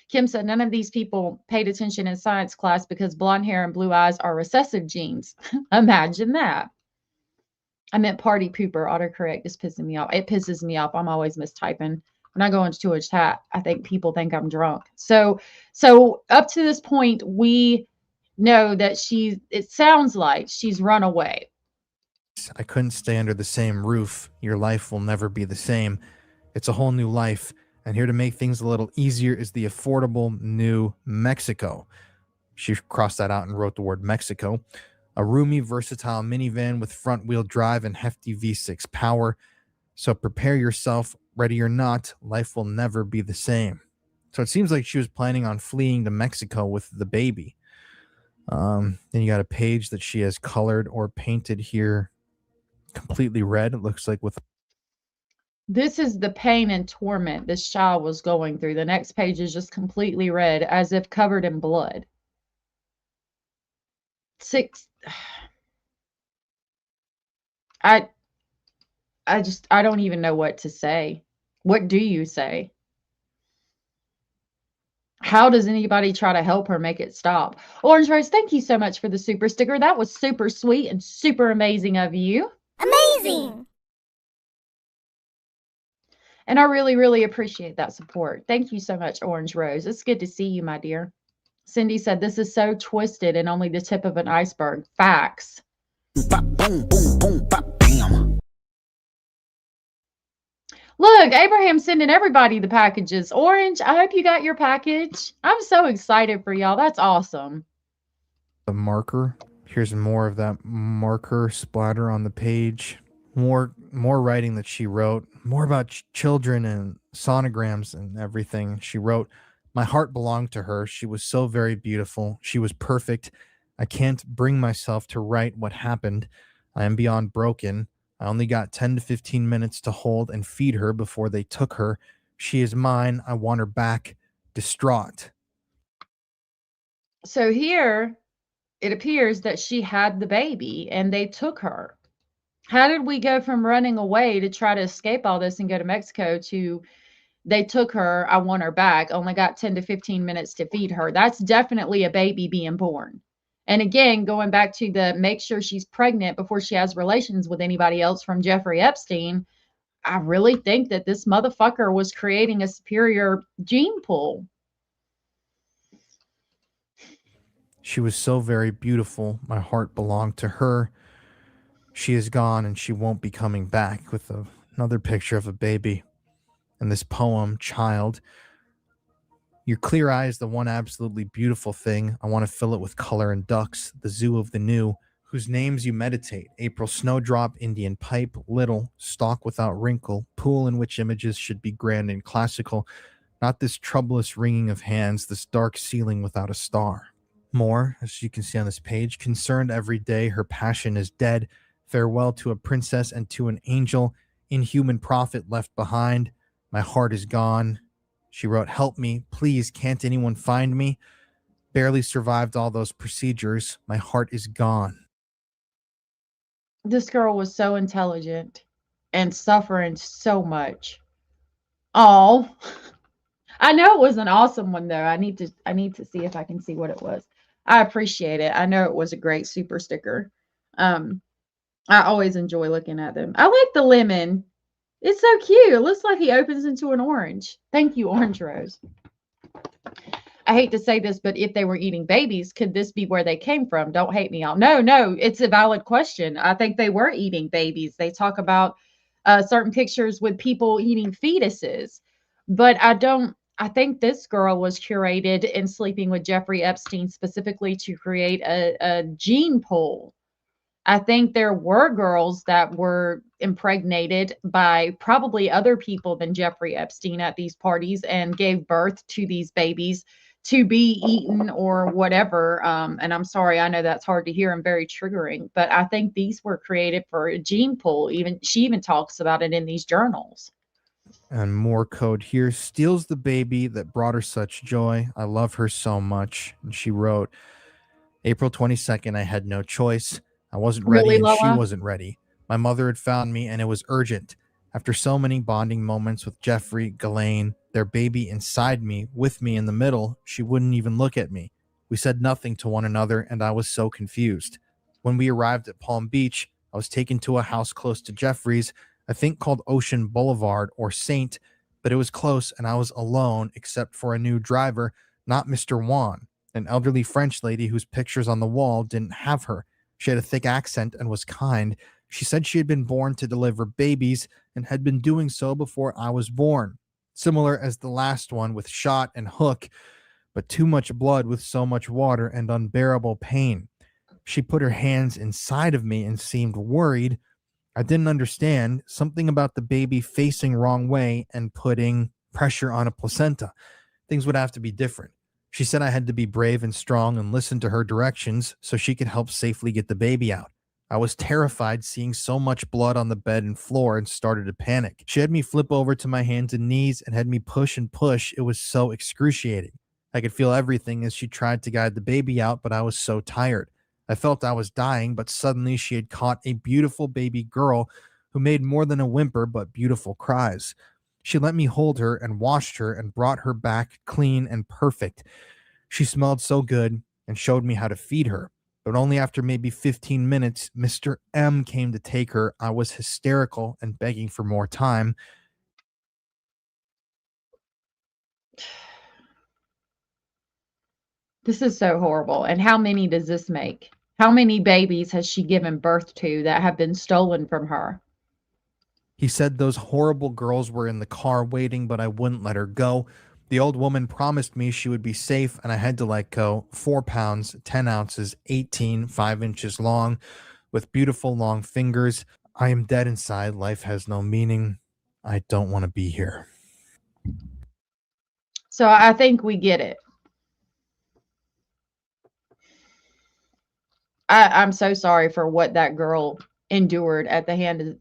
Kim said none of these people paid attention in science class because blonde hair and blue eyes are recessive genes. Imagine that. I meant party pooper. Autocorrect is pissing me off. It pisses me off. I'm always mistyping. When I go into a chat, I think people think I'm drunk. So up to this point, we know that it sounds like she's run away. I couldn't stay under the same roof. Your life will never be the same. It's a whole new life. And here to make things a little easier is the affordable New Mexico. She crossed that out and wrote the word Mexico. A roomy, versatile minivan with front-wheel drive and hefty V6 power. So prepare yourself, ready or not, life will never be the same. So it seems like she was planning on fleeing to Mexico with the baby. Then you got a page that she has colored or painted here completely red. It looks like with. This is the pain and torment this child was going through. The next page is just completely red, as if covered in blood. I don't even know what to say. What do you say? How does anybody try to help her make it stop? Orange Rose, thank you so much for the super sticker. That was super sweet and super amazing of you. Amazing! And I really, really appreciate that support. Thank you so much, Orange Rose. It's good to see you, my dear. Cindy said, this is so twisted and only the tip of an iceberg. Facts. Bop, boom, boom, boom, bop, bam. Look, Abraham's sending everybody the packages. Orange, I hope you got your package. I'm so excited for y'all. That's awesome. The marker. Here's more of that marker splatter on the page. More writing that she wrote. More about children and sonograms and everything. She wrote, my heart belonged to her. She was so very beautiful. She was perfect. I can't bring myself to write what happened. I am beyond broken. I only got 10 to 15 minutes to hold and feed her before they took her. She is mine. I want her back. Distraught. So here, it appears that she had the baby and they took her. How did we go from running away to try to escape all this and go to Mexico to they took her, I want her back, only got 10 to 15 minutes to feed her? That's definitely a baby being born. And again, going back to the make sure she's pregnant before she has relations with anybody else from Jeffrey Epstein, I really think that this motherfucker was creating a superior gene pool. She was so very beautiful. My heart belonged to her. She is gone and she won't be coming back, with another picture of a baby. And this poem, Child. Your clear eye is the one absolutely beautiful thing. I want to fill it with color and ducks, the zoo of the new, whose names you meditate. April Snowdrop, Indian Pipe, Little, Stalk Without Wrinkle, Pool in which images should be grand and classical, not this troublous wringing of hands, this dark ceiling without a star. More, as you can see on this page, concerned every day, her passion is dead. Farewell to a princess and to an angel, inhuman prophet left behind. My heart is gone. She wrote, help me, please, can't anyone find me? Barely survived all those procedures. My heart is gone. This girl was so intelligent and suffering so much. Oh, I know it was an awesome one though. I need to see if I can see what it was. I appreciate it. I know it was a great super sticker. I always enjoy looking at them. I like the lemon. It's so cute. It looks like he opens into an orange. Thank you, Orange Rose. I hate to say this, but if they were eating babies, could this be where they came from? Don't hate me all. No, it's a valid question. I think they were eating babies. They talk about certain pictures with people eating fetuses, but I think this girl was curated and sleeping with Jeffrey Epstein specifically to create a gene pool. I think there were girls that were impregnated by probably other people than Jeffrey Epstein at these parties and gave birth to these babies to be eaten or whatever. And I'm sorry, I know that's hard to hear and very triggering, but I think these were created for a gene pool. She even talks about it in these journals. And more code here. Steals the baby that brought her such joy. I love her so much. And she wrote, April 22nd, I had no choice. I wasn't ready Really, and Lola? she wasn't ready. My mother had found me and it was urgent. After so many bonding moments with Jeffrey, Ghislaine, their baby inside me, with me in the middle, she wouldn't even look at me. We said nothing to one another and I was so confused. When we arrived at Palm Beach, I was taken to a house close to Jeffrey's, I think called Ocean Boulevard or Saint, but it was close and I was alone except for a new driver, not Mr. Juan, an elderly French lady whose pictures on the wall didn't have her. She had a thick accent and was kind. She said she had been born to deliver babies and had been doing so before I was born. Similar as the last one with shot and hook, but too much blood with so much water and unbearable pain. She put her hands inside of me and seemed worried. I didn't understand something about the baby facing wrong way and putting pressure on a placenta. things would have to be different. She said I had to be brave and strong and listen to her directions so she could help safely get the baby out. I was terrified seeing so much blood on the bed and floor and started to panic. She had me flip over to my hands and knees and had me push and push. It was so excruciating. I could feel everything as she tried to guide the baby out, but I was so tired. I felt I was dying, but suddenly she had caught a beautiful baby girl who made more than a whimper but beautiful cries. She let me hold her and washed her and brought her back clean and perfect. She smelled so good and showed me how to feed her. But only after maybe 15 minutes, Mr. M came to take her. I was hysterical and begging for more time. This is so horrible. And how many does this make? How many babies has she given birth to that have been stolen from her? He said those horrible girls were in the car waiting, but I wouldn't let her go. The old woman promised me she would be safe, and I had to let go. 4 pounds, 10 ounces, 18, 5 inches long, with beautiful long fingers. I am dead inside. Life has no meaning. I don't want to be here. So I think we get it. I'm so sorry for what that girl endured at the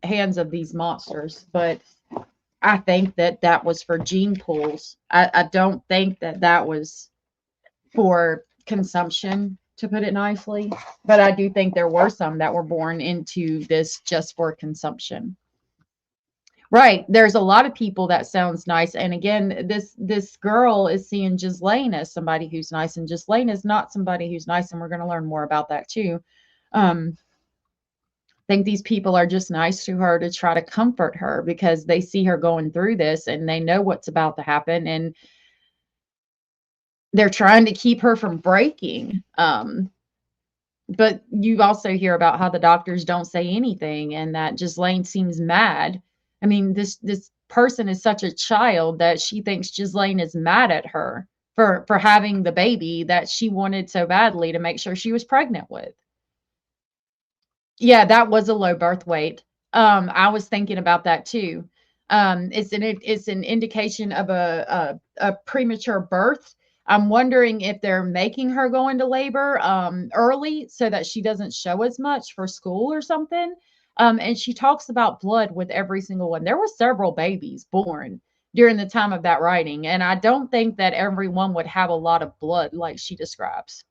hands of these monsters, but I think that was for gene pools. I don't think that was for consumption, to put it nicely, but I do think there were some that were born into this just for consumption. Right. There's a lot of people that sounds nice. And again, this girl is seeing Ghislaine as somebody who's nice, and Ghislaine is not somebody who's nice, and we're going to learn more about that too. I think these people are just nice to her to try to comfort her because they see her going through this and they know what's about to happen, and they're trying to keep her from breaking. But you also hear about how the doctors don't say anything and that Ghislaine seems mad. I mean, this person is such a child that she thinks Ghislaine is mad at her for having the baby that she wanted so badly to make sure she was pregnant with. Yeah, that was a low birth weight. I was thinking about that too. It's an indication of a premature birth. I'm wondering if they're making her go into labor early so that she doesn't show as much for school or something. And she talks about blood with every single one. There were several babies born during the time of that writing, and I don't think that everyone would have a lot of blood like she describes.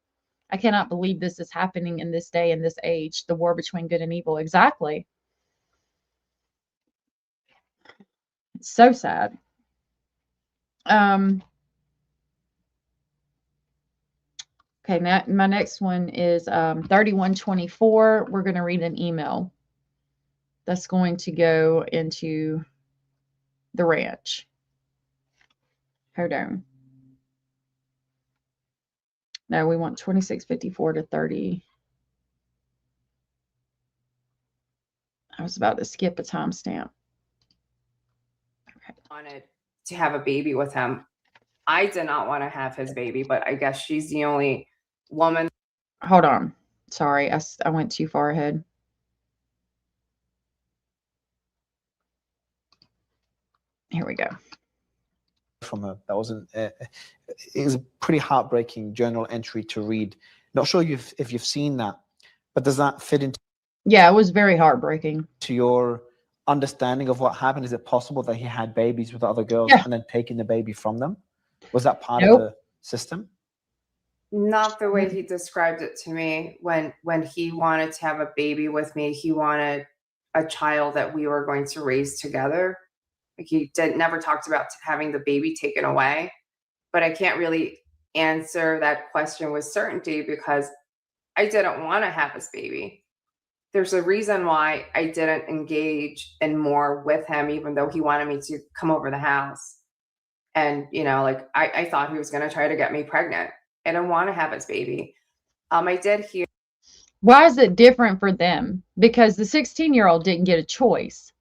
I cannot believe this is happening in this day and this age, the war between good and evil. Exactly. It's so sad. Okay, my next one is 3124. We're going to read an email that's going to go into the ranch. Hold on. No, we want 2654 to 30. I was about to skip a timestamp. Okay. Wanted to have a baby with him. I did not want to have his baby, but I guess she's the only woman. Hold on. Sorry, I went too far ahead. Here we go. From her, that wasn't. It was a pretty heartbreaking journal entry to read. Not sure if you've seen that, but does that fit into? Yeah, it was very heartbreaking. To your understanding of what happened, is it possible that he had babies with other girls and then taking the baby from them? Was that part of the system? Not the way he described it to me. When he wanted to have a baby with me, he wanted a child that we were going to raise together. Like he never talked about having the baby taken away. But I can't really answer that question with certainty because I didn't want to have this baby. There's a reason why I didn't engage in more with him, even though he wanted me to come over the house. And, you know, like I thought he was going to try to get me pregnant. I didn't want to have his baby. I did hear. Why is it different for them? Because the 16-year-old didn't get a choice.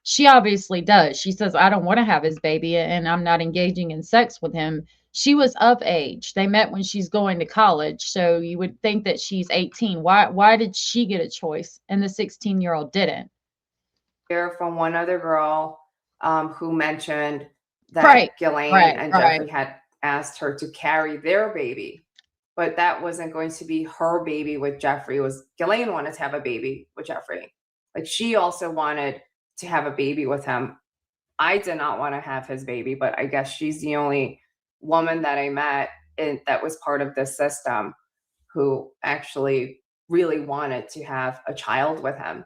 She obviously does. She says, I don't want to have his baby and I'm not engaging in sex with him. She was of age. They met when she's going to college. So you would think that she's 18. Why did she get a choice and the 16-year-old didn't? Hear from one other girl who mentioned that Ghislaine and Jeffrey asked her to carry their baby, but that wasn't going to be her baby with Jeffrey. It was Ghislaine wanted to have a baby with Jeffrey. Like, she also wanted to have a baby with him. I did not want to have his baby, but I guess she's the only woman that I met that was part of this system who actually really wanted to have a child with him.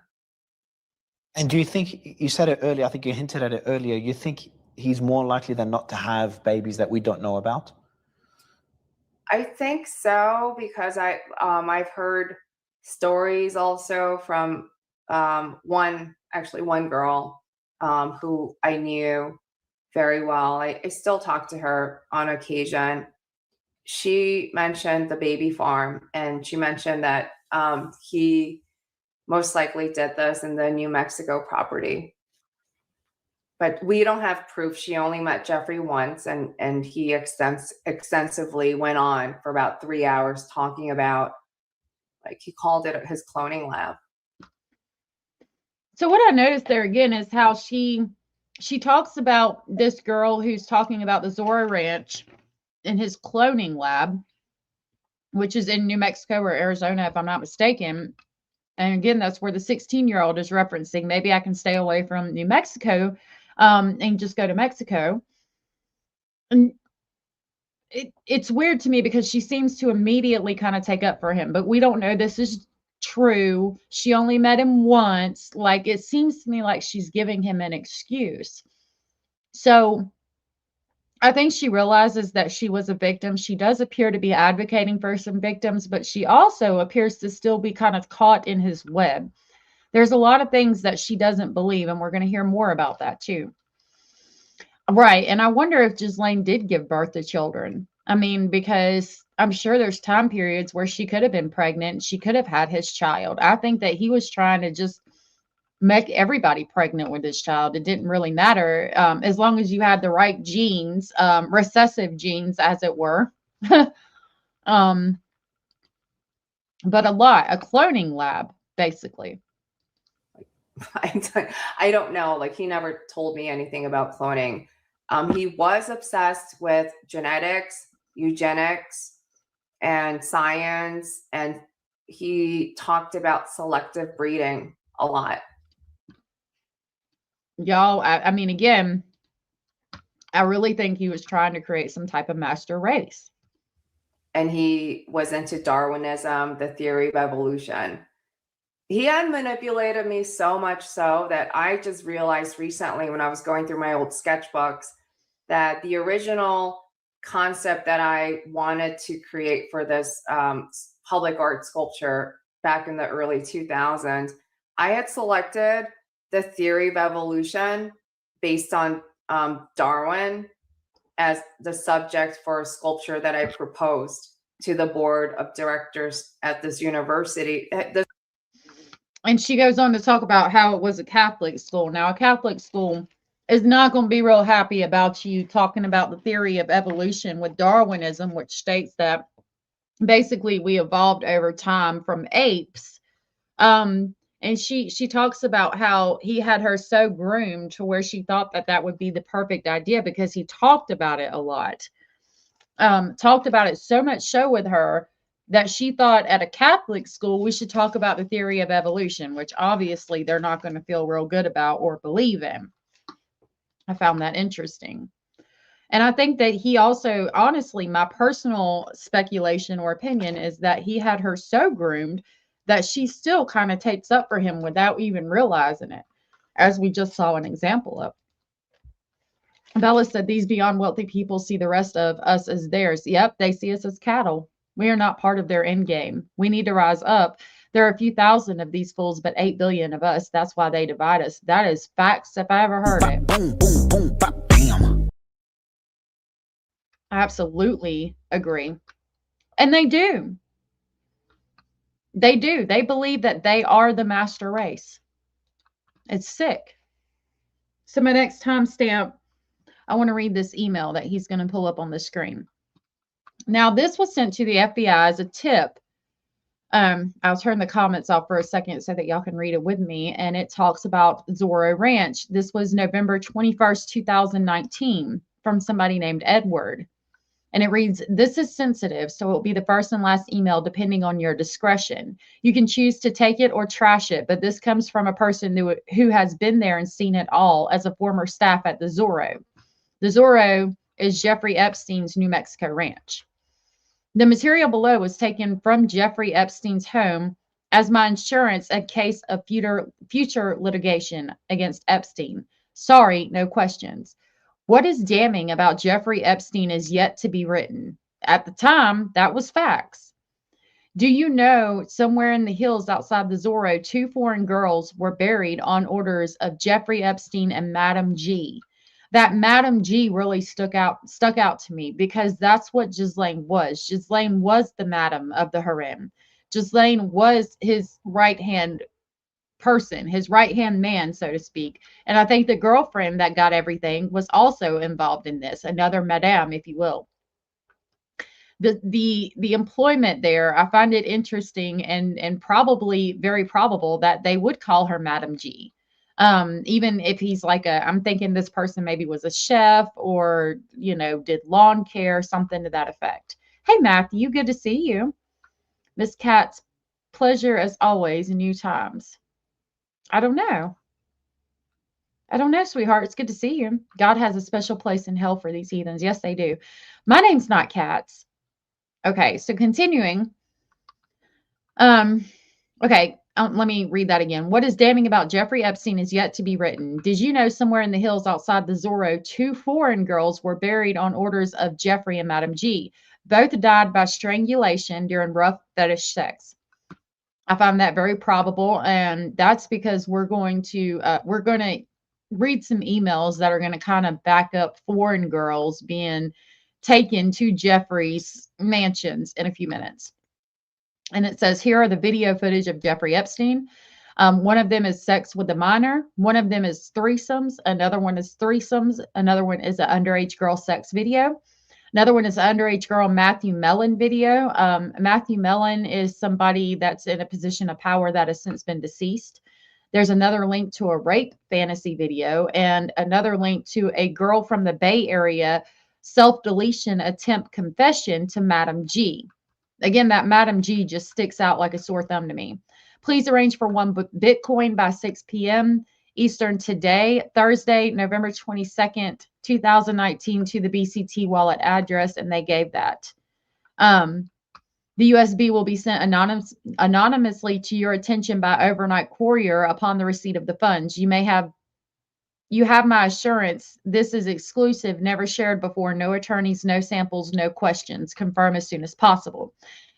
And do you think, you said it earlier, I think you hinted at it earlier, you think he's more likely than not to have babies that we don't know about? I think so, because I've heard stories also from one girl who I knew very well. I still talk to her on occasion. She mentioned the baby farm, and she mentioned that he most likely did this in the New Mexico property. But we don't have proof. She only met Jeffrey once, and he extensively went on for about 3 hours talking about, like, he called it his cloning lab. So what I noticed there again is how she talks about this girl who's talking about the Zorro Ranch in his cloning lab, which is in New Mexico or Arizona, if I'm not mistaken. And again, that's where the 16-year-old is referencing. Maybe I can stay away from New Mexico and just go to Mexico. And it's weird to me because she seems to immediately kind of take up for him, but we don't know this is true. She only met him once. Like, it seems to me like she's giving him an excuse. So I think she realizes that she was a victim. She does appear to be advocating for some victims, but she also appears to still be kind of caught in his web. There's a lot of things that she doesn't believe, and we're going to hear more about that too. Right. And I wonder if Ghislaine did give birth to children. I mean, because I'm sure there's time periods where she could have been pregnant. She could have had his child. I think that he was trying to just make everybody pregnant with his child. It didn't really matter as long as you had the right genes, recessive genes, as it were. But a cloning lab, basically. I don't know. Like, he never told me anything about cloning. He was obsessed with genetics, eugenics, and science, and he talked about selective breeding a lot. Y'all, I mean, again, I really think he was trying to create some type of master race. And he was into Darwinism, the theory of evolution. He had manipulated me so much so that I just realized recently when I was going through my old sketchbooks that the original concept that I wanted to create for this public art sculpture back in the early 2000s, I had selected the theory of evolution based on Darwin as the subject for a sculpture that I proposed to the board of directors at this university. And she goes on to talk about how it was a Catholic school. Now, a Catholic school is not going to be real happy about you talking about the theory of evolution with Darwinism, which states that basically we evolved over time from apes. And she talks about how he had her so groomed to where she thought that that would be the perfect idea because he talked about it a lot. Talked about it so much so with her that she thought at a Catholic school we should talk about the theory of evolution, which obviously they're not going to feel real good about or believe in. I found that interesting. And I think that he also, honestly, my personal speculation or opinion is that he had her so groomed that she still kind of takes up for him without even realizing it, as we just saw an example of. Bella said, these beyond wealthy people see the rest of us as theirs. Yep, they see us as cattle. We are not part of their end game. We need to rise up. There are a few thousand of these fools, but 8 billion of us. That's why they divide us. That is facts if I ever heard it. Boom, boom, boom, bop, bam. I absolutely agree. And they do. They do. They believe that they are the master race. It's sick. So my next timestamp, I want to read this email that he's going to pull up on the screen. Now, this was sent to the FBI as a tip. I'll turn the comments off for a second so that y'all can read it with me. And it talks about Zorro Ranch. This was November 21st, 2019 from somebody named Edward. And it reads, "This is sensitive, so it will be the first and last email depending on your discretion. You can choose to take it or trash it, but this comes from a person who has been there and seen it all as a former staff at the Zorro. The Zorro is Jeffrey Epstein's New Mexico ranch. The material below was taken from Jeffrey Epstein's home as my insurance in case of future litigation against Epstein. Sorry, no questions. What is damning about Jeffrey Epstein is yet to be written. At the time, that was facts. Do you know somewhere in the hills outside the Zorro, 2 foreign girls were buried on orders of Jeffrey Epstein and Madam G? That Madam G really stuck out to me because that's what Ghislaine was. Ghislaine was the madam of the harem. Ghislaine was his right-hand person, his right-hand man, so to speak. And I think the girlfriend that got everything was also involved in this, another madame, if you will. The employment there, I find it interesting and probably very probable that they would call her Madam G. Even if he's like I'm thinking this person maybe was a chef or, did lawn care, something to that effect. Hey, Matthew, good to see you. Miss Katz, pleasure as always, new times. I don't know, sweetheart. It's good to see you. God has a special place in hell for these heathens. Yes, they do. My name's not Katz. Okay, so continuing. Okay, let me read that again. What is damning about Jeffrey Epstein is yet to be written. Did you know somewhere in the hills outside the Zorro, 2 foreign girls were buried on orders of Jeffrey and Madam G? Both died by strangulation during rough fetish sex. I find that very probable, and that's because we're going to read some emails that are going to kind of back up foreign girls being taken to Jeffrey's mansions in a few minutes. And it says, here are the video footage of Jeffrey Epstein. One of them is sex with a minor. One of them is threesomes. Another one is threesomes. Another one is an underage girl sex video. Another one is an underage girl Matthew Mellon video. Matthew Mellon is somebody that's in a position of power that has since been deceased. There's another link to a rape fantasy video and another link to a girl from the Bay Area self-deletion attempt confession to Madam G. Again, that Madam G just sticks out like a sore thumb to me. Please arrange for 1 Bitcoin by 6 p.m. Eastern today, Thursday, November 22nd, 2019, to the BCT wallet address, and they gave that. The USB will be sent anonymously to your attention by overnight courier upon the receipt of the funds. You have my assurance. This is exclusive, never shared before. No attorneys, no samples, no questions. Confirm as soon as possible.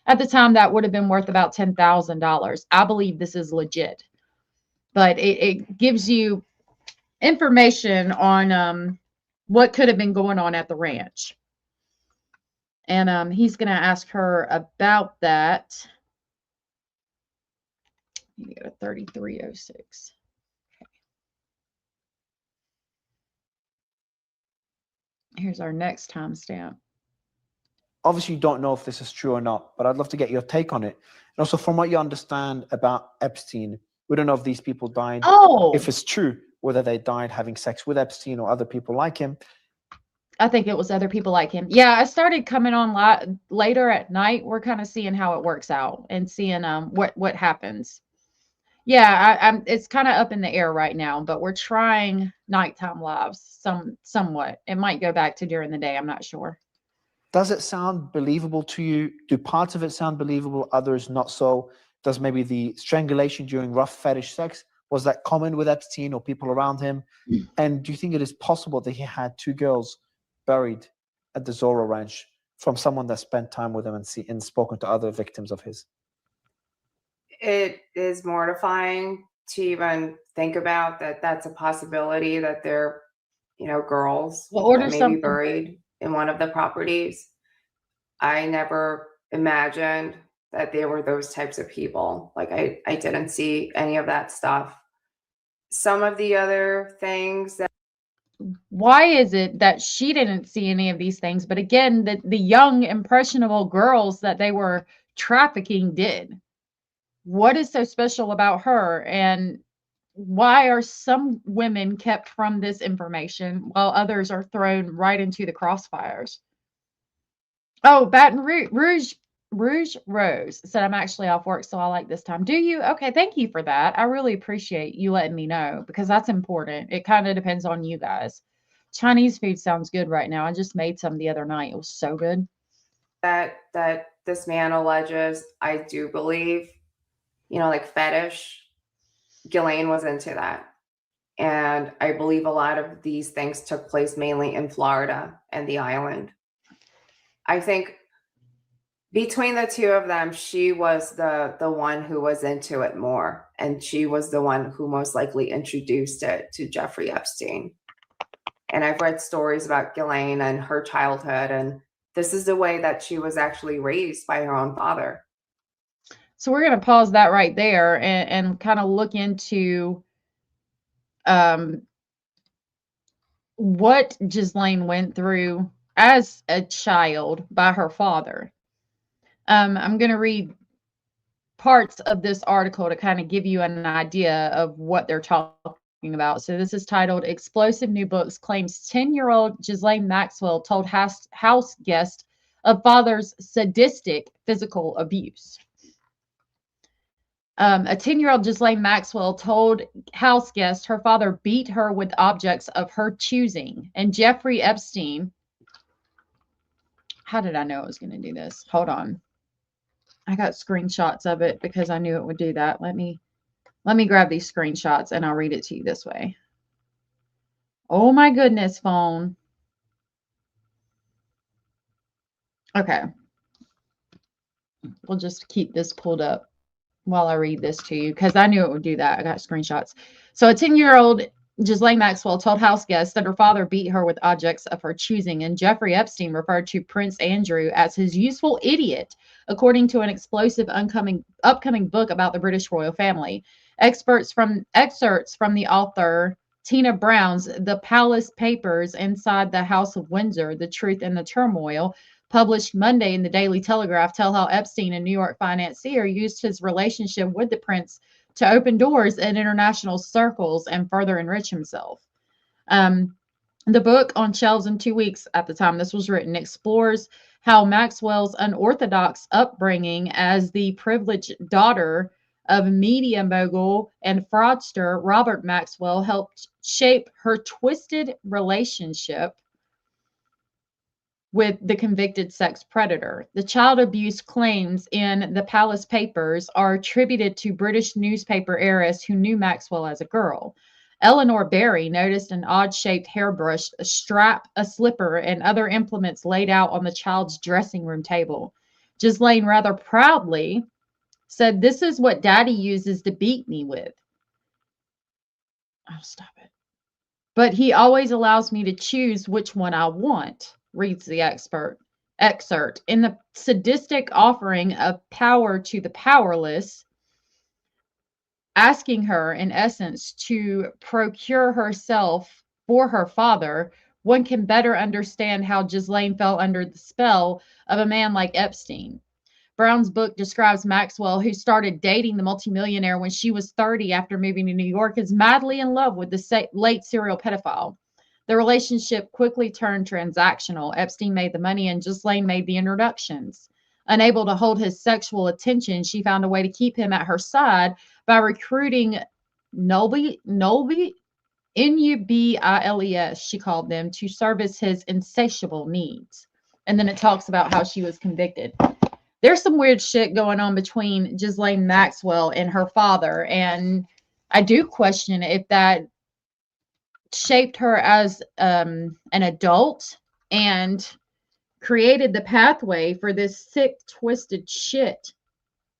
At the time, that would have been worth about $10,000. I believe this is legit. But it gives you information on what could have been going on at the ranch. And he's going to ask her about that. You get a 3306. Here's our next timestamp. Obviously, you don't know if this is true or not, but I'd love to get your take on it. And also, from what you understand about Epstein, we don't know if these people died. Oh, if it's true, whether they died having sex with Epstein or other people like him. I think it was other people like him. Yeah, I started coming on later at night. We're kind of seeing how it works out and seeing what happens. Yeah, it's kind of up in the air right now, but we're trying nighttime lives somewhat. It might go back to during the day. I'm not sure. Does it sound believable to you? Do parts of it sound believable, others not so? Does maybe the strangulation during rough fetish sex, was that common with Epstein or people around him? And do you think it is possible that he had 2 girls buried at the Zorro Ranch from someone that spent time with him and spoken to other victims of his? It is mortifying to even think about that. That's a possibility that they're, girls that may be buried in one of the properties. I never imagined that they were those types of people. Like I didn't see any of that stuff. Some of the other things that. Why is it that she didn't see any of these things? But again, the young, impressionable girls that they were trafficking did. What is so special about her? And why are some women kept from this information while others are thrown right into the crossfires? Oh, Baton Rouge Rose said, I'm actually off work, so I like this time. Do you? Okay, thank you for that. I really appreciate you letting me know because that's important. It kind of depends on you guys. Chinese food sounds good right now. I just made some the other night. It was so good. That this man alleges, I do believe, like fetish. Ghislaine was into that. And I believe a lot of these things took place mainly in Florida and the island. I think between the two of them, she was the one who was into it more. And she was the one who most likely introduced it to Jeffrey Epstein. And I've read stories about Ghislaine and her childhood. And this is the way that she was actually raised by her own father. So we're going to pause that right there and kind of look into what Ghislaine went through as a child by her father. I'm going to read parts of this article to kind of give you an idea of what they're talking about. So this is titled Explosive New Books Claims 10-year-old Ghislaine Maxwell told house guest of father's sadistic physical abuse. A 10-year-old Ghislaine Maxwell told house guests her father beat her with objects of her choosing. And Jeffrey Epstein, how did I know it was going to do this? Hold on. I got screenshots of it because I knew it would do that. Let me grab these screenshots and I'll read it to you this way. Oh my goodness, phone. Okay. We'll just keep this pulled up while I read this to you because I knew it would do that. I got screenshots. So a 10-year-old Ghislaine Maxwell told house guests that her father beat her with objects of her choosing, and Jeffrey Epstein referred to Prince Andrew as his useful idiot, according to an explosive upcoming book about the British royal family. Excerpts from the author Tina Brown's The Palace Papers Inside the House of Windsor, The Truth and the Turmoil, published Monday in the Daily Telegraph, tell how Epstein, a New York financier, used his relationship with the prince to open doors in international circles and further enrich himself. The book, on shelves in 2 weeks at the time this was written, explores how Maxwell's unorthodox upbringing as the privileged daughter of media mogul and fraudster Robert Maxwell helped shape her twisted relationship with the convicted sex predator. The child abuse claims in the Palace Papers are attributed to British newspaper heiress who knew Maxwell as a girl. Eleanor Barry noticed an odd-shaped hairbrush, a strap, a slipper, and other implements laid out on the child's dressing room table. Ghislaine rather proudly said, "This is what Daddy uses to beat me with." Oh, stop it. "But he always allows me to choose which one I want," reads the excerpt. In the sadistic offering of power to the powerless, asking her, in essence, to procure herself for her father, one can better understand how Ghislaine fell under the spell of a man like Epstein. Brown's book describes Maxwell, who started dating the multimillionaire when she was 30 after moving to New York, as madly in love with the late serial pedophile. The relationship quickly turned transactional. Epstein made the money and Ghislaine made the introductions. Unable to hold his sexual attention, she found a way to keep him at her side by recruiting Nubiles, N-U-B-I-L-E-S, she called them, to service his insatiable needs. And then it talks about how she was convicted. There's some weird shit going on between Ghislaine Maxwell and her father, and I do question if that shaped her as an adult and created the pathway for this sick, twisted shit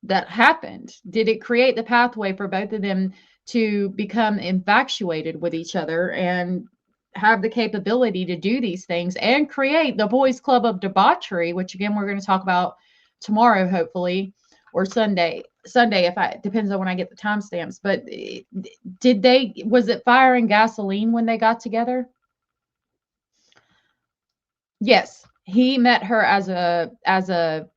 that happened. Did it create the pathway for both of them to become infatuated with each other and have the capability to do these things and create the boys' club of debauchery, which again we're going to talk about tomorrow, hopefully, or Sunday, if depends on when I get the timestamps. But was it fire and gasoline when they got together? Yes, he met her as a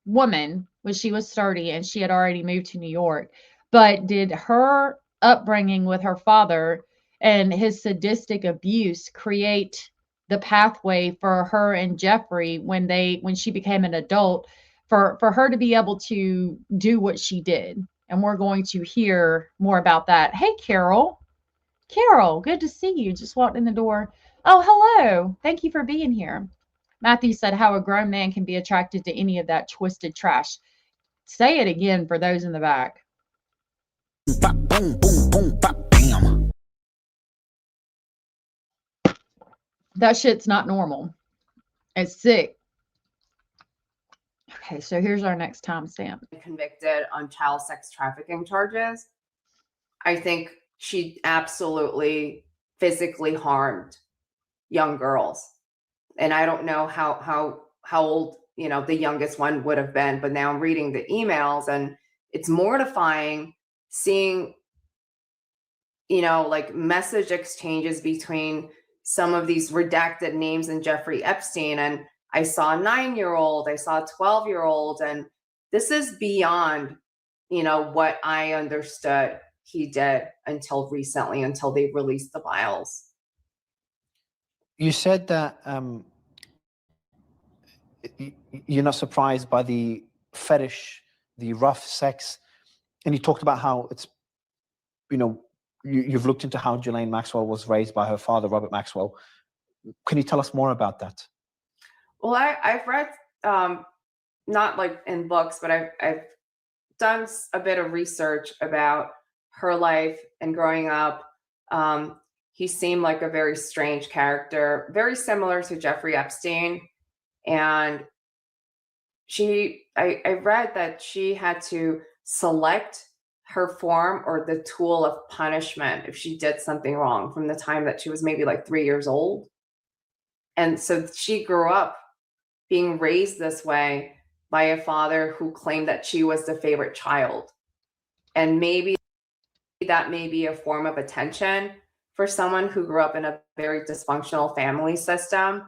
woman when she was 30 and she had already moved to New York. But did her upbringing with her father and his sadistic abuse create the pathway for her and Jeffrey when she became an adult, for her to be able to do what she did. And we're going to hear more about that. Hey, Carol. Carol, good to see you. Just walked in the door. Oh, hello. Thank you for being here. Matthew said how a grown man can be attracted to any of that twisted trash. Say it again for those in the back. Bop, boom, boom, boom, bop, bam. That shit's not normal. It's sick. Okay, so here's our next timestamp. Convicted on child sex trafficking charges. I think she absolutely physically harmed young girls. And I don't know how old, you know, the youngest one would have been, but now I'm reading the emails and it's mortifying seeing, you know, like message exchanges between some of these redacted names in Jeffrey Epstein. And I saw a 9-year-old, I saw a 12-year-old, and this is beyond, you know, what I understood he did until recently, until they released the files. You said that you're not surprised by the fetish, the rough sex, and you talked about how it's, you know, you've looked into how Ghislaine Maxwell was raised by her father, Robert Maxwell. Can you tell us more about that? Well, I've read, not like in books, but I've done a bit of research about her life and growing up. He seemed like a very strange character, very similar to Jeffrey Epstein. And I read that she had to select her form or the tool of punishment if she did something wrong from the time that she was maybe like 3 years old. And so she grew up being raised this way by a father who claimed that she was the favorite child. And maybe that may be a form of attention for someone who grew up in a very dysfunctional family system.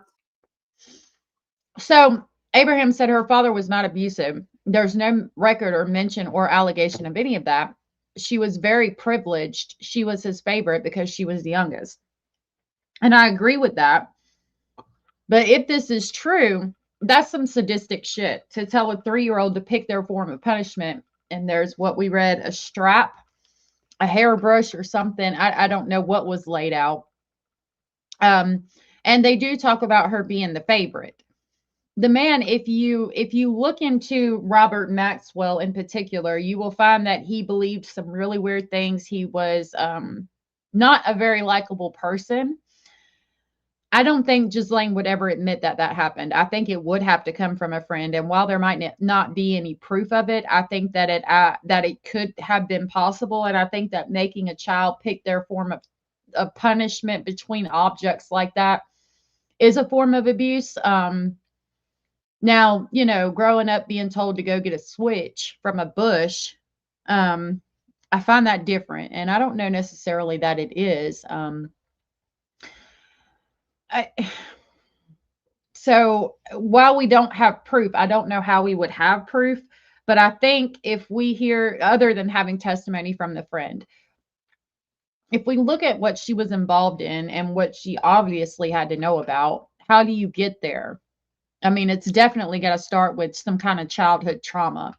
So Abraham said her father was not abusive. There's no record or mention or allegation of any of that. She was very privileged. She was his favorite because she was the youngest. And I agree with that. But if this is true, that's some sadistic shit to tell a 3-year-old to pick their form of punishment. And there's what we read, a strap, a hairbrush or something. I don't know what was laid out. And they do talk about her being the favorite. The man, if you look into Robert Maxwell in particular, you will find that he believed some really weird things. He was not a very likable person. I don't think Ghislaine would ever admit that that happened. I think it would have to come from a friend. And while there might not be any proof of it, I think that it could have been possible. And I think that making a child pick their form of punishment between objects like that is a form of abuse. Now, you know, growing up being told to go get a switch from a bush, I find that different. And I don't know necessarily that it is. So while we don't have proof, I don't know how we would have proof, but I think if we hear, other than having testimony from the friend, if we look at what she was involved in and what she obviously had to know about, how do you get there? I mean, it's definitely got to start with some kind of childhood trauma.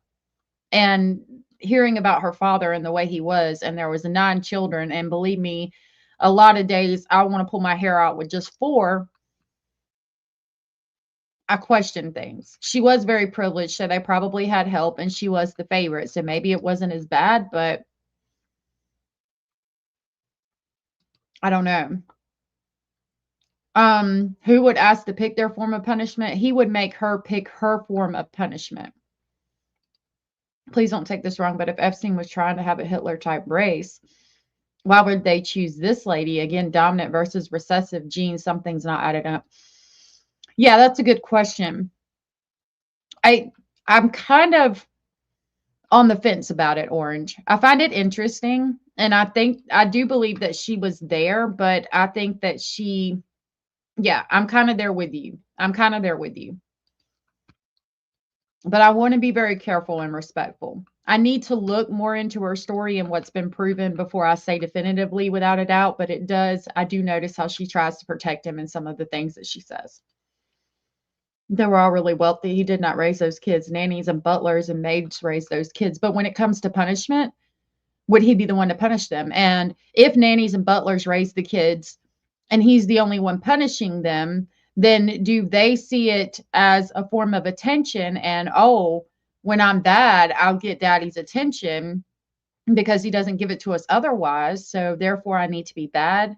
And hearing about her father and the way he was, and there was 9 children, and believe me, a lot of days I want to pull my hair out with just 4. I question things. She was very privileged, so they probably had help, and she was the favorite. So maybe it wasn't as bad, but I don't know. Who would ask to pick their form of punishment? He would make her pick her form of punishment. Please don't take this wrong, but if Epstein was trying to have a Hitler-type race, why would they choose this lady? Again, dominant versus recessive genes. Something's not added up. Yeah, that's a good question. I'm kind of on the fence about it, Orange. I find it interesting, and I do believe that she was there, but I think that I'm kind of there with you. But I want to be very careful and respectful. I need to look more into her story and what's been proven before I say definitively without a doubt, but I do notice how she tries to protect him in some of the things that she says. They were all really wealthy. He did not raise those kids. Nannies and butlers and maids raised those kids. But when it comes to punishment, would he be the one to punish them? And if nannies and butlers raise the kids and he's the only one punishing them, then do they see it as a form of attention? And, oh, when I'm bad, I'll get daddy's attention because he doesn't give it to us otherwise. So therefore I need to be bad.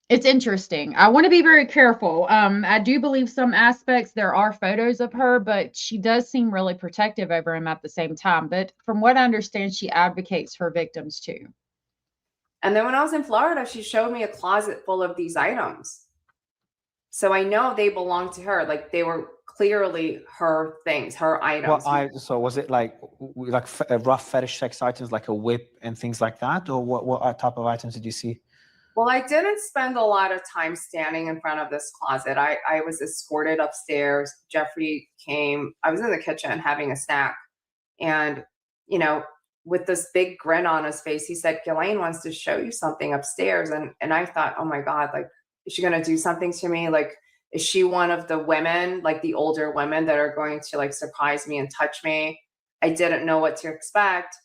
It's interesting. I want to be very careful. I do believe some aspects there are photos of her, but she does seem really protective over him at the same time. But from what I understand, she advocates for victims too. And then when I was in Florida, she showed me a closet full of these items. So I know they belong to her. Like they were clearly her things, her items. So was it like rough fetish sex items, like a whip and things like that? Or what type of items did you see? Well, I didn't spend a lot of time standing in front of this closet. I was escorted upstairs. Jeffrey came. I was in the kitchen having a snack. And, you know, with this big grin on his face, he said, Ghislaine wants to show you something upstairs. And I thought, oh my God, like, is she going to do something to me? Like, is she one of the women, like the older women that are going to like surprise me and touch me? I didn't know what to expect.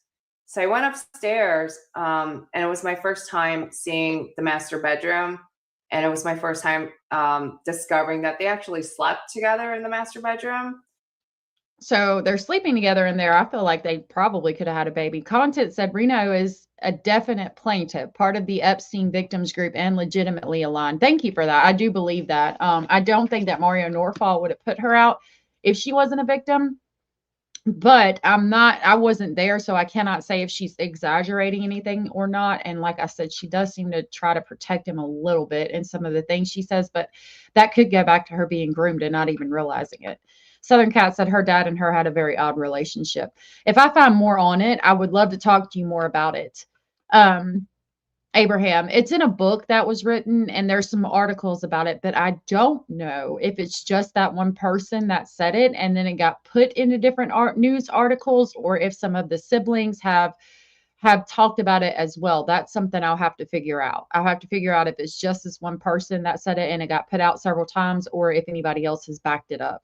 So I went upstairs, and it was my first time seeing the master bedroom. And it was my first time discovering that they actually slept together in the master bedroom. So they're sleeping together in there. I feel like they probably could have had a baby. Content said Rina Oh is a definite plaintiff, part of the Epstein victims group and legitimately aligned. Thank you for that. I do believe that. I don't think that Mario Nawfal would have put her out if she wasn't a victim. But I wasn't there, so I cannot say if she's exaggerating anything or not. And like I said, she does seem to try to protect him a little bit in some of the things she says, but that could go back to her being groomed and not even realizing it. Southern Cat said her dad and her had a very odd relationship. If I find more on it, I would love to talk to you more about it. Abraham, it's in a book that was written and there's some articles about it, but I don't know if it's just that one person that said it and then it got put into different news articles, or if some of the siblings have talked about it as well. That's something I'll have to figure out. I'll have to figure out if it's just this one person that said it and it got put out several times, or if anybody else has backed it up.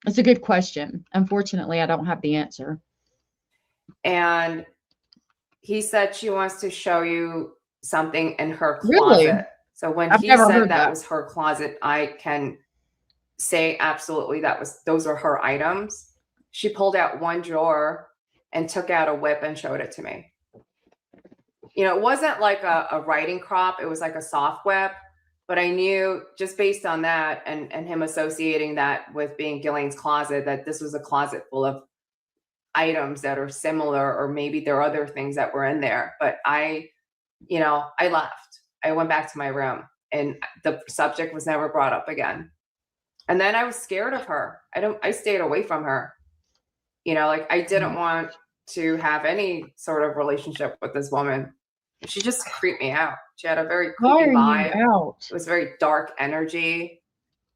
It's a good question. Unfortunately, I don't have the answer. And he said she wants to show you something in her closet. Really? So when I've he never said heard that that was her closet, I can say absolutely those are her items. She pulled out one drawer and took out a whip and showed it to me. You know, it wasn't like a riding crop. It was like a soft whip. But I knew just based on that and him associating that with being Ghislaine's closet, that this was a closet full of items that are similar, or maybe there are other things that were in there. But I left. I went back to my room and the subject was never brought up again. And then I was scared of her. I stayed away from her. You know, like I didn't want to have any sort of relationship with this woman. She just creeped me out. She had a very creepy vibe. It was very dark energy.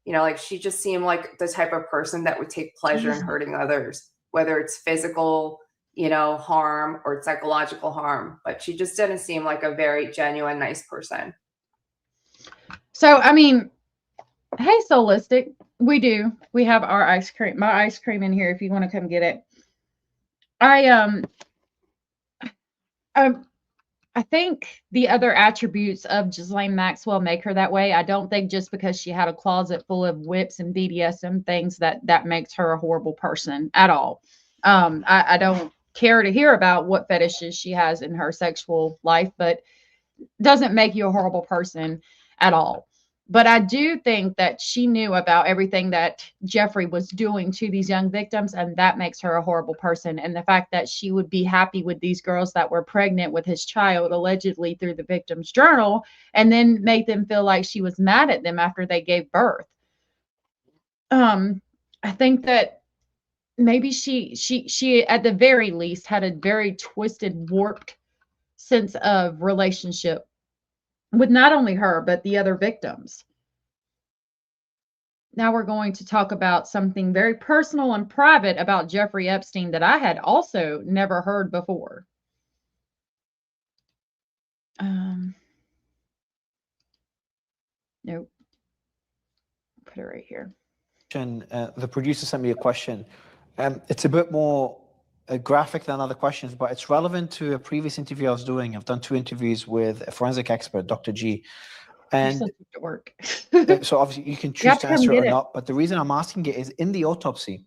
You know, like she just seemed like the type of person that would take pleasure in hurting others, whether it's physical, harm or psychological harm. But she just didn't seem like a very genuine, nice person. So, I mean, hey, Solistic, we have our ice cream, my ice cream in here if you want to come get it. I think the other attributes of Ghislaine Maxwell make her that way. I don't think just because she had a closet full of whips and BDSM things that makes her a horrible person at all. I don't care to hear about what fetishes she has in her sexual life, but doesn't make you a horrible person at all. But I do think that she knew about everything that Jeffrey was doing to these young victims, and that makes her a horrible person. And the fact that she would be happy with these girls that were pregnant with his child, allegedly through the victim's journal, and then make them feel like she was mad at them after they gave birth. I think that maybe she at the very least had a very twisted, warped sense of relationship with not only her, but the other victims. Now we're going to talk about something very personal and private about Jeffrey Epstein that I had also never heard before. Nope. Put it right here. The producer sent me a question. It's a bit more graphic than other questions, but it's relevant to a previous interview I was doing. I've done 2 interviews with a forensic expert, Dr. G. And to work. So obviously you can choose to answer it or not. But the reason I'm asking it is in the autopsy,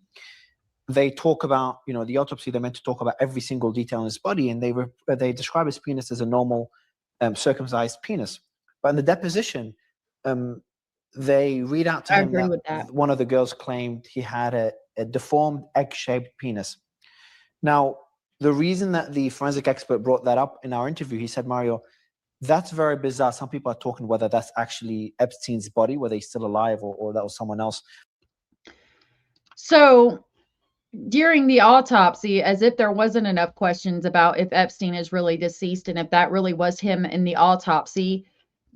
they talk about, the autopsy, they're meant to talk about every single detail in his body, and they describe his penis as a normal circumcised penis. But in the deposition, they read out to him that one of the girls claimed he had a deformed egg-shaped penis. Now, the reason that the forensic expert brought that up in our interview, he said, Mario, that's very bizarre. Some people are talking whether that's actually Epstein's body, whether he's still alive, or that was someone else. So during the autopsy, as if there wasn't enough questions about if Epstein is really deceased and if that really was him in the autopsy,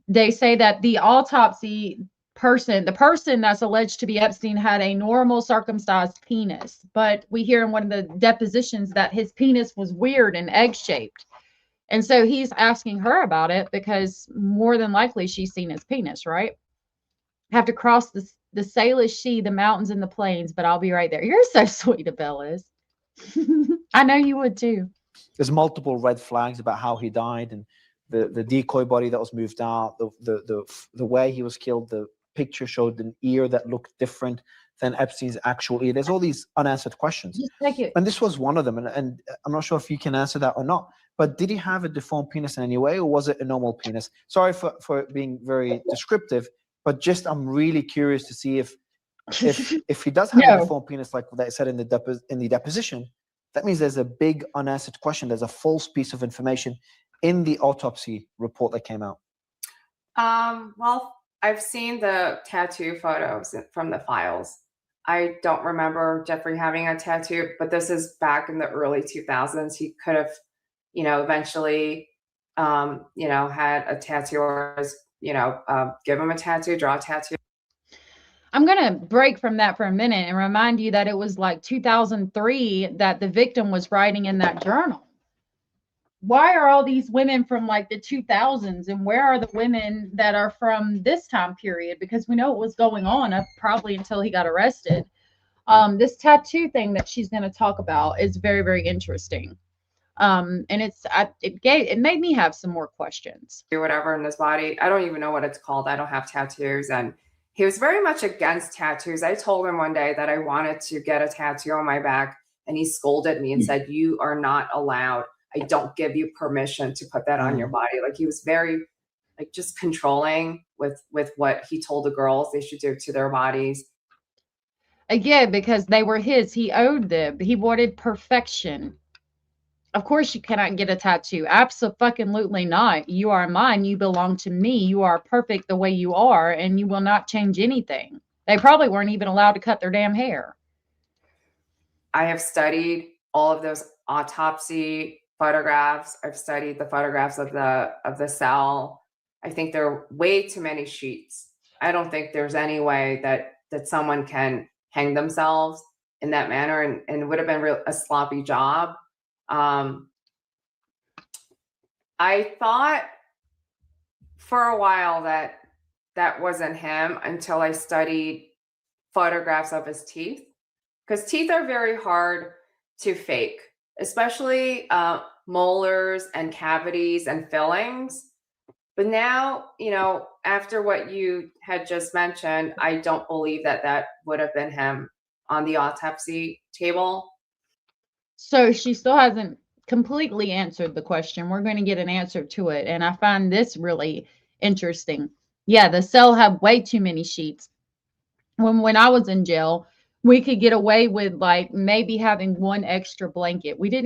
they say that the autopsy person, the person that's alleged to be Epstein, had a normal circumcised penis. But we hear in one of the depositions that his penis was weird and egg-shaped. And so he's asking her about it because more than likely she's seen his penis, right? Have to cross the Salish Sea, the mountains and the plains, but I'll be right there. You're so sweet, Abellas. I know you would too. There's multiple red flags about how he died, and the decoy body that was moved out, the way he was killed. The picture showed an ear that looked different than Epstein's actual ear. There's all these unanswered questions. Just take it. And this was one of them. And I'm not sure if you can answer that or not, but did he have a deformed penis in any way, or was it a normal penis? Sorry for being very descriptive, but just I'm really curious to see if he does have a deformed penis, like they said in the deposition, that means there's a big unanswered question. There's a false piece of information in the autopsy report that came out. Well, I've seen the tattoo photos from the files. I don't remember Jeffrey having a tattoo, but this is back in the early 2000s. He could have, eventually, had a tattoo, or, give him a tattoo, draw a tattoo. I'm going to break from that for a minute and remind you that it was like 2003 that the victim was writing in that journal. Why are all these women from like the 2000s, and where are the women that are from this time period? Because we know what was going on up probably until he got arrested. This tattoo thing that she's going to talk about is very, very interesting. And it made me have some more questions. Or whatever in his body. I don't even know what it's called. I don't have tattoos. And he was very much against tattoos. I told him one day that I wanted to get a tattoo on my back, and he scolded me and said, "You are not allowed. I don't give you permission to put that on your body." Like, he was very just controlling with what he told the girls they should do to their bodies. Again, because they were his, he owed them. He wanted perfection. Of course you cannot get a tattoo. Absolutely not. You are mine. You belong to me. You are perfect the way you are, and you will not change anything. They probably weren't even allowed to cut their damn hair. I have studied all of those autopsy photographs. I've studied the photographs of the cell. I think there are way too many sheets. I don't think there's any way that someone can hang themselves in that manner, and it would have been a sloppy job. I thought for a while that wasn't him until I studied photographs of his teeth, because teeth are very hard to fake, especially molars and cavities and fillings. But now, after what you had just mentioned, I don't believe that would have been him on the autopsy table. So she still hasn't completely answered the question. We're going to get an answer to it. And I find this really interesting. Yeah, the cell had way too many sheets. When I was in jail, we could get away with like maybe having one extra blanket. We did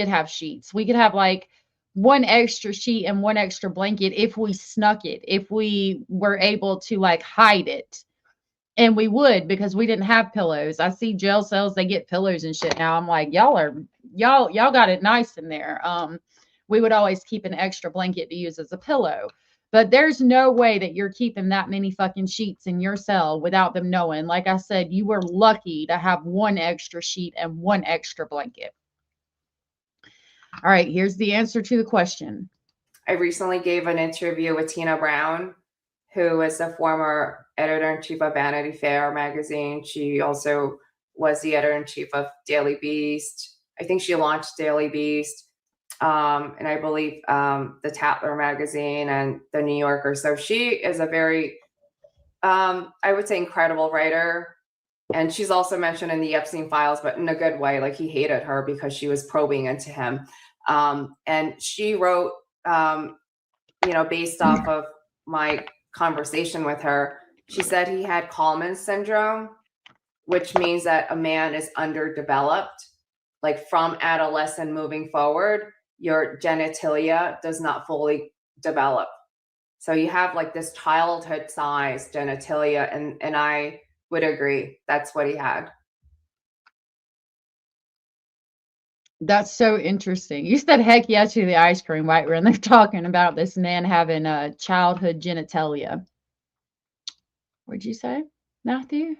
have sheets. We could have like one extra sheet and one extra blanket if we snuck it, if we were able to like hide it. And we would, because we didn't have pillows. I see jail cells, they get pillows and shit now. I'm like, y'all got it nice in there. We would always keep an extra blanket to use as a pillow. But there's no way that you're keeping that many fucking sheets in your cell without them knowing. Like I said, you were lucky to have one extra sheet and one extra blanket. All right, here's the answer to the question. I recently gave an interview with Tina Brown, who is the former editor-in-chief of Vanity Fair magazine. She also was the editor-in-chief of Daily Beast. I think she launched Daily Beast. And I believe the Tatler magazine and the New Yorker. So she is a very, I would say, incredible writer. And she's also mentioned in the Epstein files, but in a good way. Like, he hated her because she was probing into him. And she wrote, based off of my conversation with her, she said he had Kullman syndrome, which means that a man is underdeveloped, like from adolescent moving forward. Your genitalia does not fully develop. So you have like this childhood size genitalia, and I would agree that's what he had. That's so interesting. You said heck yeah to the ice cream, right? When they're talking about this man having a childhood genitalia. What'd you say, Matthew?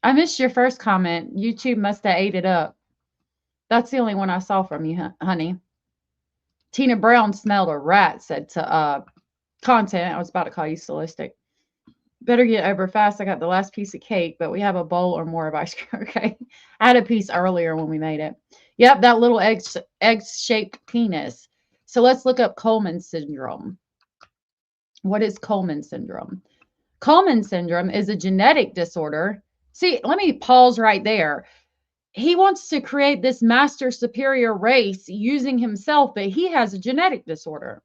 I missed your first comment. YouTube must have ate it up. That's the only one I saw from you, honey. Tina Brown smelled a rat, said to content. I was about to call you Solistic. Better get over fast. I got the last piece of cake, but we have a bowl or more of ice cream. Okay. I had a piece earlier when we made it. Yep, that little egg-shaped penis. So let's look up Kullman syndrome. What is Kullman syndrome? Kullman syndrome is a genetic disorder. See, let me pause right there. He wants to create this master superior race using himself, but he has a genetic disorder.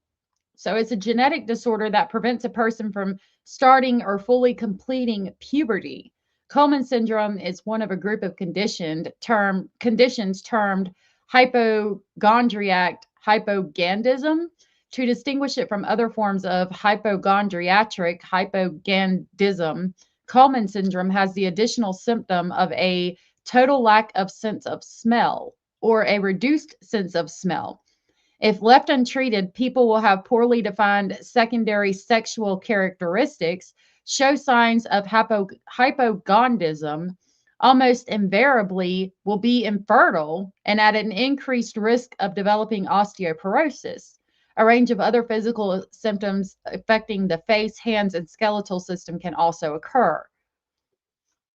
So it's a genetic disorder that prevents a person from starting or fully completing puberty. Kullman syndrome is one of a group of conditions termed hypochondriac hypogandism. To distinguish it from other forms of hypochondriatric hypogandism, Kullman syndrome has the additional symptom of a total lack of sense of smell or a reduced sense of smell. If left untreated, people will have poorly defined secondary sexual characteristics, show signs of hypogondism, almost invariably will be infertile, and at an increased risk of developing osteoporosis. A range of other physical symptoms affecting the face, hands, and skeletal system can also occur.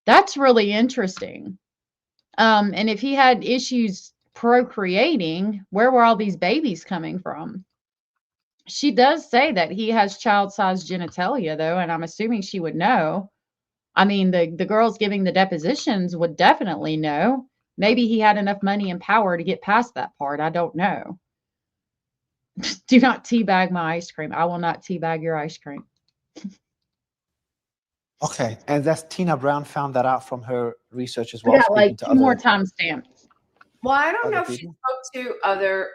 That's really interesting. And if he had issues procreating, where were all these babies coming from? She does say that he has child-sized genitalia, though, and I'm assuming she would know. I mean, the girls giving the depositions would definitely know. Maybe he had enough money and power to get past that part. I don't know. Do not teabag my ice cream. I will not teabag your ice cream. Okay, and that's Tina Brown found that out from her research as well. Yeah, like two more timestamps. Well, I don't know if she spoke to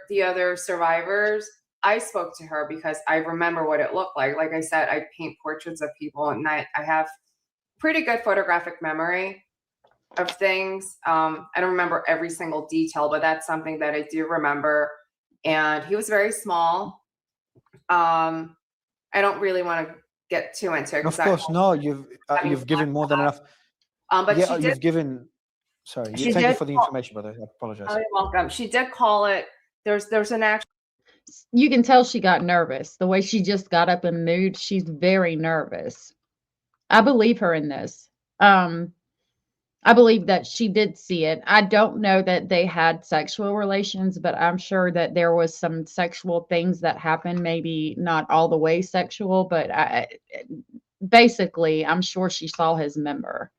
the other survivors. I spoke to her because I remember what it looked like. Like I said, I paint portraits of people, and I have pretty good photographic memory of things. I don't remember every single detail, but that's something that I do remember. And he was very small. I don't really want to get too into it. Of course, no. You've given more than enough. But yeah, you've given. Sorry, thank you for the information, brother. I apologize. Oh, you're welcome. She did call it. There's an actual. You can tell she got nervous. The way she just got up in mood, she's very nervous. I believe her in this. I believe that she did see it. I don't know that they had sexual relations, but I'm sure that there was some sexual things that happened. Maybe not all the way sexual, but basically, I'm sure she saw his member.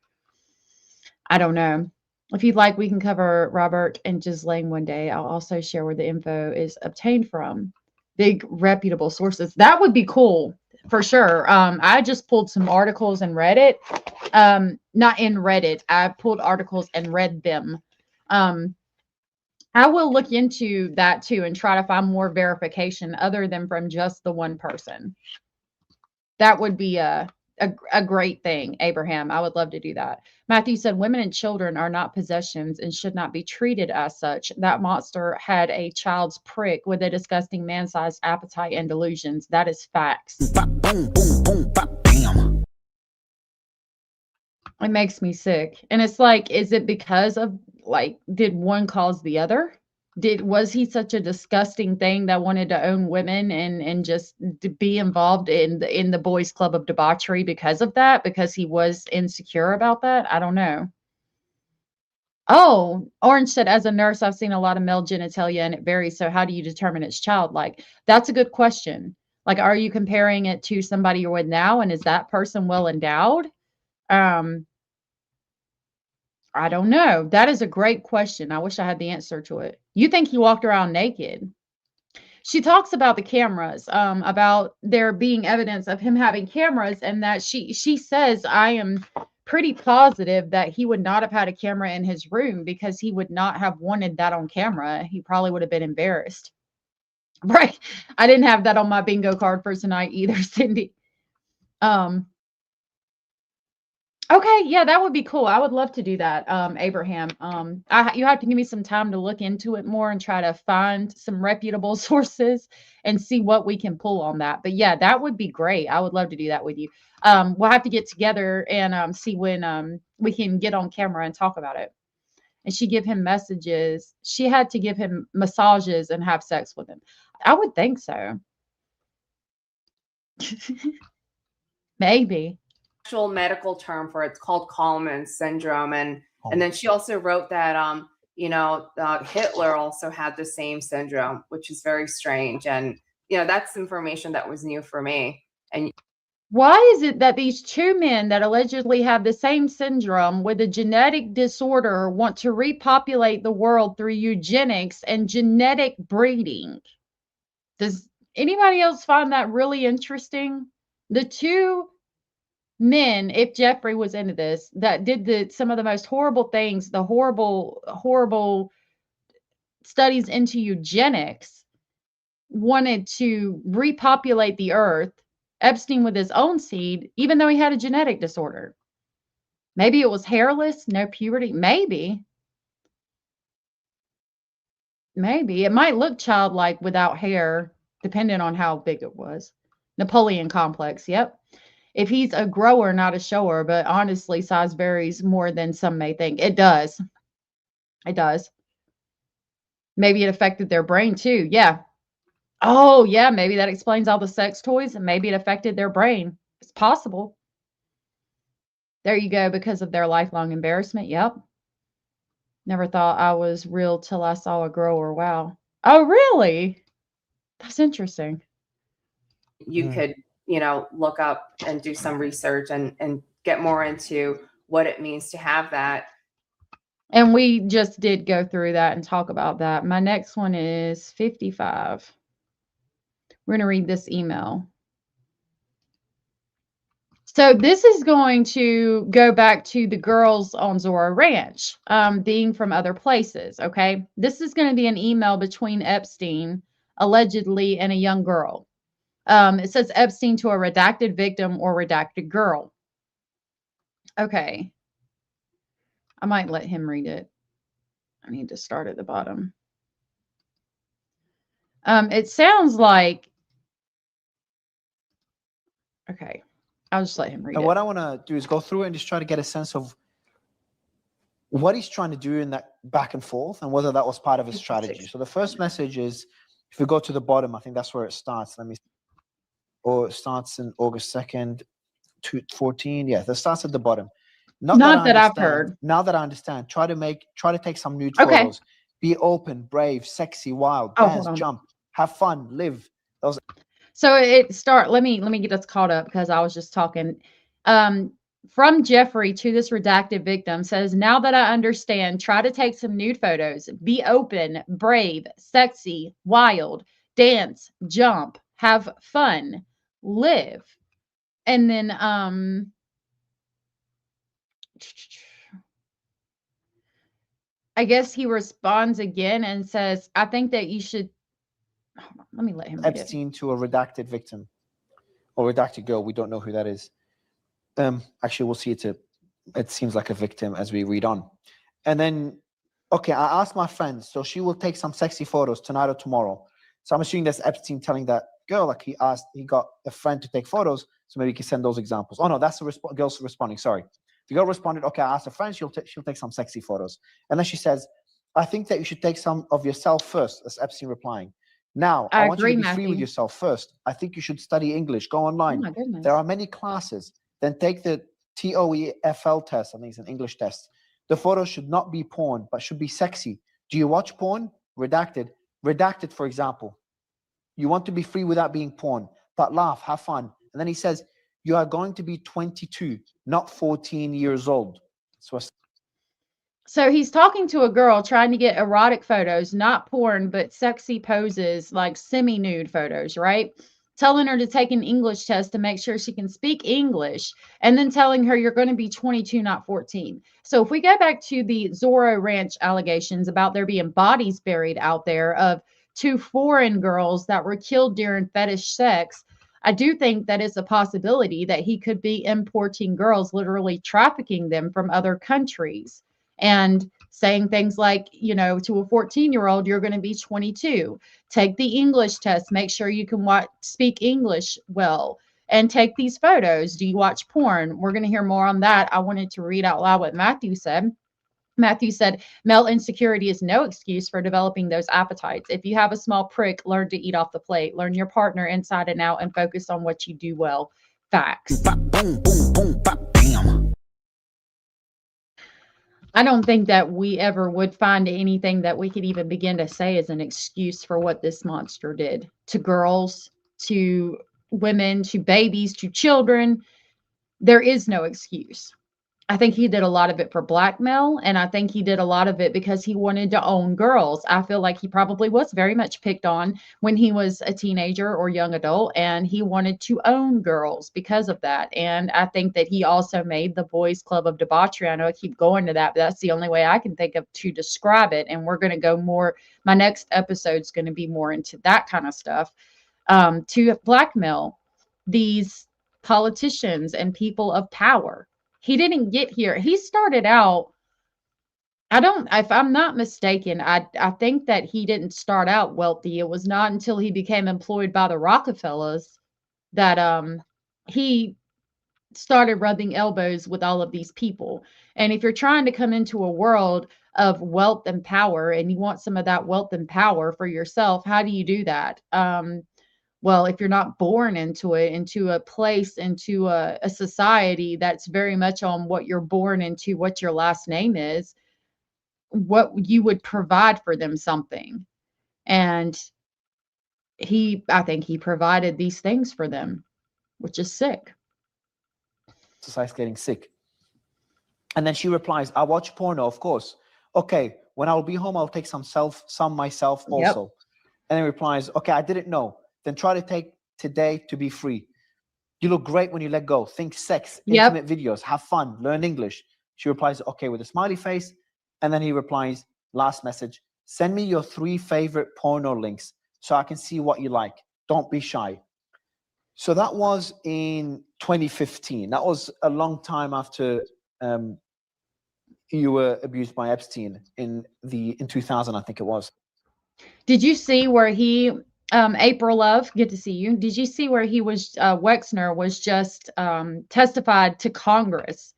I don't know. If you'd like, we can cover Robert and Ghislaine one day. I'll also share where the info is obtained from. Big reputable sources. That would be cool for sure. I just pulled some articles and read it. Not in Reddit. I pulled articles and read them. I will look into that too and try to find more verification other than from just the one person. That would be a great thing, Abraham. I would love to do that. Matthew said, women and children are not possessions and should not be treated as such. That monster had a child's prick with a disgusting man-sized appetite and delusions. That is facts. Boom, boom, boom, bam. It makes me sick. And it's like, is it because of, like, did one cause the other? Was he such a disgusting thing that wanted to own women and just to be involved in the boys club of debauchery because of that, because he was insecure about that? I don't know. Oh, Orange said, as a nurse, I've seen a lot of male genitalia and it varies. So how do you determine it's childlike? That's a good question. Like, are you comparing it to somebody you're with now? And is that person well endowed? I don't know. That is a great question. I wish I had the answer to it. You think he walked around naked? She talks about the cameras, about there being evidence of him having cameras, and that she says, I am pretty positive that he would not have had a camera in his room because he would not have wanted that on camera. He probably would have been embarrassed. Right. I didn't have that on my bingo card for tonight either, Cindy. Okay, yeah, that would be cool. I would love to do that, Abraham. You have to give me some time to look into it more and try to find some reputable sources and see what we can pull on that. But yeah, that would be great. I would love to do that with you. We'll have to get together and see when we can get on camera and talk about it. And she give him messages. She had to give him massages and have sex with him. I would think so. Maybe. Actual medical term for it's called Kullman syndrome, and then she also wrote that Hitler also had the same syndrome, which is very strange, and that's information that was new for me. And why is it that these two men that allegedly have the same syndrome with a genetic disorder want to repopulate the world through eugenics and genetic breeding? Does anybody else find that really interesting? The two men, if Jeffrey was into this, that did some of the most horrible things, the horrible studies into eugenics, wanted to repopulate the earth. Epstein with his own seed, even though he had a genetic disorder. Maybe it was hairless, no puberty. Maybe it might look childlike without hair, depending on how big it was. Napoleon complex. Yep. If he's a grower, not a shower, but honestly, size varies more than some may think. It does. It does. Maybe it affected their brain too. Yeah. Oh, yeah. Maybe that explains all the sex toys, and maybe it affected their brain. It's possible. There you go. Because of their lifelong embarrassment. Yep. Never thought I was real till I saw a grower. Wow. Oh, really? That's interesting. You could look up and do some research and get more into what it means to have that. And we just did go through that and talk about that. My next one is 55. We're going to read this email. So this is going to go back to the girls on Zorro Ranch, being from other places, okay? This is going to be an email between Epstein, allegedly, and a young girl. It says Epstein to a redacted victim or redacted girl. Okay. I might let him read it. I need to start at the bottom. It sounds like, okay, I'll just let him read it. And what I want to do is go through it and just try to get a sense of what he's trying to do in that back and forth and whether that was part of his strategy. So the first message is, if we go to the bottom, I think that's where it starts. Or it starts in August 2nd, 2014. Yeah, that starts at the bottom. Not that I've heard. Now that I understand, try to take some nude photos. Be open, brave, sexy, wild, dance, jump, have fun, live. So let me get us caught up because I was just talking. From Jeffrey to this redacted victim says, now that I understand, try to take some nude photos. Be open, brave, sexy, wild, dance, jump, have fun, live. And then I guess he responds again and says, I think that you should, hold on, let me let him read Epstein to a redacted victim or redacted girl. We don't know who that is. Actually, we'll see it seems like a victim as we read on. And then, okay, I asked my friend, so she will take some sexy photos tonight or tomorrow. So I'm assuming that's Epstein telling that girl, like he got a friend to take photos, so maybe he can send those examples. Oh no, that's the girl's responding. Sorry, the girl responded, okay, I asked a friend, she'll take some sexy photos, and then she says, I think that you should take some of yourself first. That's Epstein replying. Now, I want you to be free with yourself first. I think you should study English. Go online. Oh my goodness. There are many classes. Then take the TOEFL test. I think it's an English test. The photos should not be porn, but should be sexy. Do you watch porn? Redacted. Redacted, for example. You want to be free without being porn, but laugh, have fun. And then he says, you are going to be 22, not 14 years old. So he's talking to a girl trying to get erotic photos, not porn, but sexy poses, like semi-nude photos, right? Telling her to take an English test to make sure she can speak English, and then telling her you're going to be 22, not 14. So if we go back to the Zorro Ranch allegations about there being bodies buried out there of 2 foreign girls that were killed during fetish sex, I do think that it's a possibility that he could be importing girls, literally trafficking them from other countries, and saying things like, you know, to a 14-year-old, you're going to be 22. Take the English test. Make sure you can speak English well, and take these photos. Do you watch porn? We're going to hear more on that. I wanted to read out loud what Matthew said. Matthew said, male insecurity is no excuse for developing those appetites. If you have a small prick, learn to eat off the plate. Learn your partner inside and out and focus on what you do well. Facts. Boom, boom, boom, bam. I don't think that we ever would find anything that we could even begin to say as an excuse for what this monster did to girls, to women, to babies, to children. There is no excuse. I think he did a lot of it for blackmail, and I think he did a lot of it because he wanted to own girls. I feel like he probably was very much picked on when he was a teenager or young adult, and he wanted to own girls because of that. And I think that he also made the boys' club of debauchery. I know I keep going to that, but that's the only way I can think of to describe it. And we're going to go more, my next episode is going to be more into that kind of stuff, to blackmail these politicians and people of power. He didn't get here. He started out, if I'm not mistaken, I think that he didn't start out wealthy. It was not until he became employed by the Rockefellers that he started rubbing elbows with all of these people. And if you're trying to come into a world of wealth and power, and you want some of that wealth and power for yourself, how do you do that? Well, if you're not born into it, into a place, into a society that's very much on what you're born into, what your last name is, what you would provide for them something. And I think he provided these things for them, which is sick. Society's getting sick. And then she replies, I watch porno, of course. Okay, when I'll be home, I'll take some myself also. Yep. And then replies, okay, I didn't know. Then try to take today to be free. You look great when you let go. Think sex, intimate videos, have fun, learn English. She replies, okay, with a smiley face. And then he replies, last message, send me your 3 favorite porno links so I can see what you like. Don't be shy. So that was in 2015. That was a long time after you were abused by Epstein in 2000, I think it was. Did you see where he... April Love, good to see you. Did you see where he was, Wexner was just testified to Congress?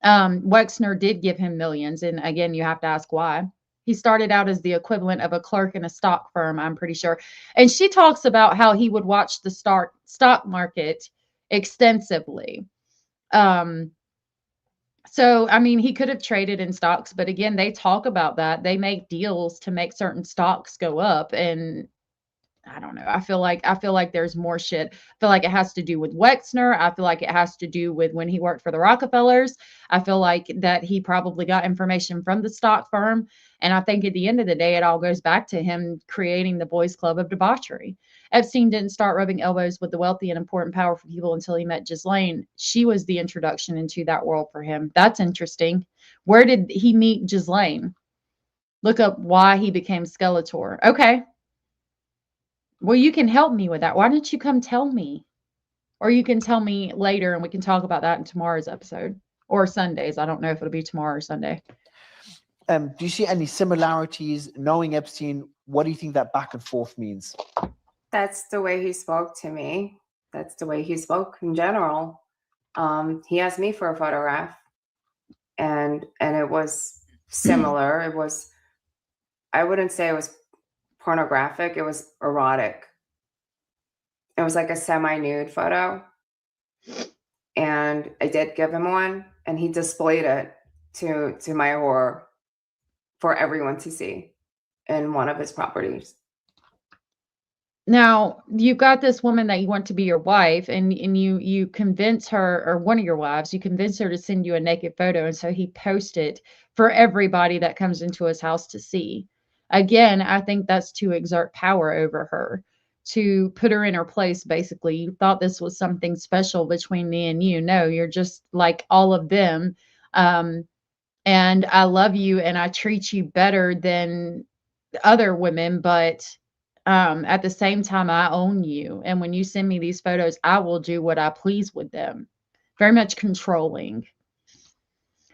Wexner did give him millions. And again, you have to ask why. He started out as the equivalent of a clerk in a stock firm, I'm pretty sure. And she talks about how he would watch the stock market extensively. So, I mean, he could have traded in stocks, but again, they talk about that. They make deals to make certain stocks go up, and I don't know. I feel like there's more shit. I feel like it has to do with Wexner. I feel like it has to do with when he worked for the Rockefellers. I feel like that he probably got information from the stock firm. And I think at the end of the day, it all goes back to him creating the boys' club of debauchery. Epstein didn't start rubbing elbows with the wealthy and important, powerful people until he met Ghislaine. She was the introduction into that world for him. That's interesting. Where did he meet Ghislaine? Look up why he became Skeletor. Okay. Well, you can help me with that. Why don't you come tell me? Or you can tell me later and we can talk about that in tomorrow's episode or Sundays. I don't know if it'll be tomorrow or Sunday. Do you see any similarities knowing Epstein? What do you think that back and forth means? That's the way he spoke to me. That's the way he spoke in general. He asked me for a photograph, and it was similar. It was, I wouldn't say it was pornographic. It was erotic. It was like a semi-nude photo. And I did give him one, and he displayed it to my horror for everyone to see in one of his properties. Now, you've got this woman that you want to be your wife, and you convince her, or one of your wives, you convince her to send you a naked photo, and so he posted it for everybody that comes into his house to see. Again, I think that's to exert power over her, to put her in her place, basically. You thought this was something special between me and you. No, you're just like all of them. And I love you, and I treat you better than other women, but at the same time, I own you. And when you send me these photos, I will do what I please with them. Very much controlling.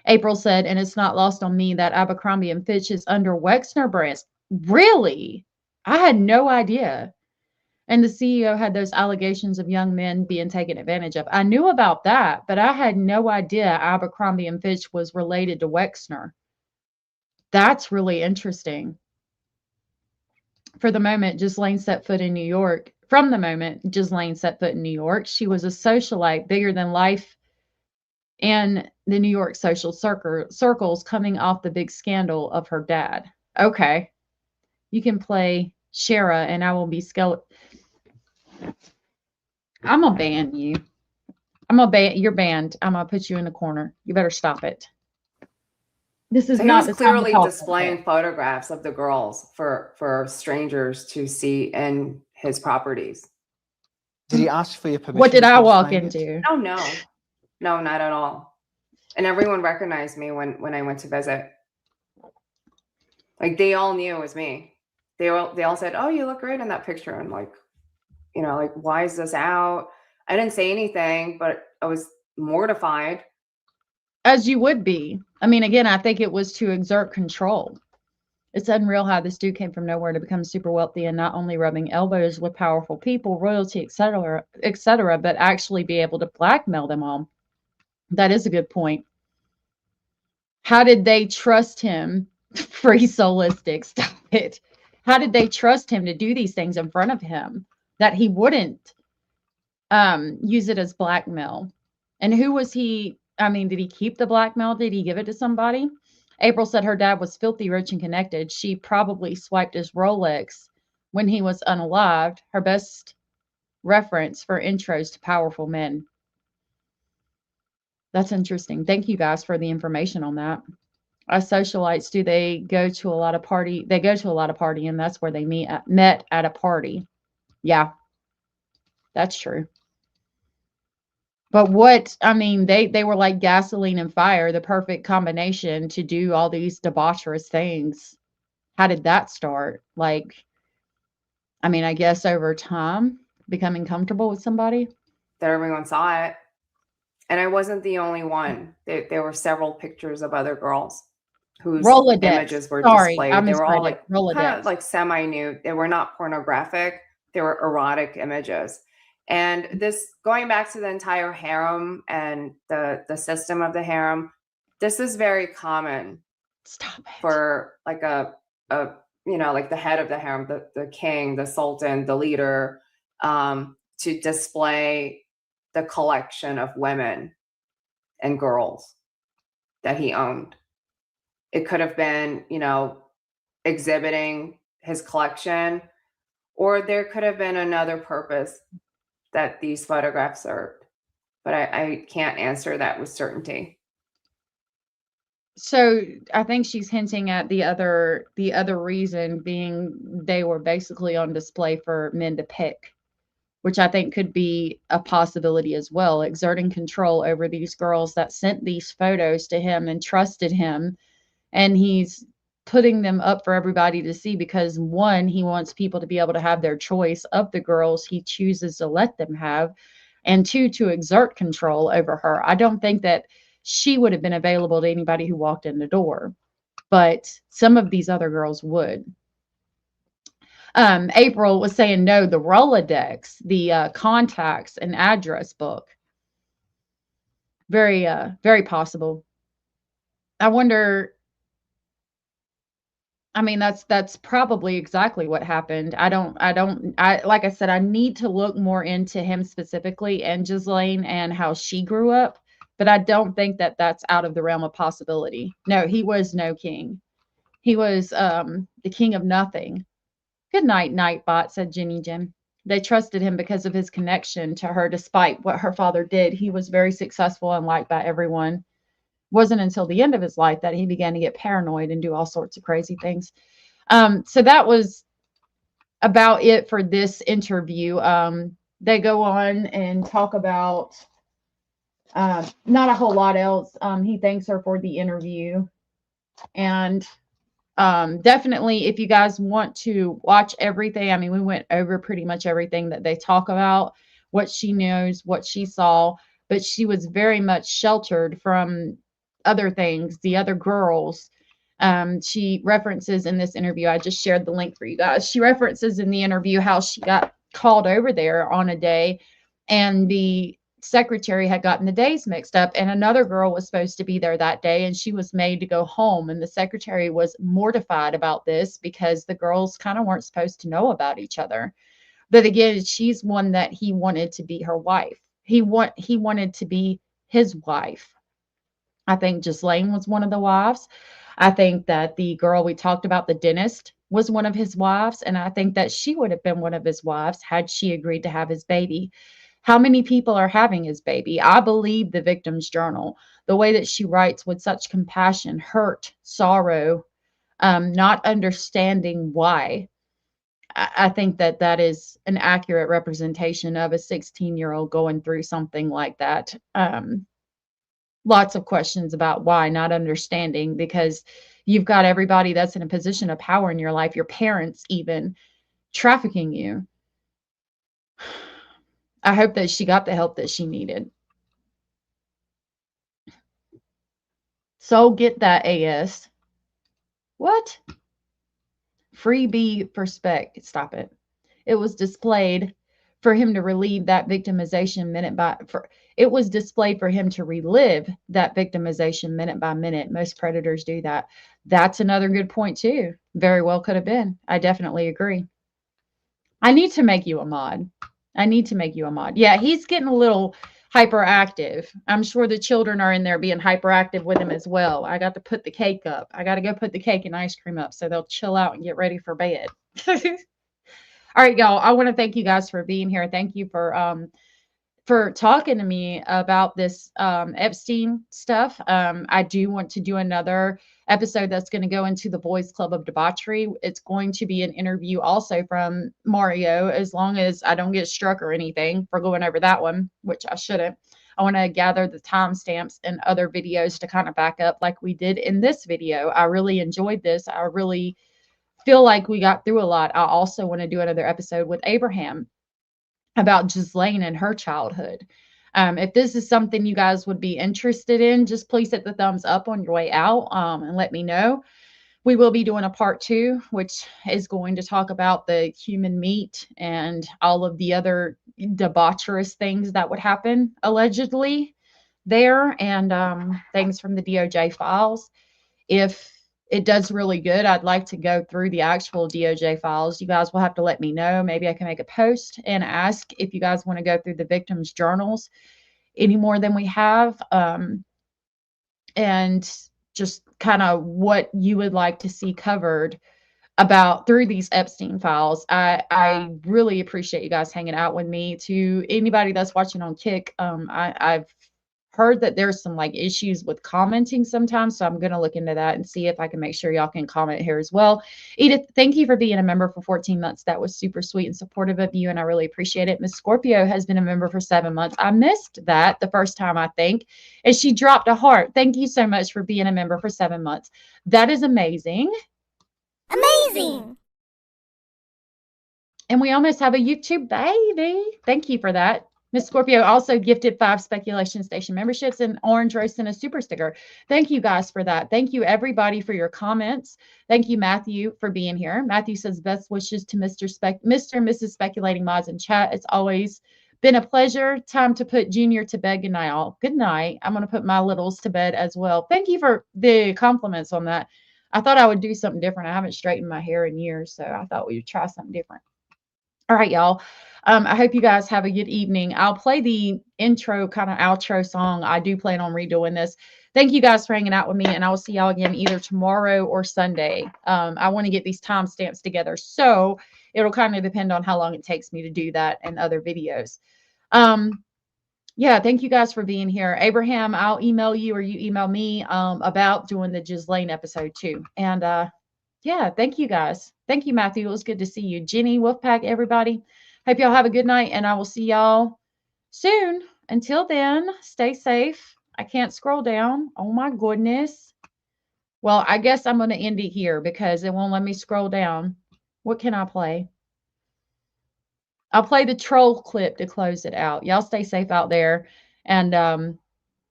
April said, and it's not lost on me that Abercrombie & Fitch is under Wexner brands. Really? I had no idea. And the CEO had those allegations of young men being taken advantage of. I knew about that, but I had no idea Abercrombie & Fitch was related to Wexner. That's really interesting. For the moment Ghislaine set foot in New York, from the moment Ghislaine set foot in New York, she was a socialite bigger than life and the New York social circles coming off the big scandal of her dad. Okay. You can play Shara and I will be I'm going to ban you. You're banned. I'm going to put you in the corner. You better stop it. This is so not he was clearly displaying photographs of the girls for strangers to see in his properties. Did he ask for your permission? What did I walk into? Oh, no, not at all. And everyone recognized me when I went to visit. Like they all knew it was me. They all said, "Oh, you look great in that picture." And like, like, why is this out? I didn't say anything, but I was mortified. As you would be. I mean, again, I think it was to exert control. It's unreal how this dude came from nowhere to become super wealthy and not only rubbing elbows with powerful people, royalty, etc., but actually be able to blackmail them all. That is a good point. How did they trust him? Free Solistic, stop it. How did they trust him to do these things in front of him that he wouldn't use it as blackmail? And who was he? I mean, did he keep the blackmail? Did he give it to somebody? April said her dad was filthy rich and connected. She probably swiped his Rolex when he was unalived. Her best reference for intros to powerful men. That's interesting. Thank you guys for the information on that. As socialites, do they go to a lot of party? They go to a lot of party, and that's where they met at a party. Yeah, that's true. But they were like gasoline and fire, the perfect combination to do all these debaucherous things. How did that start? Like, I guess over time, becoming comfortable with somebody. That everyone saw it. And I wasn't the only one. There were several pictures of other girls whose images were displayed. They were all like kind of like semi-nude. They were not pornographic. They were erotic images. And this, going back to the entire harem and the system of the harem, this is very common. Stop it. For like a like the head of the harem, the king, the sultan, the leader, to display the collection of women and girls that he owned. It could have been, exhibiting his collection, or there could have been another purpose that these photographs served. But I can't answer that with certainty. So I think she's hinting at the other reason being they were basically on display for men to pick, which I think could be a possibility as well, exerting control over these girls that sent these photos to him and trusted him. And he's putting them up for everybody to see because, one, he wants people to be able to have their choice of the girls he chooses to let them have. and two, to exert control over her. I don't think that she would have been available to anybody who walked in the door, but some of these other girls would. April was saying no, the Rolodex, the contacts and address book. Very, very possible. I wonder. I mean, that's probably exactly what happened. Like I said, I need to look more into him specifically and Ghislaine and how she grew up, but I don't think that that's out of the realm of possibility. No, he was no king. He was the king of nothing. Good night, Nightbot, said Jenny Jim. They trusted him because of his connection to her, despite what her father did. He was very successful and liked by everyone. Wasn't until the end of his life that he began to get paranoid and do all sorts of crazy things. So that was about it for this interview. They go on and talk about not a whole lot else. He thanks her for the interview. And definitely, if you guys want to watch everything, I mean, we went over pretty much everything that they talk about, what she knows, what she saw, but she was very much sheltered from other things, the other girls. She references in this interview, I just shared the link for you guys. She references in the interview how she got called over there on a day and the secretary had gotten the days mixed up and another girl was supposed to be there that day and she was made to go home, and the secretary was mortified about this because the girls kind of weren't supposed to know about each other. But again, she's one that he wanted to be her wife. He wanted to be his wife. I think Ghislaine was one of the wives. I think that the girl we talked about, the dentist, was one of his wives. And I think that she would have been one of his wives had she agreed to have his baby. How many people are having his baby? I believe the victim's journal, the way that she writes with such compassion, hurt, sorrow, not understanding why. I think that that is an accurate representation of a 16-year-old going through something like that. Lots of questions about why, not understanding, because you've got everybody that's in a position of power in your life, your parents even, trafficking you. I hope that she got the help that she needed. So get that AS. What? Freebie for spec. Stop it. It was displayed for him to relieve that victimization minute by it was displayed for him to relive that victimization minute by minute. Most predators do that. That's another good point too. Very well could have been. I definitely agree. I need to make you a mod. I need to make you a mod. Yeah, he's getting a little hyperactive. I'm sure the children are in there being hyperactive with him as well. I got to put the cake up. I got to go put the cake and ice cream up so they'll chill out and get ready for bed. All right, y'all. I want to thank you guys for being here. Thank you for talking to me about this Epstein stuff. I do want to do another episode that's going to go into the Boys Club of Debauchery. It's going to be an interview also from Mario, as long as I don't get struck or anything for going over that one, which I shouldn't. I want to gather the timestamps and other videos to kind of back up like we did in this video. I really enjoyed this. I really feel like we got through a lot. I also want to do another episode with Abraham about Ghislaine and her childhood. If this is something you guys would be interested in, just please hit the thumbs up on your way out and let me know. We will be doing a part 2, which is going to talk about the human meat and all of the other debaucherous things that would happen allegedly there, and things from the DOJ files. If it does really good, I'd like to go through the actual DOJ files. You guys will have to let me know. Maybe I can make a post and ask if you guys want to go through the victims' journals any more than we have, and just kind of what you would like to see covered about through these Epstein files. I really appreciate you guys hanging out with me. To anybody that's watching on Kick, I've heard that there's some like issues with commenting sometimes, so I'm going to look into that and see if I can make sure y'all can comment here as well. Edith, thank you for being a member for 14 months. That was super sweet and supportive of you, and I really appreciate it. Miss Scorpio has been a member for 7 months. I missed that the first time, I think, and she dropped a heart. Thank you so much for being a member for 7 months. That is amazing. Amazing. And we almost have a YouTube baby. Thank you for that, Miss Scorpio also gifted 5 Speculation Station memberships, and Orange Rose sent a super sticker. Thank you guys for that. Thank you everybody for your comments. Thank you, Matthew, for being here. Matthew says best wishes to Mr. and Mrs. Speculating Mods in chat. It's always been a pleasure. Time to put Junior to bed. Good night, all. Good night. I'm going to put my littles to bed as well. Thank you for the compliments on that. I thought I would do something different. I haven't straightened my hair in years, so I thought we would try something different. All right, y'all. I hope you guys have a good evening. I'll play the intro, kind of outro song. I do plan on redoing this. Thank you guys for hanging out with me, and I will see y'all again either tomorrow or Sunday. I want to get these timestamps together, so it'll kind of depend on how long it takes me to do that and other videos. Yeah, thank you guys for being here. Abraham, I'll email you or you email me about doing the Ghislaine episode too. And yeah, thank you guys. Thank you, Matthew. It was good to see you. Jenny, Wolfpack, everybody. Hope y'all have a good night, and I will see y'all soon. Until then, stay safe. I can't scroll down. Oh my goodness. Well, I guess I'm going to end it here because it won't let me scroll down. What can I play? I'll play the troll clip to close it out. Y'all stay safe out there, and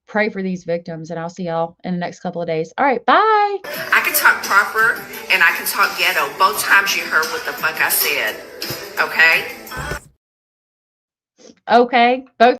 pray for these victims, and I'll see y'all in the next couple of days. All right, bye. I can talk proper and I can talk ghetto. Both times you heard what the fuck I said. Okay? Okay. Both